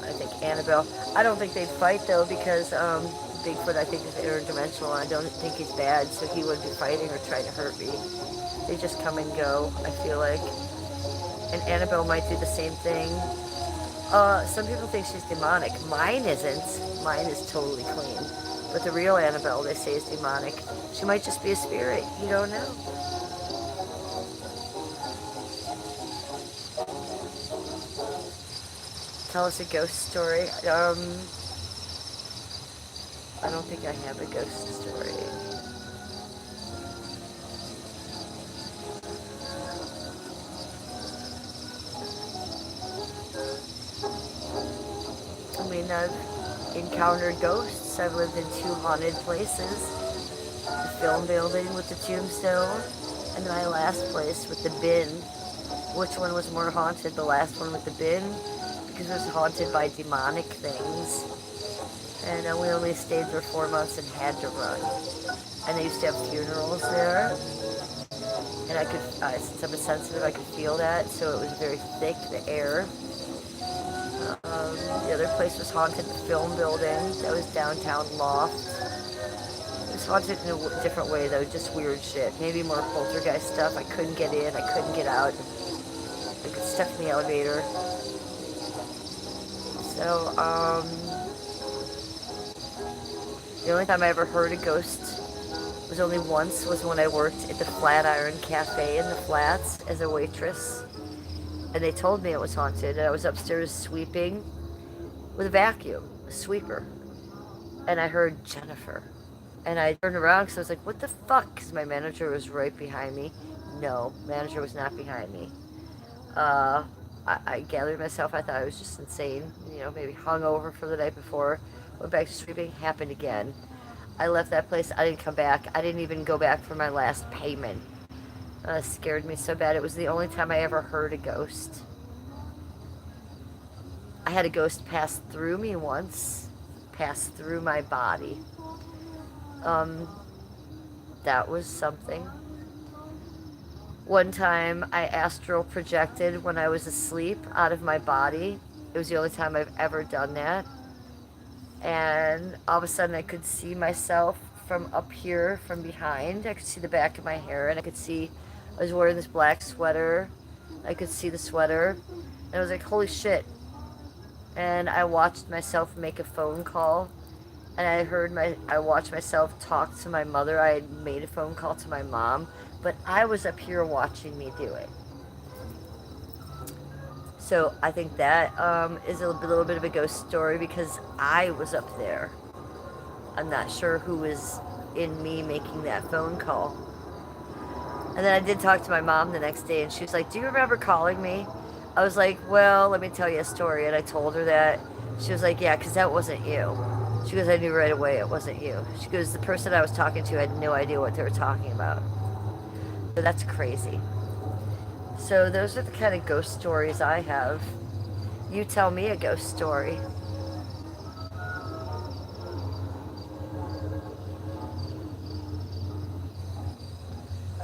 I think Annabelle. I don't think they'd fight though because Bigfoot I think is interdimensional. I don't think he's bad, so he wouldn't be fighting or trying to hurt me. They just come and go, I feel like. And Annabelle might do the same thing. Some people think she's demonic. Mine isn't. Mine is totally clean. But the real Annabelle, they say, is demonic. She might just be a spirit. You don't know. Tell us a ghost story. I don't think I have a ghost story. I mean, I've encountered ghosts. I've lived in 2 haunted places. The film building with the tombstone, and my last place with the bin. Which one was more haunted? The last one with the bin? Because it was haunted by demonic things. And we only stayed for 4 months and had to run. And they used to have funerals there. And I could, since I'm a sensitive, I could feel that. So it was very thick, the air. The other place was haunted, the film building. That was downtown Loft. It was haunted in a different way, though. Just weird shit. Maybe more poltergeist stuff. I couldn't get in. I couldn't get out. I got stuck in the elevator. So, the only time I ever heard a ghost was only once, was when I worked at the Flatiron Cafe in the Flats as a waitress. And they told me it was haunted, and I was upstairs sweeping with a vacuum, a sweeper. And I heard Jennifer. And I turned around because I was like, what the fuck? Because my manager was right behind me. No, manager was not behind me. I gathered myself. I thought I was just insane. You know, maybe hungover for the night before. Went back to sweeping. Happened again. I left that place. I didn't come back. I didn't even go back for my last payment. Scared me so bad. It was the only time I ever heard a ghost. I I had a ghost pass through me once, pass through my body. Um, that was something. One time I astral projected when I was asleep out of my body. It was the only time I've ever done that. And all of a sudden I could see myself from up here, from behind. I could see the back of my hair, and I could see I was wearing this black sweater. I could see the sweater. And I was like, holy shit. And I watched myself make a phone call. And I watched myself talk to my mother. I had made a phone call to my mom. But I was up here watching me do it. So I think that is a little bit of a ghost story because I was up there. I'm not sure who was in me making that phone call. And then I did talk to my mom the next day, and she was like, do you remember calling me? I was like, well, let me tell you a story. And I told her that. She was like, yeah, because that wasn't you. She goes, I knew right away it wasn't you. She goes, the person I was talking to had no idea what they were talking about. So that's crazy. So those are the kind of ghost stories I have. You tell me a ghost story.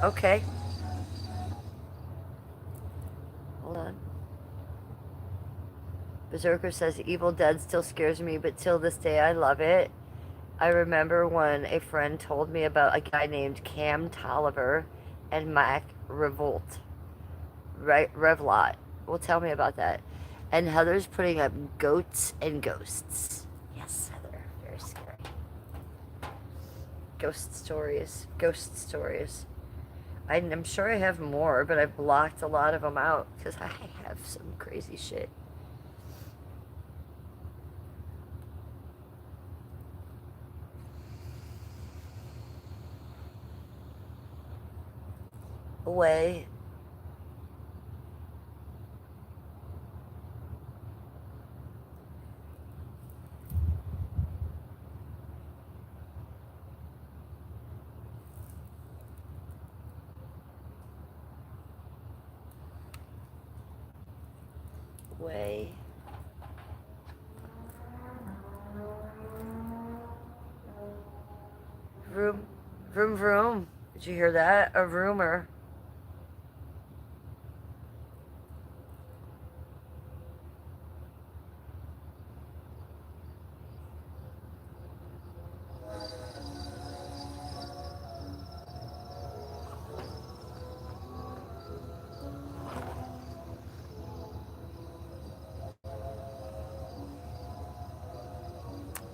Okay. Hold on. Berserker says Evil Dead still scares me, but till this day I love it. I remember when a friend told me about a guy named Cam Tolliver and Mac Revolt. Right, Revlot. Well, tell me about that. And Heather's putting up goats and ghosts. Yes, Heather. Very scary. Ghost stories. Ghost stories. I'm sure I have more, but I've blocked a lot of them out because I have some crazy shit. Away. Way. Vroom, vroom, vroom. Did you hear that? A rumor.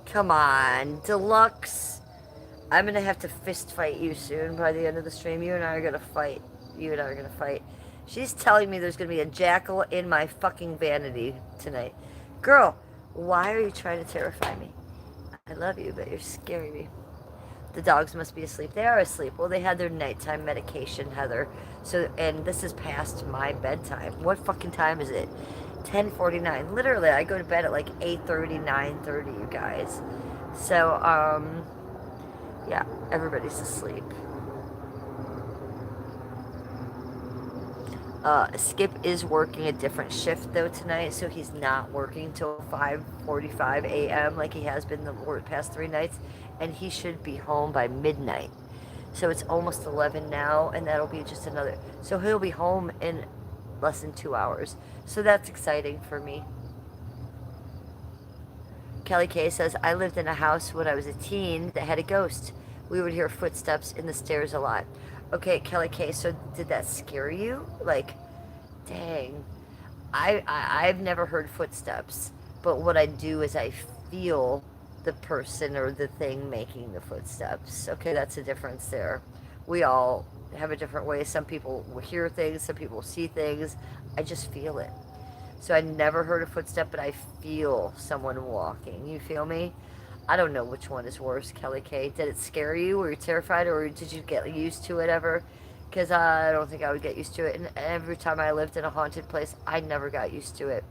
Come on, Deluxe. I'm gonna have to fist fight you soon by the end of the stream. You and I are gonna fight. You and I are gonna fight. She's telling me there's gonna be a jackal in my fucking vanity tonight. Girl, why are you trying to terrify me? I love you, but you're scaring me. The dogs must be asleep. They are asleep. Well, they had their nighttime medication, Heather. So, and this is past my bedtime. What fucking time is it? 10:49. Literally, I go to bed at like 8:30, 9:30, you guys. So, yeah, everybody's asleep. Skip is working a different shift though tonight, so he's not working till 5:45 a.m. like he has been the past 3 nights, and he should be home by midnight. So it's almost 11 now, and that'll be just another. So he'll be home in less than 2 hours. So that's exciting for me. Kelly Kay says, I lived in a house when I was a teen that had a ghost. We would hear footsteps in the stairs a lot. Okay, Kelly Kay, so did that scare you? Like, dang. I've never heard footsteps, but what I do is I feel the person or the thing making the footsteps. Okay, that's a difference there. We all have a different way. Some people will hear things, some people see things. I just feel it. So I never heard a footstep, but I feel someone walking. You feel me? I don't know which one is worse, Kelly Kay. Did it scare you? Were you terrified, or did you get used to it ever? Because I don't think I would get used to it. And every time I lived in a haunted place, I never got used to it.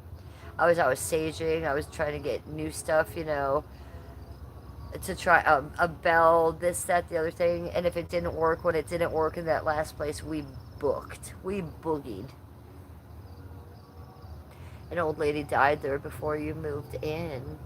I was saging. I was trying to get new stuff, you know, to try a bell, this, that, the other thing. And if it didn't work, when it didn't work in that last place, we booked. We boogied. An old lady died there before you moved in.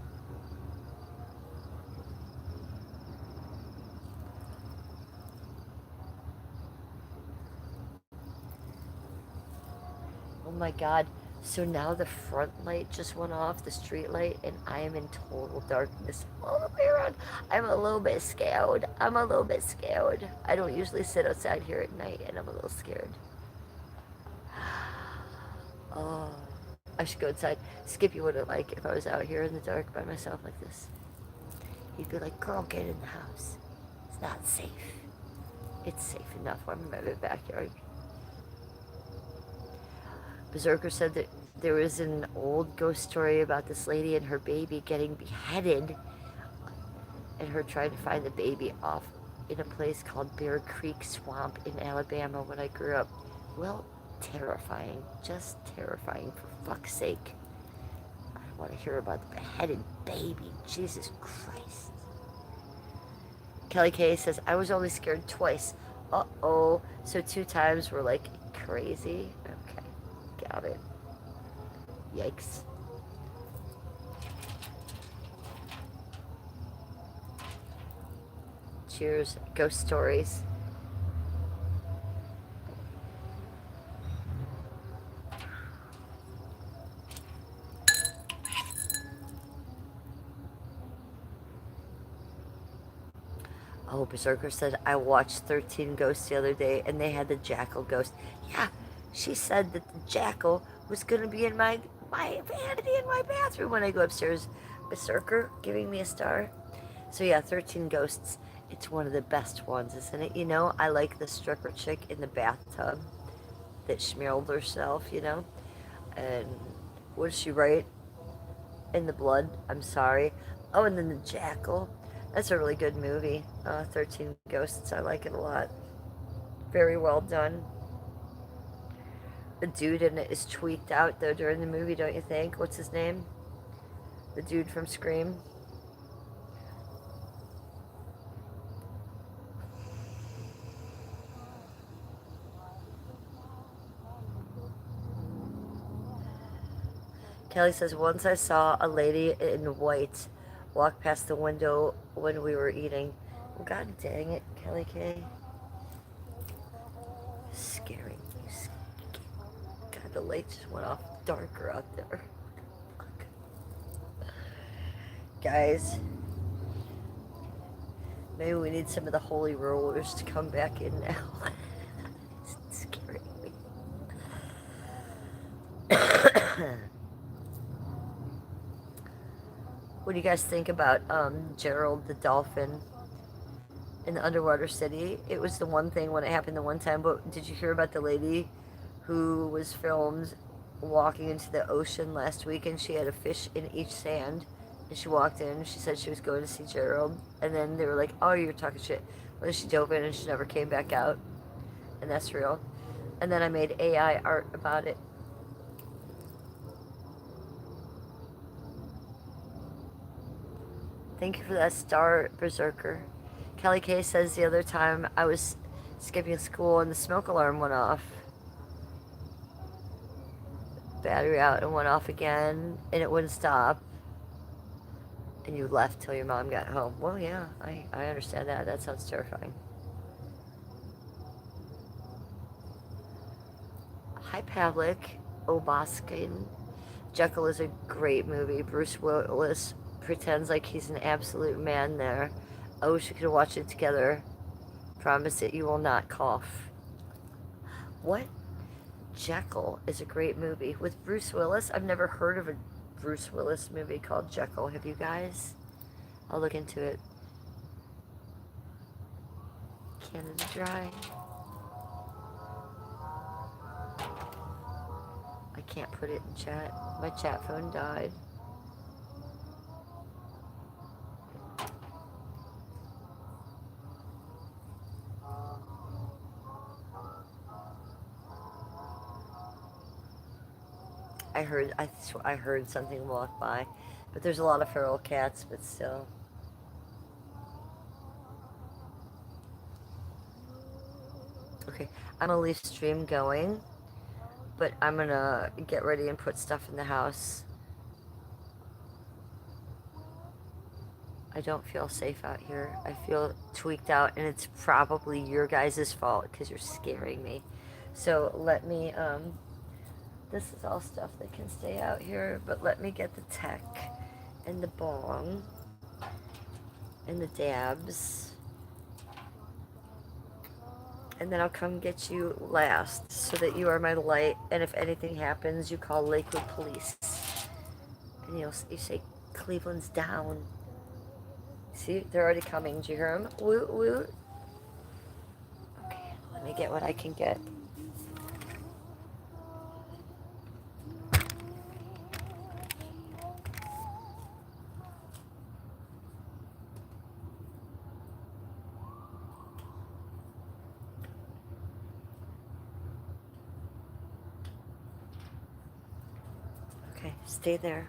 Oh my god. So now the front light just went off, the street light, and I am in total darkness all the way around. I'm a little bit scared. I'm a little bit scared. I don't usually sit outside here at night, and I'm a little scared. Oh, I should go inside. Skippy would have liked if I was out here in the dark by myself like this. He'd be like, girl, get in the house. It's not safe. It's safe enough. I'm in my backyard. Berserker said that there was an old ghost story about this lady and her baby getting beheaded and her trying to find the baby off in a place called Bear Creek Swamp in Alabama when I grew up. Well, terrifying. Just terrifying, for fuck's sake. I don't want to hear about the beheaded baby. Jesus Christ. Kelly Kay says, I was only scared twice. Uh-oh. So 2 times were like crazy. Okay. Got it. Yikes. Cheers. Ghost stories. Oh, Berserker said, I watched 13 Ghosts the other day, and they had the jackal ghost. Yeah, she said that the jackal was going to be in my vanity in my bathroom when I go upstairs. Berserker giving me a star. So yeah, 13 Ghosts. It's one of the best ones, isn't it? You know, I like the stripper chick in the bathtub that smeared herself, you know? And what does she write? In the blood. I'm sorry. Oh, and then the jackal. That's a really good movie. 13 Ghosts. I like it a lot. Very well done. The dude in it is tweaked out, though, during the movie, don't you think? What's his name? The dude from Scream. Kelly says, once I saw a lady in white walk past the window when we were eating. Well, God dang it, Kelly K. Scaring you. God, the light just went off darker out there. Fuck. Guys, maybe we need some of the holy rollers to come back in now. It's scaring me. What do you guys think about Gerald the dolphin in the underwater city? It was the one thing when it happened the one time, but did you hear about the lady who was filmed walking into the ocean last week and she had a fish in each sand? And she walked in, she said she was going to see Gerald, and then they were like, oh, you're talking shit. Well, she dove in and she never came back out. And that's real. And then I made AI art about it. Thank you for that star, Berserker. Kelly K says the other time I was skipping school and the smoke alarm went off. Battery out and went off again and it wouldn't stop. And you left till your mom got home. Well, yeah, I understand that. That sounds terrifying. Hi, Pavlik. Obaskin. Jekyll is a great movie. Bruce Willis pretends like he's an absolute man there. I wish we could watch it together. Promise that you will not cough. What? Jekyll is a great movie with Bruce Willis. I've never heard of a Bruce Willis movie called Jekyll. Have you guys? I'll look into it. Canada Dry. I can't put it in chat. My chat phone died. I heard something walk by, but there's a lot of feral cats, but still. Okay, I'm gonna leave stream going. But I'm gonna get ready and put stuff in the house. I don't feel safe out here. I feel tweaked out, and it's probably your guys' fault because you're scaring me. So let me, this is all stuff that can stay out here, but let me get the tech and the bong and the dabs. And then I'll come get you last so that you are my light. And if anything happens, you call Lakewood Police. And you say, Cleveland's down. See, they're already coming. Do you hear them? Woot, woot. Okay, let me get what I can get. Okay, stay there.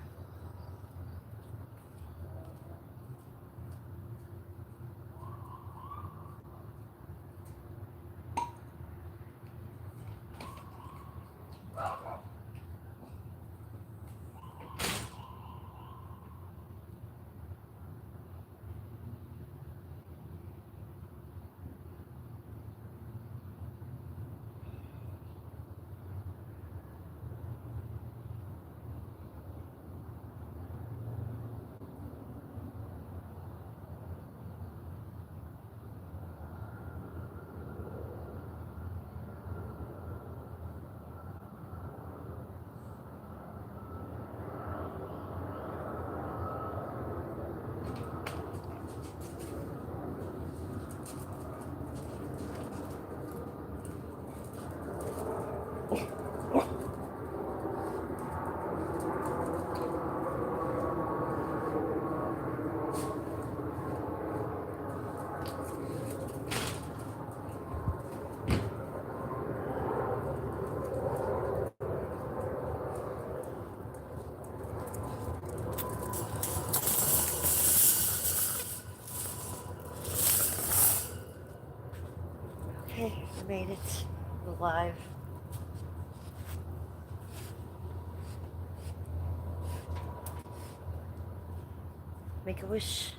Okay, I made it. I'm alive. Make a wish.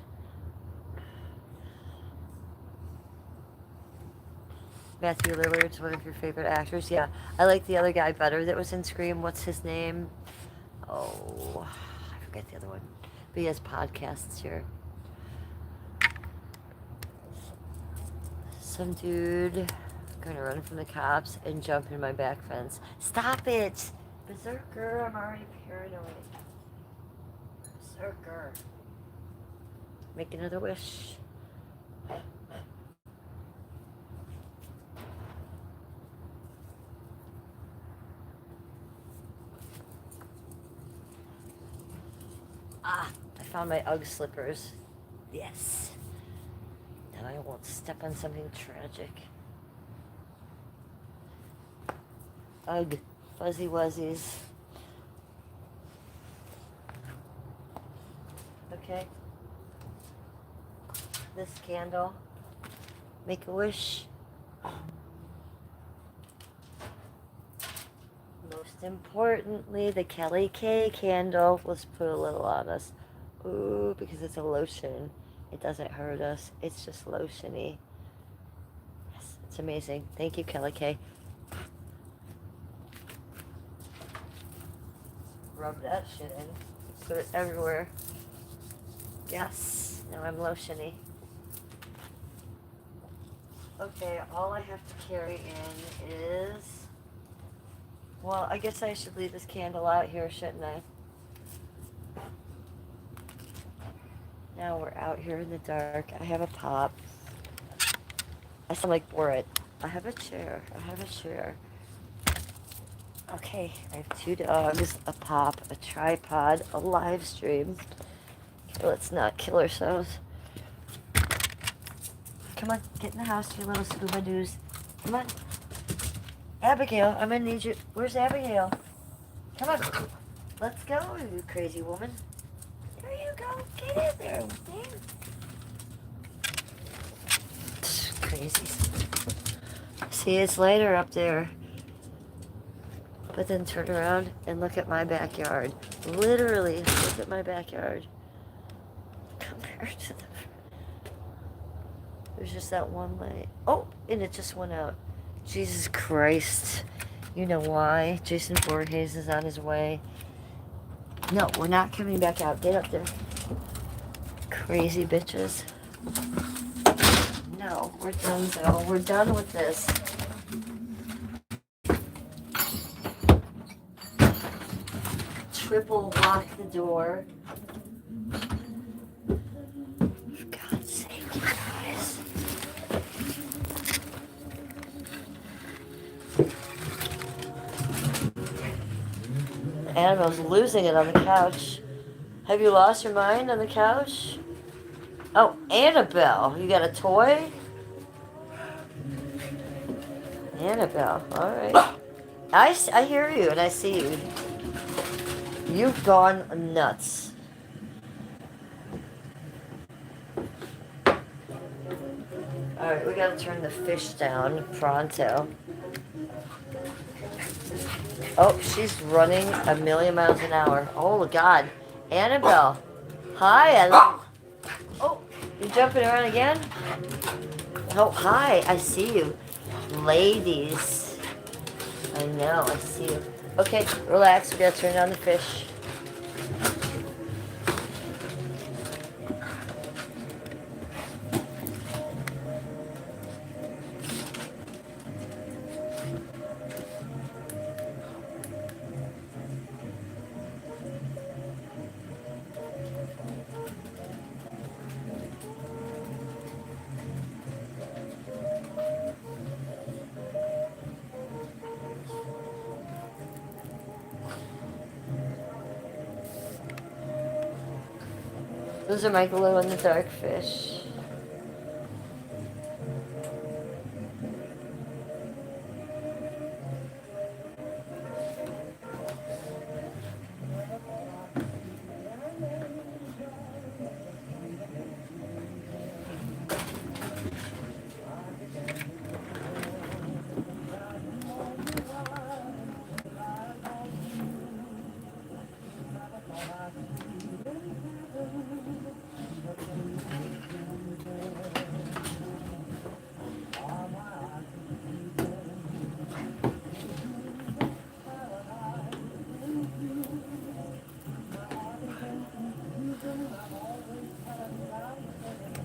Matthew Lillard's one of your favorite actors. Yeah, I like the other guy better that was in Scream. What's his name? Oh, I forget the other one. But he has podcasts here. Some dude gonna run from the cops and jump in my back fence. Stop it! Berserker, I'm already paranoid. Berserker. Make another wish. Ah, I found my Ugg slippers. Yes. Now I won't step on something tragic. Ugg, fuzzy wuzzies. Okay. This candle. Make a wish. Most importantly, the Kelly K candle. Let's put a little on us. Ooh, because it's a lotion. It doesn't hurt us. It's just lotiony. Yes, it's amazing. Thank you, Kelly K. Rub that shit in. Put it everywhere. Yes. Now I'm lotiony. Okay, all I have to carry in is... Well, I guess I should leave this candle out here, shouldn't I? Now we're out here in the dark. I have a pop. I sound like Borat. I have a chair. I have a chair. Okay, I have 2 dogs, a pop, a tripod, a live stream. Okay, let's not kill ourselves. Come on, get in the house, you little scuba doos. Come on. Abigail, I'm gonna need you. Where's Abigail? Come on. Let's go, you crazy woman. There you go. Get in there, man. Crazy. See, it's later up there. But then turn around and look at my backyard. Literally, look at my backyard. Compared to the... There's just that one light. Oh, and it just went out. Jesus Christ. You know why. Jason Voorhees is on his way. No, we're not coming back out. Get up there. Crazy bitches. No, we're done though. We're done with this. Triple lock the door. For God's sake, you guys. Annabelle's losing it on the couch. Have you lost your mind on the couch? Oh, Annabelle, you got a toy? Annabelle, alright. I hear you and I see you. You've gone nuts. Alright, we gotta turn the fish down pronto. Oh, she's running a million miles an hour. Oh, God. Annabelle. Hi, Annabelle. Oh, you jumping around again? Oh, hi. I see you. Ladies. I know, I see you. Okay, relax. We gotta turn down the fish. Those are my glow-in-the-dark fish.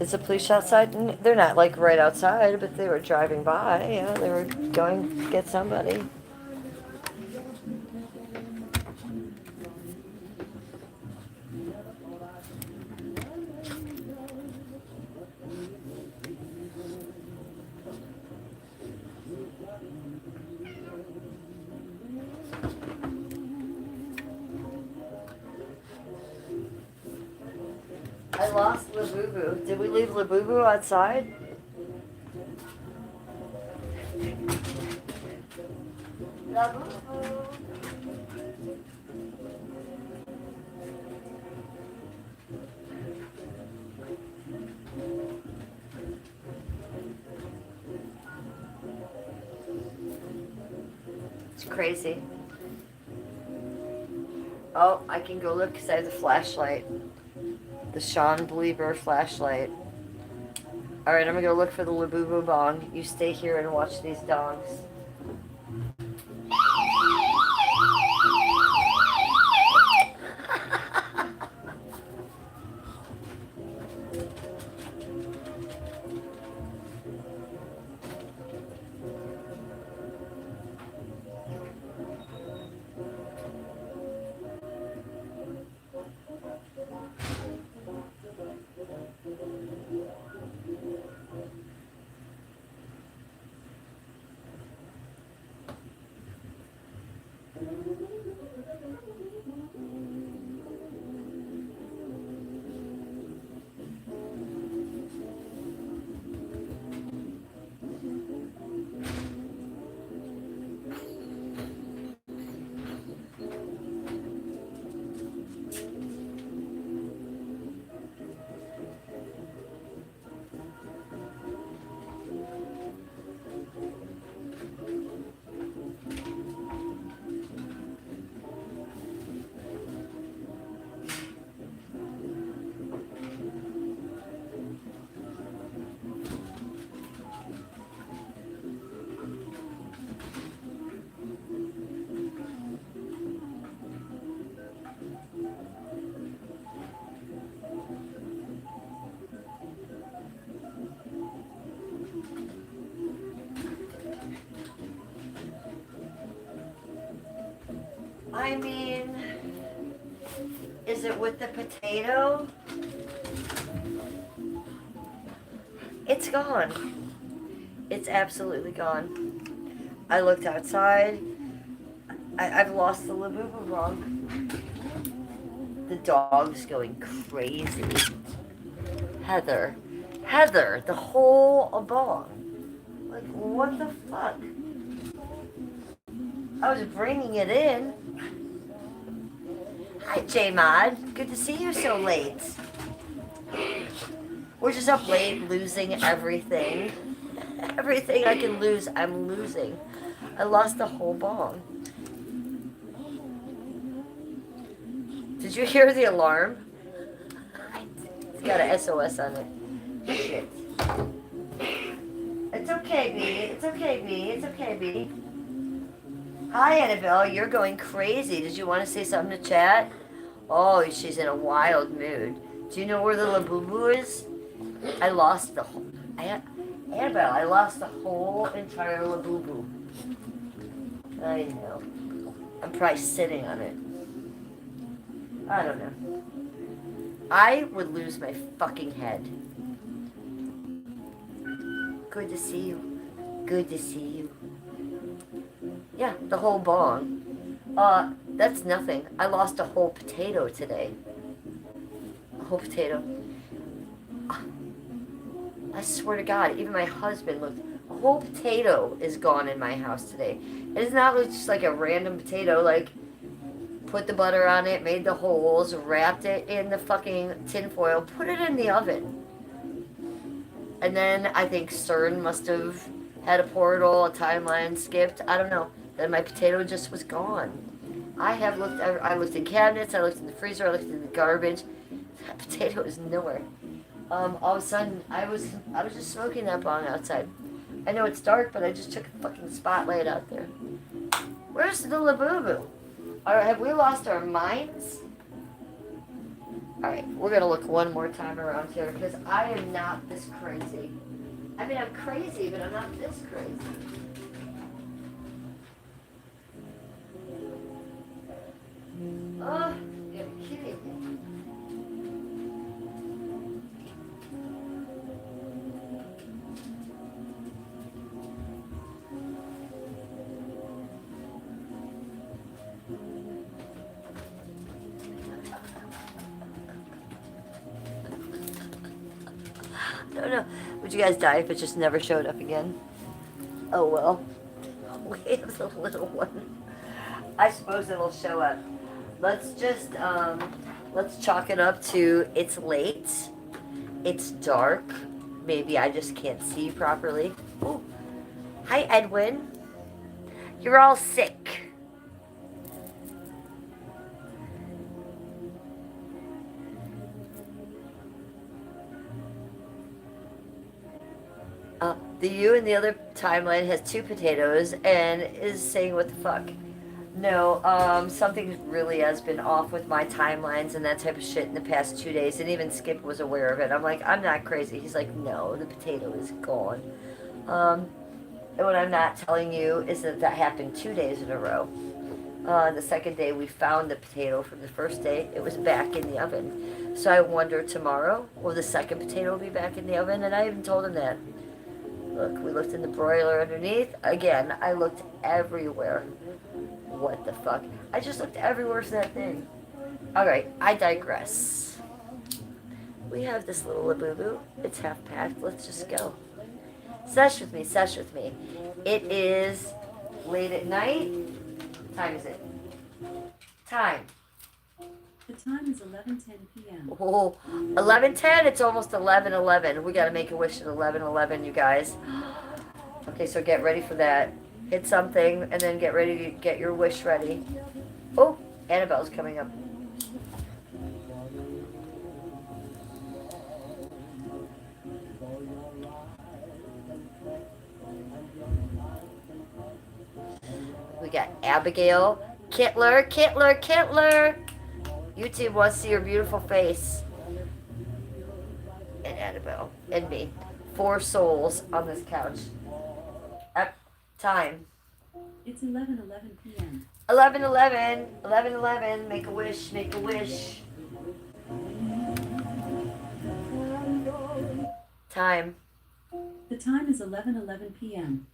Is the police outside? They're not like right outside, but they were driving by. Yeah, they were going to get somebody. I lost Labubu. Did we leave Labubu outside? Labubu. It's crazy. Oh, I can go look because I have the flashlight. The Sean Belieber flashlight. Alright, I'm gonna go look for the Labubu bong. You stay here and watch these dogs. I mean, is it with the potato? It's gone. It's absolutely gone. I looked outside. I've lost the Labubu wrong. The dog's going crazy. Heather, the whole bong. Like, what the fuck? I was bringing it in. Hi, J-Mod. Good to see you so late. We're just up late losing everything. Everything I can lose, I'm losing. I lost the whole bong. Did you hear the alarm? It's got a SOS on it. Shit. It's okay, B. It's okay, B. It's okay, B. Hi, Annabelle. You're going crazy. Did you want to say something to chat? Oh, she's in a wild mood. Do you know where the Labubu is? I lost the whole... Annabelle, I lost the whole entire Labubu. I know. I'm probably sitting on it. I don't know. I would lose my fucking head. Good to see you. Good to see you. Yeah, the whole bong. That's nothing. I lost a whole potato today. A whole potato. I swear to God, even my husband looked. A whole potato is gone in my house today. It is not just like a random potato, like put the butter on it, made the holes, wrapped it in the fucking tin foil, put it in the oven. And then I think CERN must have had a portal, a timeline skipped. I don't know. Then my potato just was gone. I looked in cabinets, I looked in the freezer, I looked in the garbage. That potato is nowhere. All of a sudden, I was just smoking that bong outside. I know it's dark, but I just took a fucking spotlight out there. Where's the Labubu? Have we lost our minds? Alright, we're gonna look one more time around here, because I am not this crazy. I mean, I'm crazy, but I'm not this crazy. Oh, you're kidding me. I don't know. Would you guys die if it just never showed up again? Oh well. We have the little one. I suppose it'll show up. Let's just, let's chalk it up to it's late. It's dark. Maybe I just can't see properly. Ooh. Hi, Edwin. You're all sick. The you in the other timeline has 2 potatoes and is saying what the fuck. No, something really has been off with my timelines and that type of shit in the past 2 days, and even Skip was aware of it. I'm like, I'm not crazy. He's like, no, the potato is gone. And what I'm not telling you is that happened 2 days in a row. The second day we found the potato from the first day, it was back in the oven. So I wonder tomorrow, will the second potato be back in the oven? And I even told him that. Look, we looked in the broiler underneath. Again, I looked everywhere. What the fuck? I just looked everywhere for that thing. Alright, I digress. We have this little Labubu. It's half packed. Let's just go. Sesh with me, sesh with me. It is late at night. What time is it? Time. The time is 11:10 p.m. Oh, 11:10. It's almost 11:11. We gotta make a wish at 11:11, you guys. Okay, so get ready for that. Hit something, and then get ready to get your wish ready. Oh, Annabelle's coming up. We got Abigail, Kittler. YouTube wants to see your beautiful face. And Annabelle. And me. 4 souls on this couch. Time. It's 11:11 p.m. 11:11. 11:11. Make a wish. Make a wish. Time. The time is 11:11 p.m.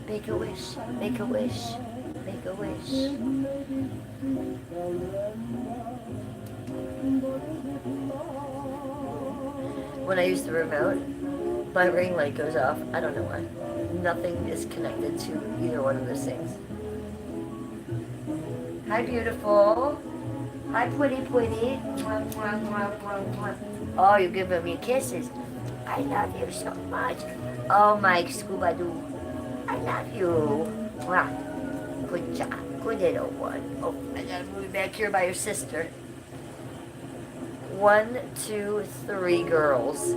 Make a wish. Make a wish. Make a wish. When I use the remote, my ring light goes off. I don't know why. Nothing is connected to either one of those things. Hi, beautiful. Hi, pretty, pretty. Oh, you're giving me kisses. I love you so much. Oh, my Scooby-Doo. I love you. Wow. Good job. Good little one. Oh, I gotta move you back here by your sister. 1, 2, 3 girls.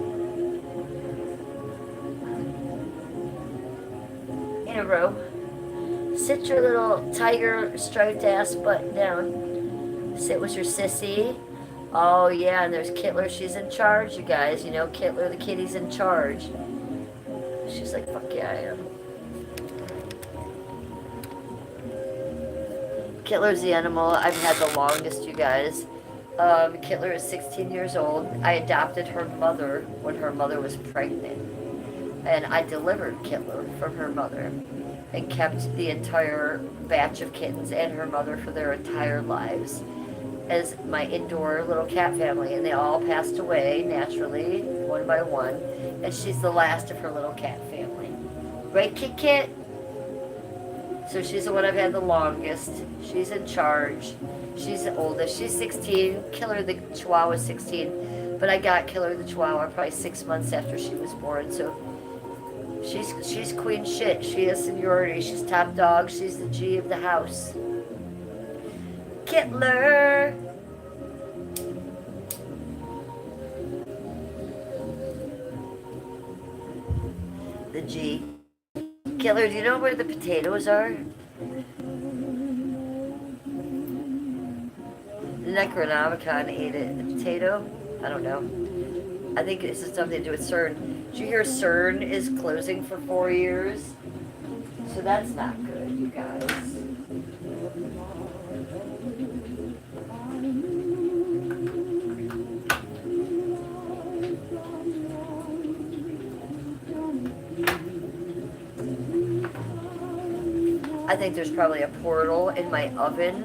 In a row. Sit your little tiger striped ass butt down. Sit with your sissy. Oh yeah, and there's Kittler. She's in charge, you guys. You know, Kittler the kitty's in charge. She's like, fuck yeah, I am. Kittler's the animal I've had the longest, you guys. Kittler is 16 years old. I adopted her mother when her mother was pregnant. And I delivered Kittler from her mother and kept the entire batch of kittens and her mother for their entire lives as my indoor little cat family. And they all passed away naturally, one by one. And she's the last of her little cat family. Right, Kit Kit? So she's the one I've had the longest. She's in charge. She's the oldest. She's 16. Killer the Chihuahua is 16. But I got Killer the Chihuahua probably 6 months after she was born. So she's queen shit. She has seniority. She's top dog. She's the G of the house. Kittler. The G. Killer, do you know where the potatoes are? The Necronomicon ate it. The potato? I don't know. I think this is something to do with CERN. Did you hear CERN is closing for 4 years? So that's not good, you guys. I think there's probably a portal in my oven.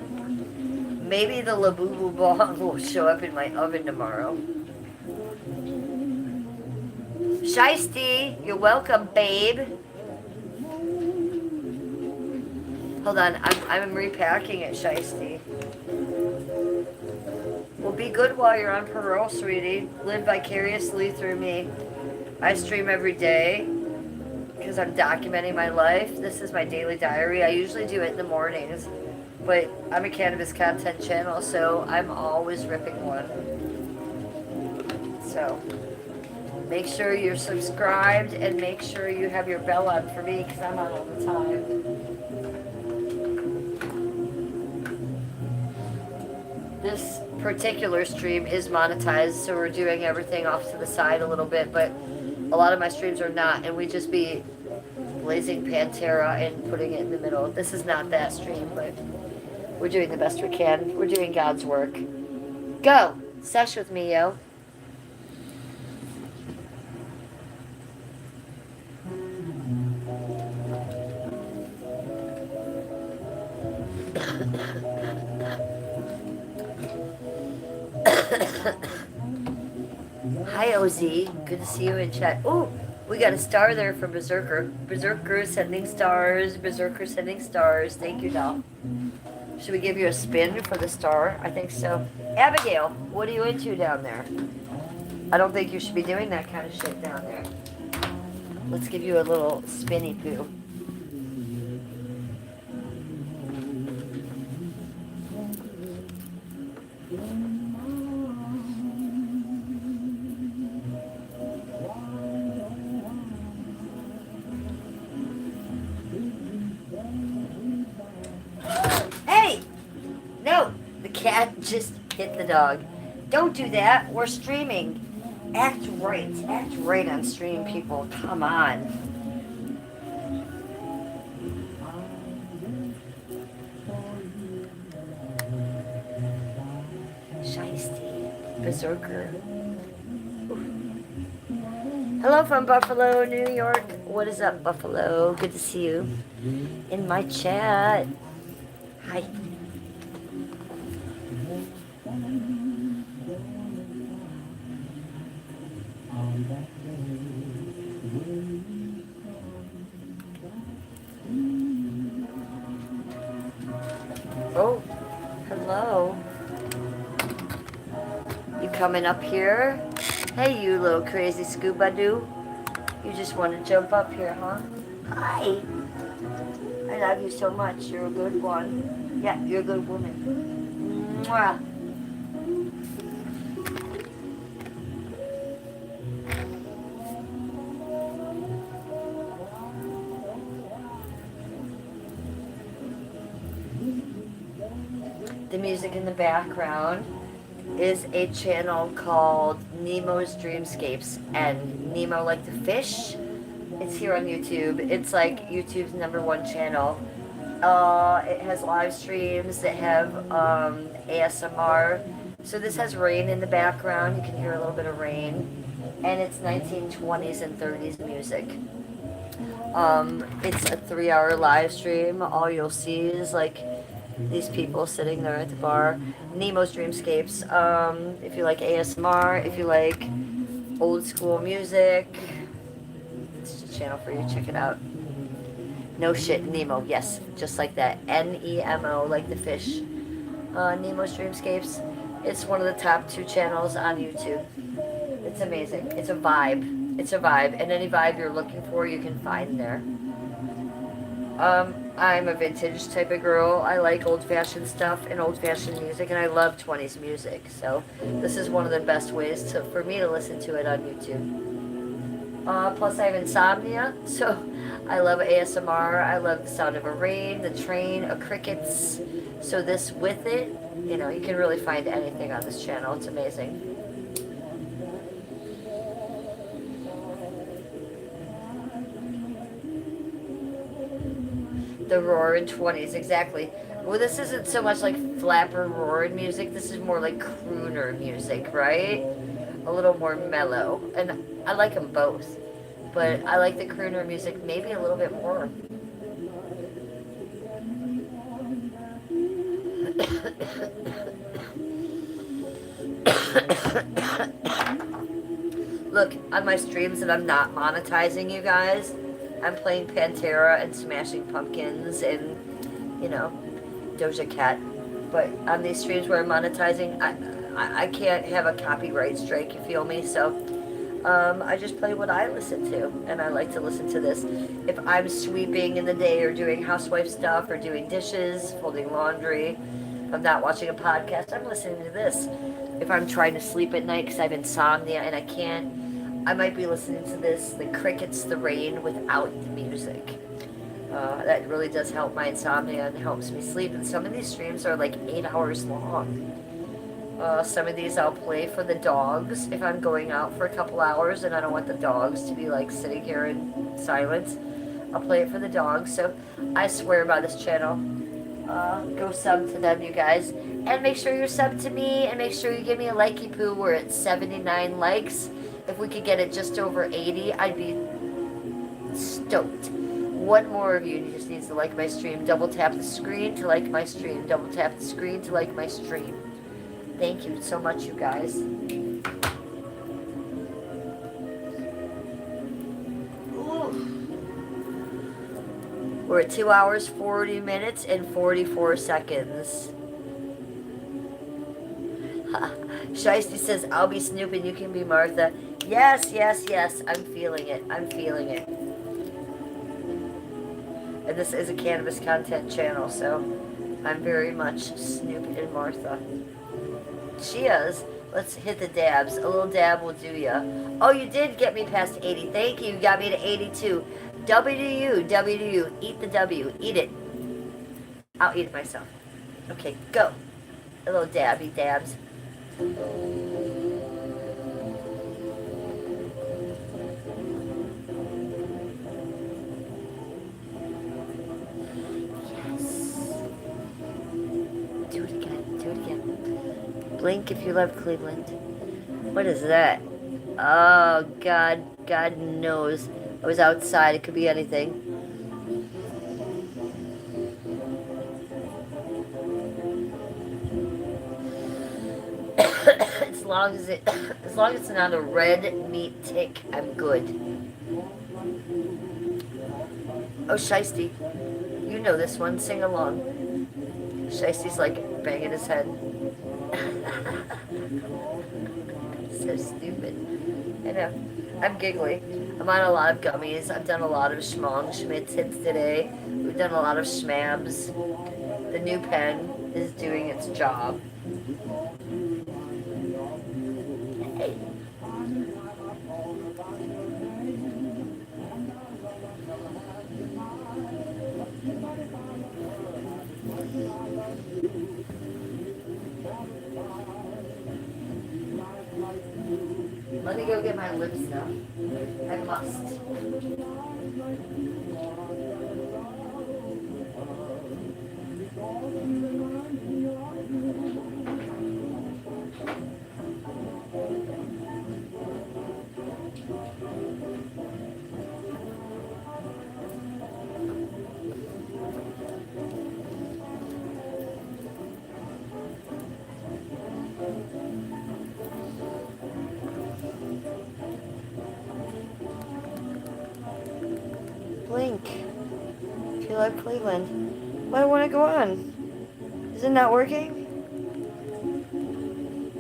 Maybe the Labubu Bong will show up in my oven tomorrow. Shiesty, you're welcome, babe. Hold on, I'm repacking it, Shiesty. Well, be good while you're on parole, sweetie. Live vicariously through me. I stream every day because I'm documenting my life. This is my daily diary. I usually do it in the mornings, but I'm a cannabis content channel, so I'm always ripping one. So make sure you're subscribed and make sure you have your bell on for me because I'm on all the time. This particular stream is monetized, so we're doing everything off to the side a little bit, but a lot of my streams are not, and we just be blazing Pantera and putting it in the middle. This is not that stream, but we're doing the best we can. We're doing God's work. Go! Sesh with me, yo. Hi, OZ. Good to see you in chat. Oh, we got a star there for Berserker. Berserker sending stars. Berserker sending stars. Thank you, doll. Should we give you a spin for the star? I think so. Abigail, what are you into down there? I don't think you should be doing that kind of shit down there. Let's give you a little spinny poo. Cat just hit the dog. Don't do that. We're streaming. Act right. Act right on stream, people. Come on. Berserker. Hello from Buffalo, New York. What is up, Buffalo? Good to see you in my chat. Hi. Oh, hello. You coming up here? Hey, you little crazy scuba doo. You just want to jump up here, huh? Hi. I love you so much. You're a good one. Yeah, you're a good woman. Mwah. The music in the background is a channel called Nemo's Dreamscapes, and Nemo like the fish. It's here on YouTube. It's like YouTube's #1 channel. It has live streams that have ASMR. So this has rain in the background. You can hear a little bit of rain, and it's 1920s and 30s music. It's a 3-hour live stream. All you'll see is like these people sitting there at the bar. Nemo's Dreamscapes. If you like ASMR, if you like old school music, it's a channel for you. Check it out. No shit, Nemo. Yes, just like that. Nemo, like the fish. Nemo's Dreamscapes. It's one of the top 2 channels on YouTube. It's amazing. It's a vibe. It's a vibe. And any vibe you're looking for, you can find there. I'm a vintage type of girl. I like old-fashioned stuff and old-fashioned music, and I love 20s music. So this is one of the best ways for me to listen to it on YouTube. Plus I have insomnia, so I love ASMR. I love the sound of a rain, the train, crickets. So this with it, you know, you can really find anything on this channel. It's amazing. The roaring 20s, exactly. Well, this isn't so much like flapper roaring music. This is more like crooner music, right? A little more mellow. And I like them both. But I like the crooner music maybe a little bit more. Look, on my streams that I'm not monetizing, you guys, I'm playing Pantera and Smashing Pumpkins and, you know, Doja Cat. But on these streams where I'm monetizing, I can't have a copyright strike, you feel me? So I just play what I listen to, and I like to listen to this. If I'm sweeping in the day or doing housewife stuff or doing dishes, folding laundry, if I'm not watching a podcast, I'm listening to this. If I'm trying to sleep at night because I have insomnia and I can't, I might be listening to this, the crickets, the rain, without the music. That really does help my insomnia and helps me sleep. And some of these streams are like 8 hours long. Some of these I'll play for the dogs if I'm going out for a couple hours and I don't want the dogs to be like sitting here in silence. I'll play it for the dogs. So I swear by this channel. Go sub to them, you guys. And make sure you're sub to me, and make sure you give me a likey poo. We're at 79 likes. If we could get it just over 80, I'd be stoked. One more of you just needs to like my stream. Double tap the screen to like my stream. Double tap the screen to like my stream. Thank you so much, you guys. Ooh. We're at 2 hours, 40 minutes, and 44 seconds. Shiesty says, I'll be Snoop and you can be Martha. Yes, yes, yes. I'm feeling it. I'm feeling it. And this is a cannabis content channel, so I'm very much Snoop and Martha. Cheers. Let's hit the dabs. A little dab will do ya. Oh, you did get me past 80. Thank you. You got me to 82. W to you. W to you. Eat the W. Eat it. I'll eat it myself. Okay, go. A little dabby dabs. Do it again. Do it again. Blink if you love Cleveland. What is that? Oh, God. God knows. I was outside. It could be anything. As long as it's not a red meat tick, I'm good. Oh, Shiesty. You know this one. Sing along. Shiesty's like banging his head. So stupid. I know. I'm giggly. I'm on a lot of gummies. I've done a lot of schmong schmitz hits today. We've done a lot of schmabs. The new pen is doing its job. Hey. Let me go get my lip stuff. I must. Blink. If you love Cleveland. Why don't I want to go on? Is it not working?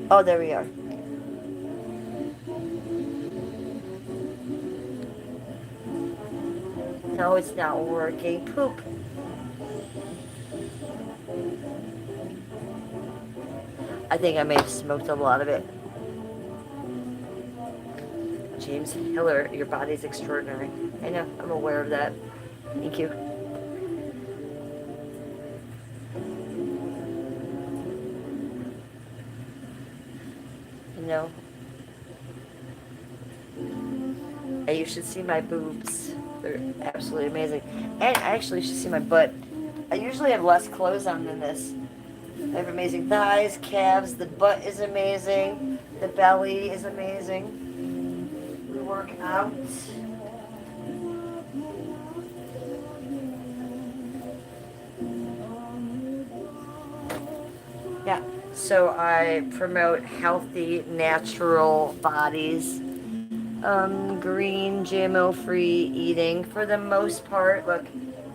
Oh, there we are. No, it's not working. Poop. I think I may have smoked a lot of it. James Hiller, your body's extraordinary. I know, I'm aware of that. Thank you. You know, and you should see my boobs. They're absolutely amazing. And actually, you should see my butt. I usually have less clothes on than this. I have amazing thighs, calves, the butt is amazing, the belly is amazing. We work out. Yeah, so I promote healthy, natural bodies, green, GMO-free eating for the most part. Look,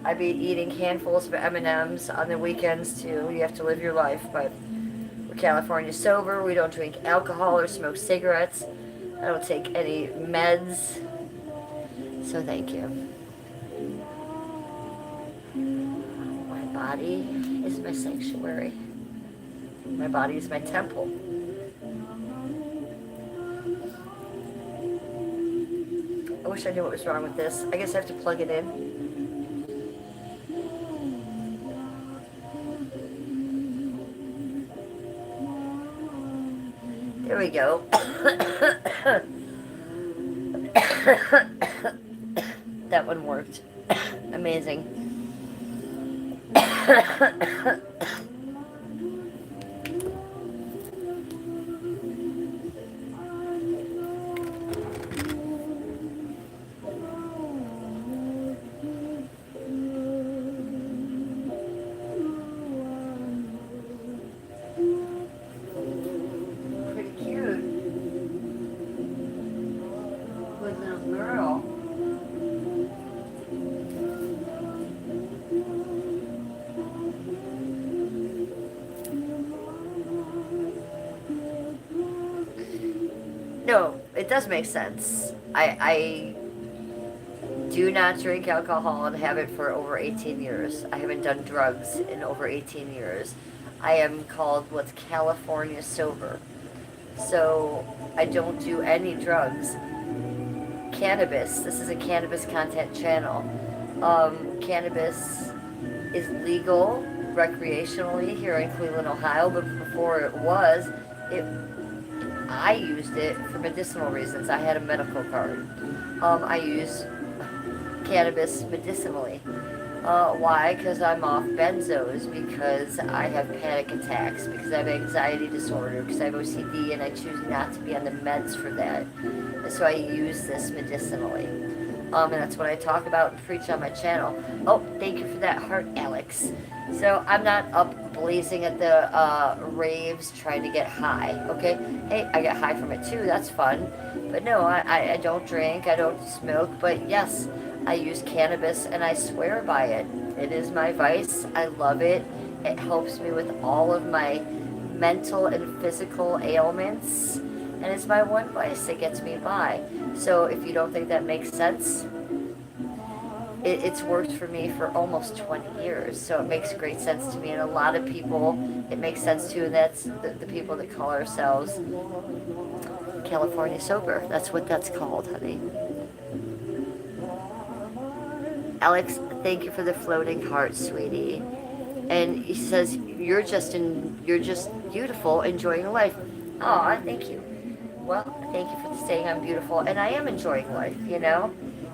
I be eating handfuls of M&Ms on the weekends too. You have to live your life, but we're California sober. We don't drink alcohol or smoke cigarettes. I don't take any meds. So thank you. My body is my sanctuary. My body is my temple. I wish I knew what was wrong with this. I guess I have to plug it in. There we go. That one worked. Amazing. No, it does make sense. I do not drink alcohol and have it for over 18 years. I haven't done drugs in over 18 years. I am called what's California sober. So I don't do any drugs. Cannabis, this is a cannabis content channel. Cannabis is legal recreationally here in Cleveland, Ohio, but before it was, I used it for medicinal reasons. I had a medical card. I use cannabis medicinally. Why? Because I'm off benzos, because I have panic attacks, because I have anxiety disorder, because I have OCD, and I choose not to be on the meds for that. And so I use this medicinally. And that's what I talk about and preach on my channel. Oh, thank you for that heart, Alex. So I'm not up blazing at the raves trying to get high, okay? Hey, I get high from it too, that's fun. But no, I don't drink, I don't smoke, but yes, I use cannabis and I swear by it. It is my vice, I love it. It helps me with all of my mental and physical ailments. And it's my one vice that gets me by. So if you don't think that makes sense, it's worked for me for almost 20 years. So it makes great sense to me. And a lot of people, it makes sense to, and that's the people that call ourselves California sober. That's what that's called, honey. Alex, thank you for the floating heart, sweetie. And he says, you're just beautiful, enjoying life. Aw, thank you. Well, thank you for saying I'm beautiful, and I am enjoying life, you know?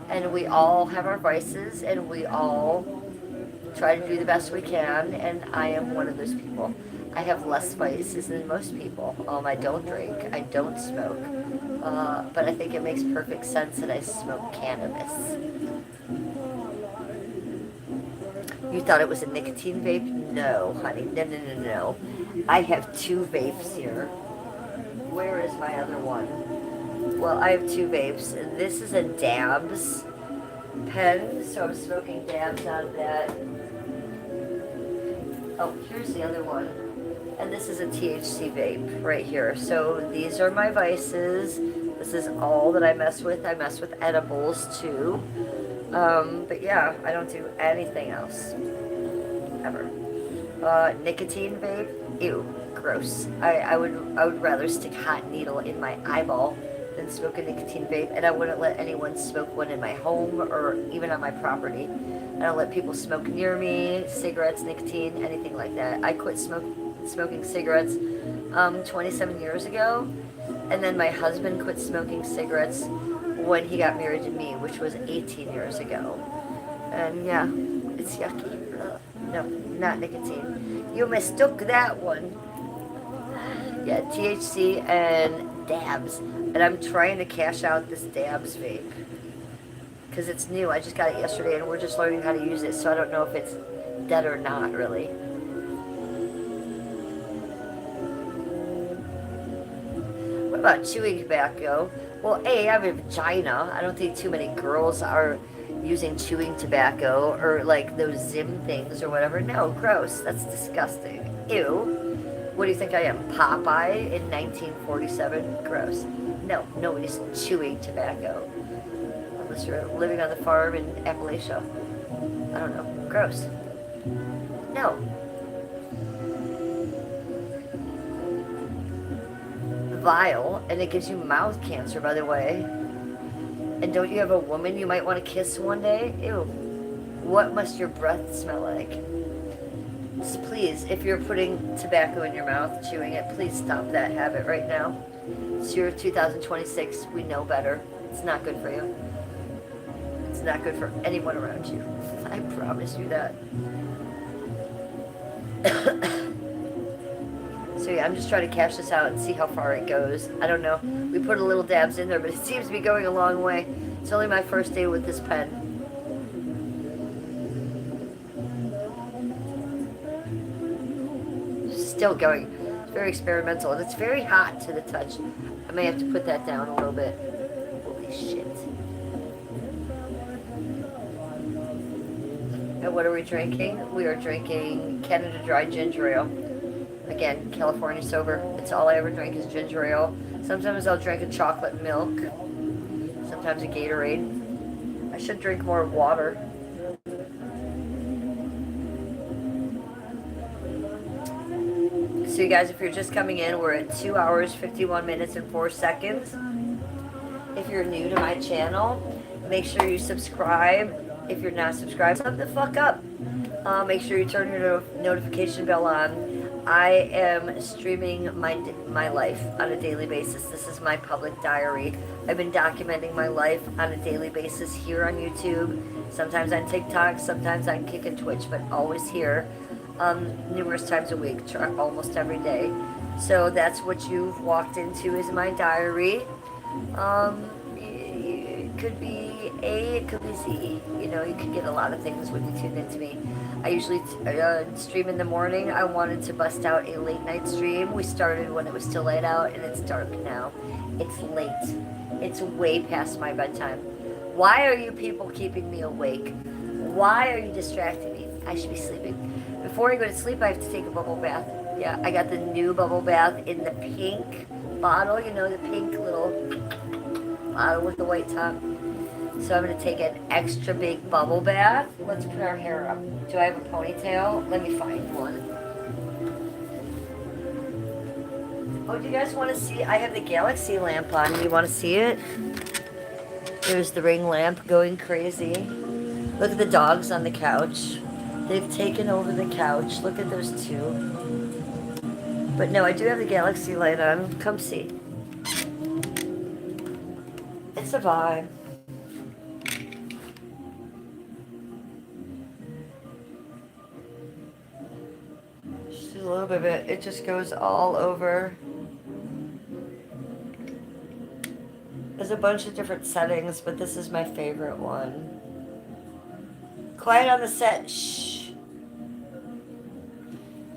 And we all have our vices, and we all try to do the best we can, and I am one of those people. I have less vices than most people. I don't drink, I don't smoke, but I think it makes perfect sense that I smoke cannabis. You thought it was a nicotine vape? No, honey, no. I have 2 vapes here. Where is my other one? Well, I have 2 vapes. This is a dabs pen, so I'm smoking dabs out of that. Oh, here's the other one. And this is a THC vape right here. So these are my vices. This is all that I mess with. I mess with edibles too. But yeah, I don't do anything else. Ever. Nicotine vape? Ew. Gross. I would rather stick a hot needle in my eyeball than smoke a nicotine vape, and I wouldn't let anyone smoke one in my home or even on my property. I don't let people smoke near me, cigarettes, nicotine, anything like that. I quit smoking cigarettes 27 years ago, and then my husband quit smoking cigarettes when he got married to me, which was 18 years ago. And yeah, it's yucky. Ugh. No, not nicotine. You mistook that one. Yeah, THC and dabs. And I'm trying to cash out this dabs vape. Because it's new. I just got it yesterday and we're just learning how to use it. So I don't know if it's dead or not, really. What about chewing tobacco? Well, A, I have a vagina. I don't think too many girls are using chewing tobacco or like those Zim things or whatever. No, gross. That's disgusting. Ew. What do you think I am, Popeye in 1947? Gross. No, nobody's chewing tobacco. Unless you're living on the farm in Appalachia. I don't know. Gross. No. Vile, and it gives you mouth cancer, by the way. And don't you have a woman you might want to kiss one day? Ew. What must your breath smell like? Just please, if you're putting tobacco in your mouth, chewing it, please stop that habit right now. It's year 2026. We know better. It's not good for you. It's not good for anyone around you. I promise you that. So yeah, I'm just trying to cash this out and see how far it goes. I don't know. We put a little dabs in there, but it seems to be going a long way. It's only my first day with this pen. Still going. It's very experimental, and it's very hot to the touch. I may have to put that down a little bit. Holy shit. And what are we drinking? We are drinking Canada Dry Ginger Ale. Again, California sober. It's all I ever drink is ginger ale. Sometimes I'll drink a chocolate milk. Sometimes a Gatorade. I should drink more water. So you guys, if you're just coming in, we're at 2 hours, 51 minutes, and 4 seconds. If you're new to my channel, make sure you subscribe. If you're not subscribed, sub the fuck up. Make sure you turn your notification bell on. I am streaming my life on a daily basis. This is my public diary. I've been documenting my life on a daily basis here on YouTube, sometimes on TikTok, sometimes on Kick and Twitch, but always here, numerous times a week, almost every day. So that's what you've walked into is my diary. It could be A, it could be Z. You know, you could get a lot of things when you tune into me. I usually stream in the morning. I wanted to bust out a late night stream. We started when it was still light out, and it's dark now. It's late. It's way past my bedtime. Why are you people keeping me awake? Why are you distracting me? I should be sleeping. Before I go to sleep, I have to take a bubble bath. Yeah, I got the new bubble bath in the pink bottle. You know, the pink little bottle with the white top. So I'm going to take an extra big bubble bath. Let's put our hair up. Do I have a ponytail? Let me find one. Oh, do you guys want to see? I have the galaxy lamp on. Do you want to see it? There's the ring lamp going crazy. Look at the dogs on the couch. They've taken over the couch. Look at those two. But no, I do have the galaxy light on. Come see. It's a vibe. Just a little bit of it. It just goes all over. There's a bunch of different settings, but this is my favorite one. Quiet on the set. Shh.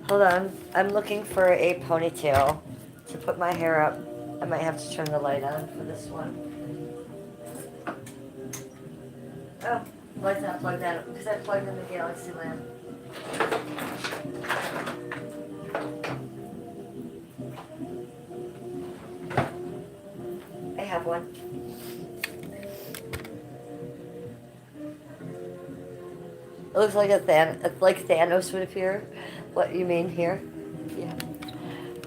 Hold on. I'm looking for a ponytail to put my hair up. I might have to turn the light on for this one. Oh, light's not plugged in because I plugged in the galaxy lamp. I have one. It looks like like Thanos would appear. What you mean here? Yeah.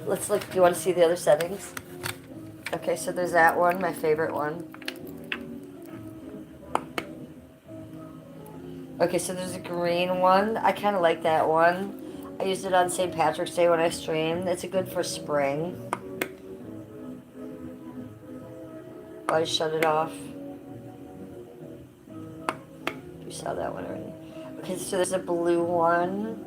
Let's look. Do you want to see the other settings? Okay, so there's that one, my favorite one. Okay, so there's a green one. I kind of like that one. I used it on St. Patrick's Day when I streamed. It's good for spring. Oh, I shut it off. You saw that one already. Okay, so there's a blue one.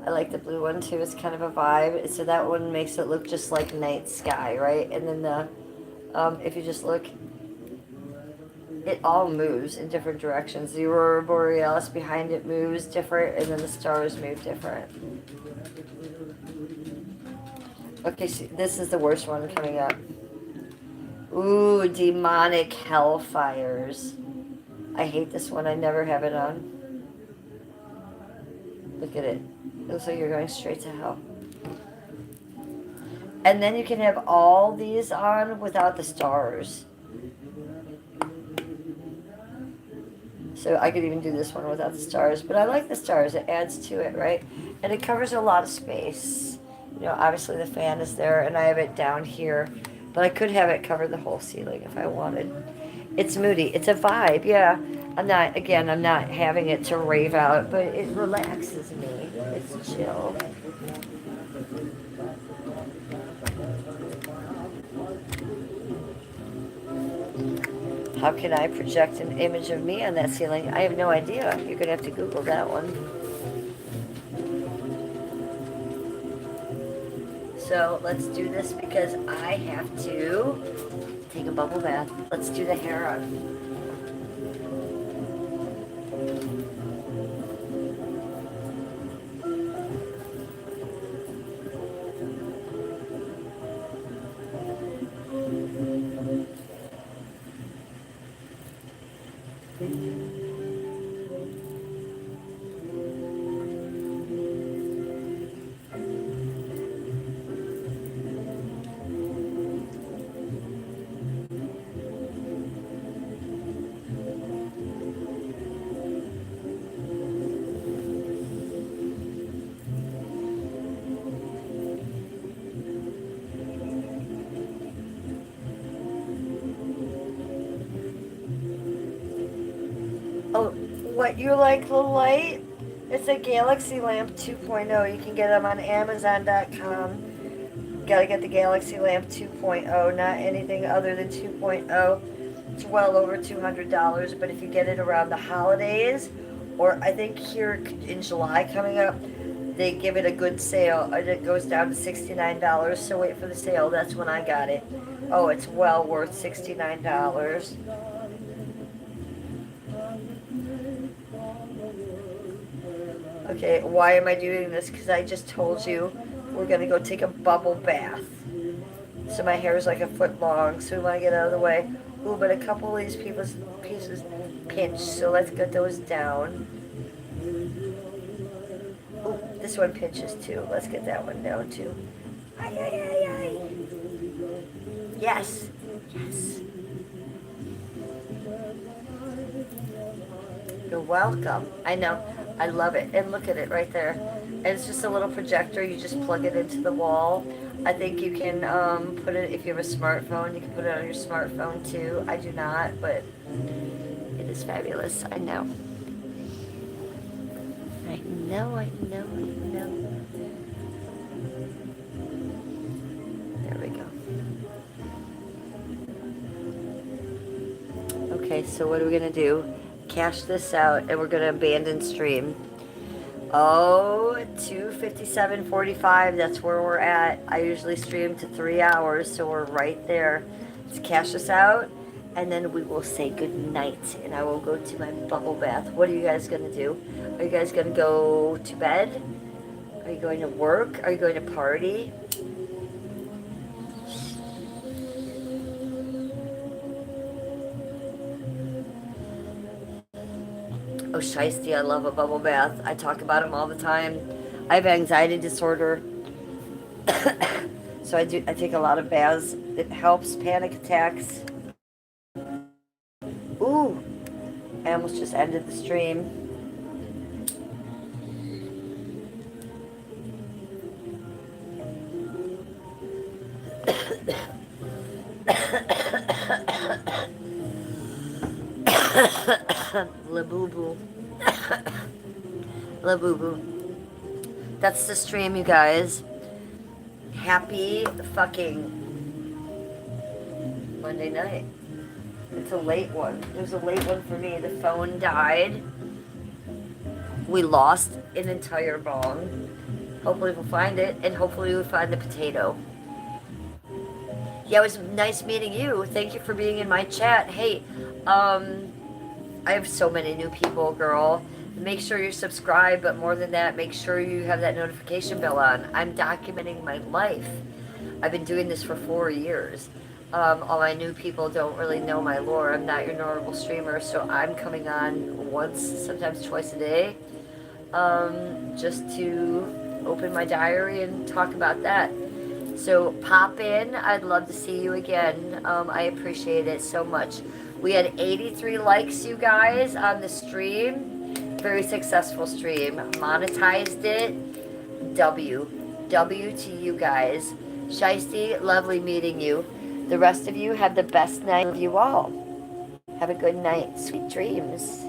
I like the blue one too. It's kind of a vibe. So that one makes it look just like night sky, right? And then the, if you just look, it all moves in different directions. The aurora borealis behind it moves different, and then the stars move different. Okay, so this is the worst one coming up. Ooh, demonic hellfires. I hate this one. I never have it on. Look at it. It looks like you're going straight to hell. And then you can have all these on without the stars. So I could even do this one without the stars. But I like the stars. It adds to it, right? And it covers a lot of space. You know, obviously the fan is there, and I have it down here. But I could have it cover the whole ceiling if I wanted. It's moody. It's a vibe, yeah. I'm not having it to rave out, but it relaxes me. It's chill. How can I project an image of me on that ceiling? I have no idea. You're going to have to Google that one. So let's do this because I have to take a bubble bath. Let's do the hair on. Oh, what, you like the light? It's a Galaxy Lamp 2.0. You can get them on Amazon.com. Gotta get the Galaxy Lamp 2.0, not anything other than 2.0. It's well over $200, but if you get it around the holidays, or I think here in July coming up, they give it a good sale, and it goes down to $69, so wait for the sale. That's when I got it. Oh, it's well worth $69. Okay, why am I doing this? Because I just told you we're going to go take a bubble bath. So my hair is like a foot long, so we want to get out of the way. Ooh, but a couple of these pieces pinch, so let's get those down. Ooh, this one pinches too. Let's get that one down too. Ay, ay, ay, ay. Yes. Yes. You're welcome. I know. I love it. And look at it right there. And it's just a little projector. You just plug it into the wall. I think you can put it, if you have a smartphone, you can put it on your smartphone too. I do not, but it is fabulous. I know. I know, I know, I know. There we go. Okay, so what are we going to do? Cash this out, and we're going to abandon stream. Oh, 2:57:45, that's where we're at. I usually stream to 3 hours, so we're right there. Let's cash this out, and then we will say good night, and I will go to my bubble bath. What are you guys going to do? Are you guys going to go to bed? Are you going to work? Are you going to party? Oh, shiesty, I love a bubble bath. I talk about them all the time. I have anxiety disorder. So I take a lot of baths. It helps panic attacks. Ooh, I almost just ended the stream. La boo boo. La boo boo. That's the stream, you guys. Happy fucking Monday night. It's a late one. There's a late one for me. The phone died. We lost an entire bong. Hopefully we'll find it, and hopefully we'll find the potato. Yeah, it was nice meeting you. Thank you for being in my chat. Hey, I have so many new people, girl. Make sure you're subscribed, but more than that, make sure you have that notification bell on. I'm documenting my life. I've been doing this for 4 years. All my new people don't really know my lore. I'm not your normal streamer, so I'm coming on once, sometimes twice a day, just to open my diary and talk about that. So pop in. I'd love to see you again. I appreciate it so much. We had 83 likes, you guys, on the stream. Very successful stream. Monetized it. W to you guys. Shiesty, lovely meeting you. The rest of you have the best night of you all. Have a good night. Sweet dreams.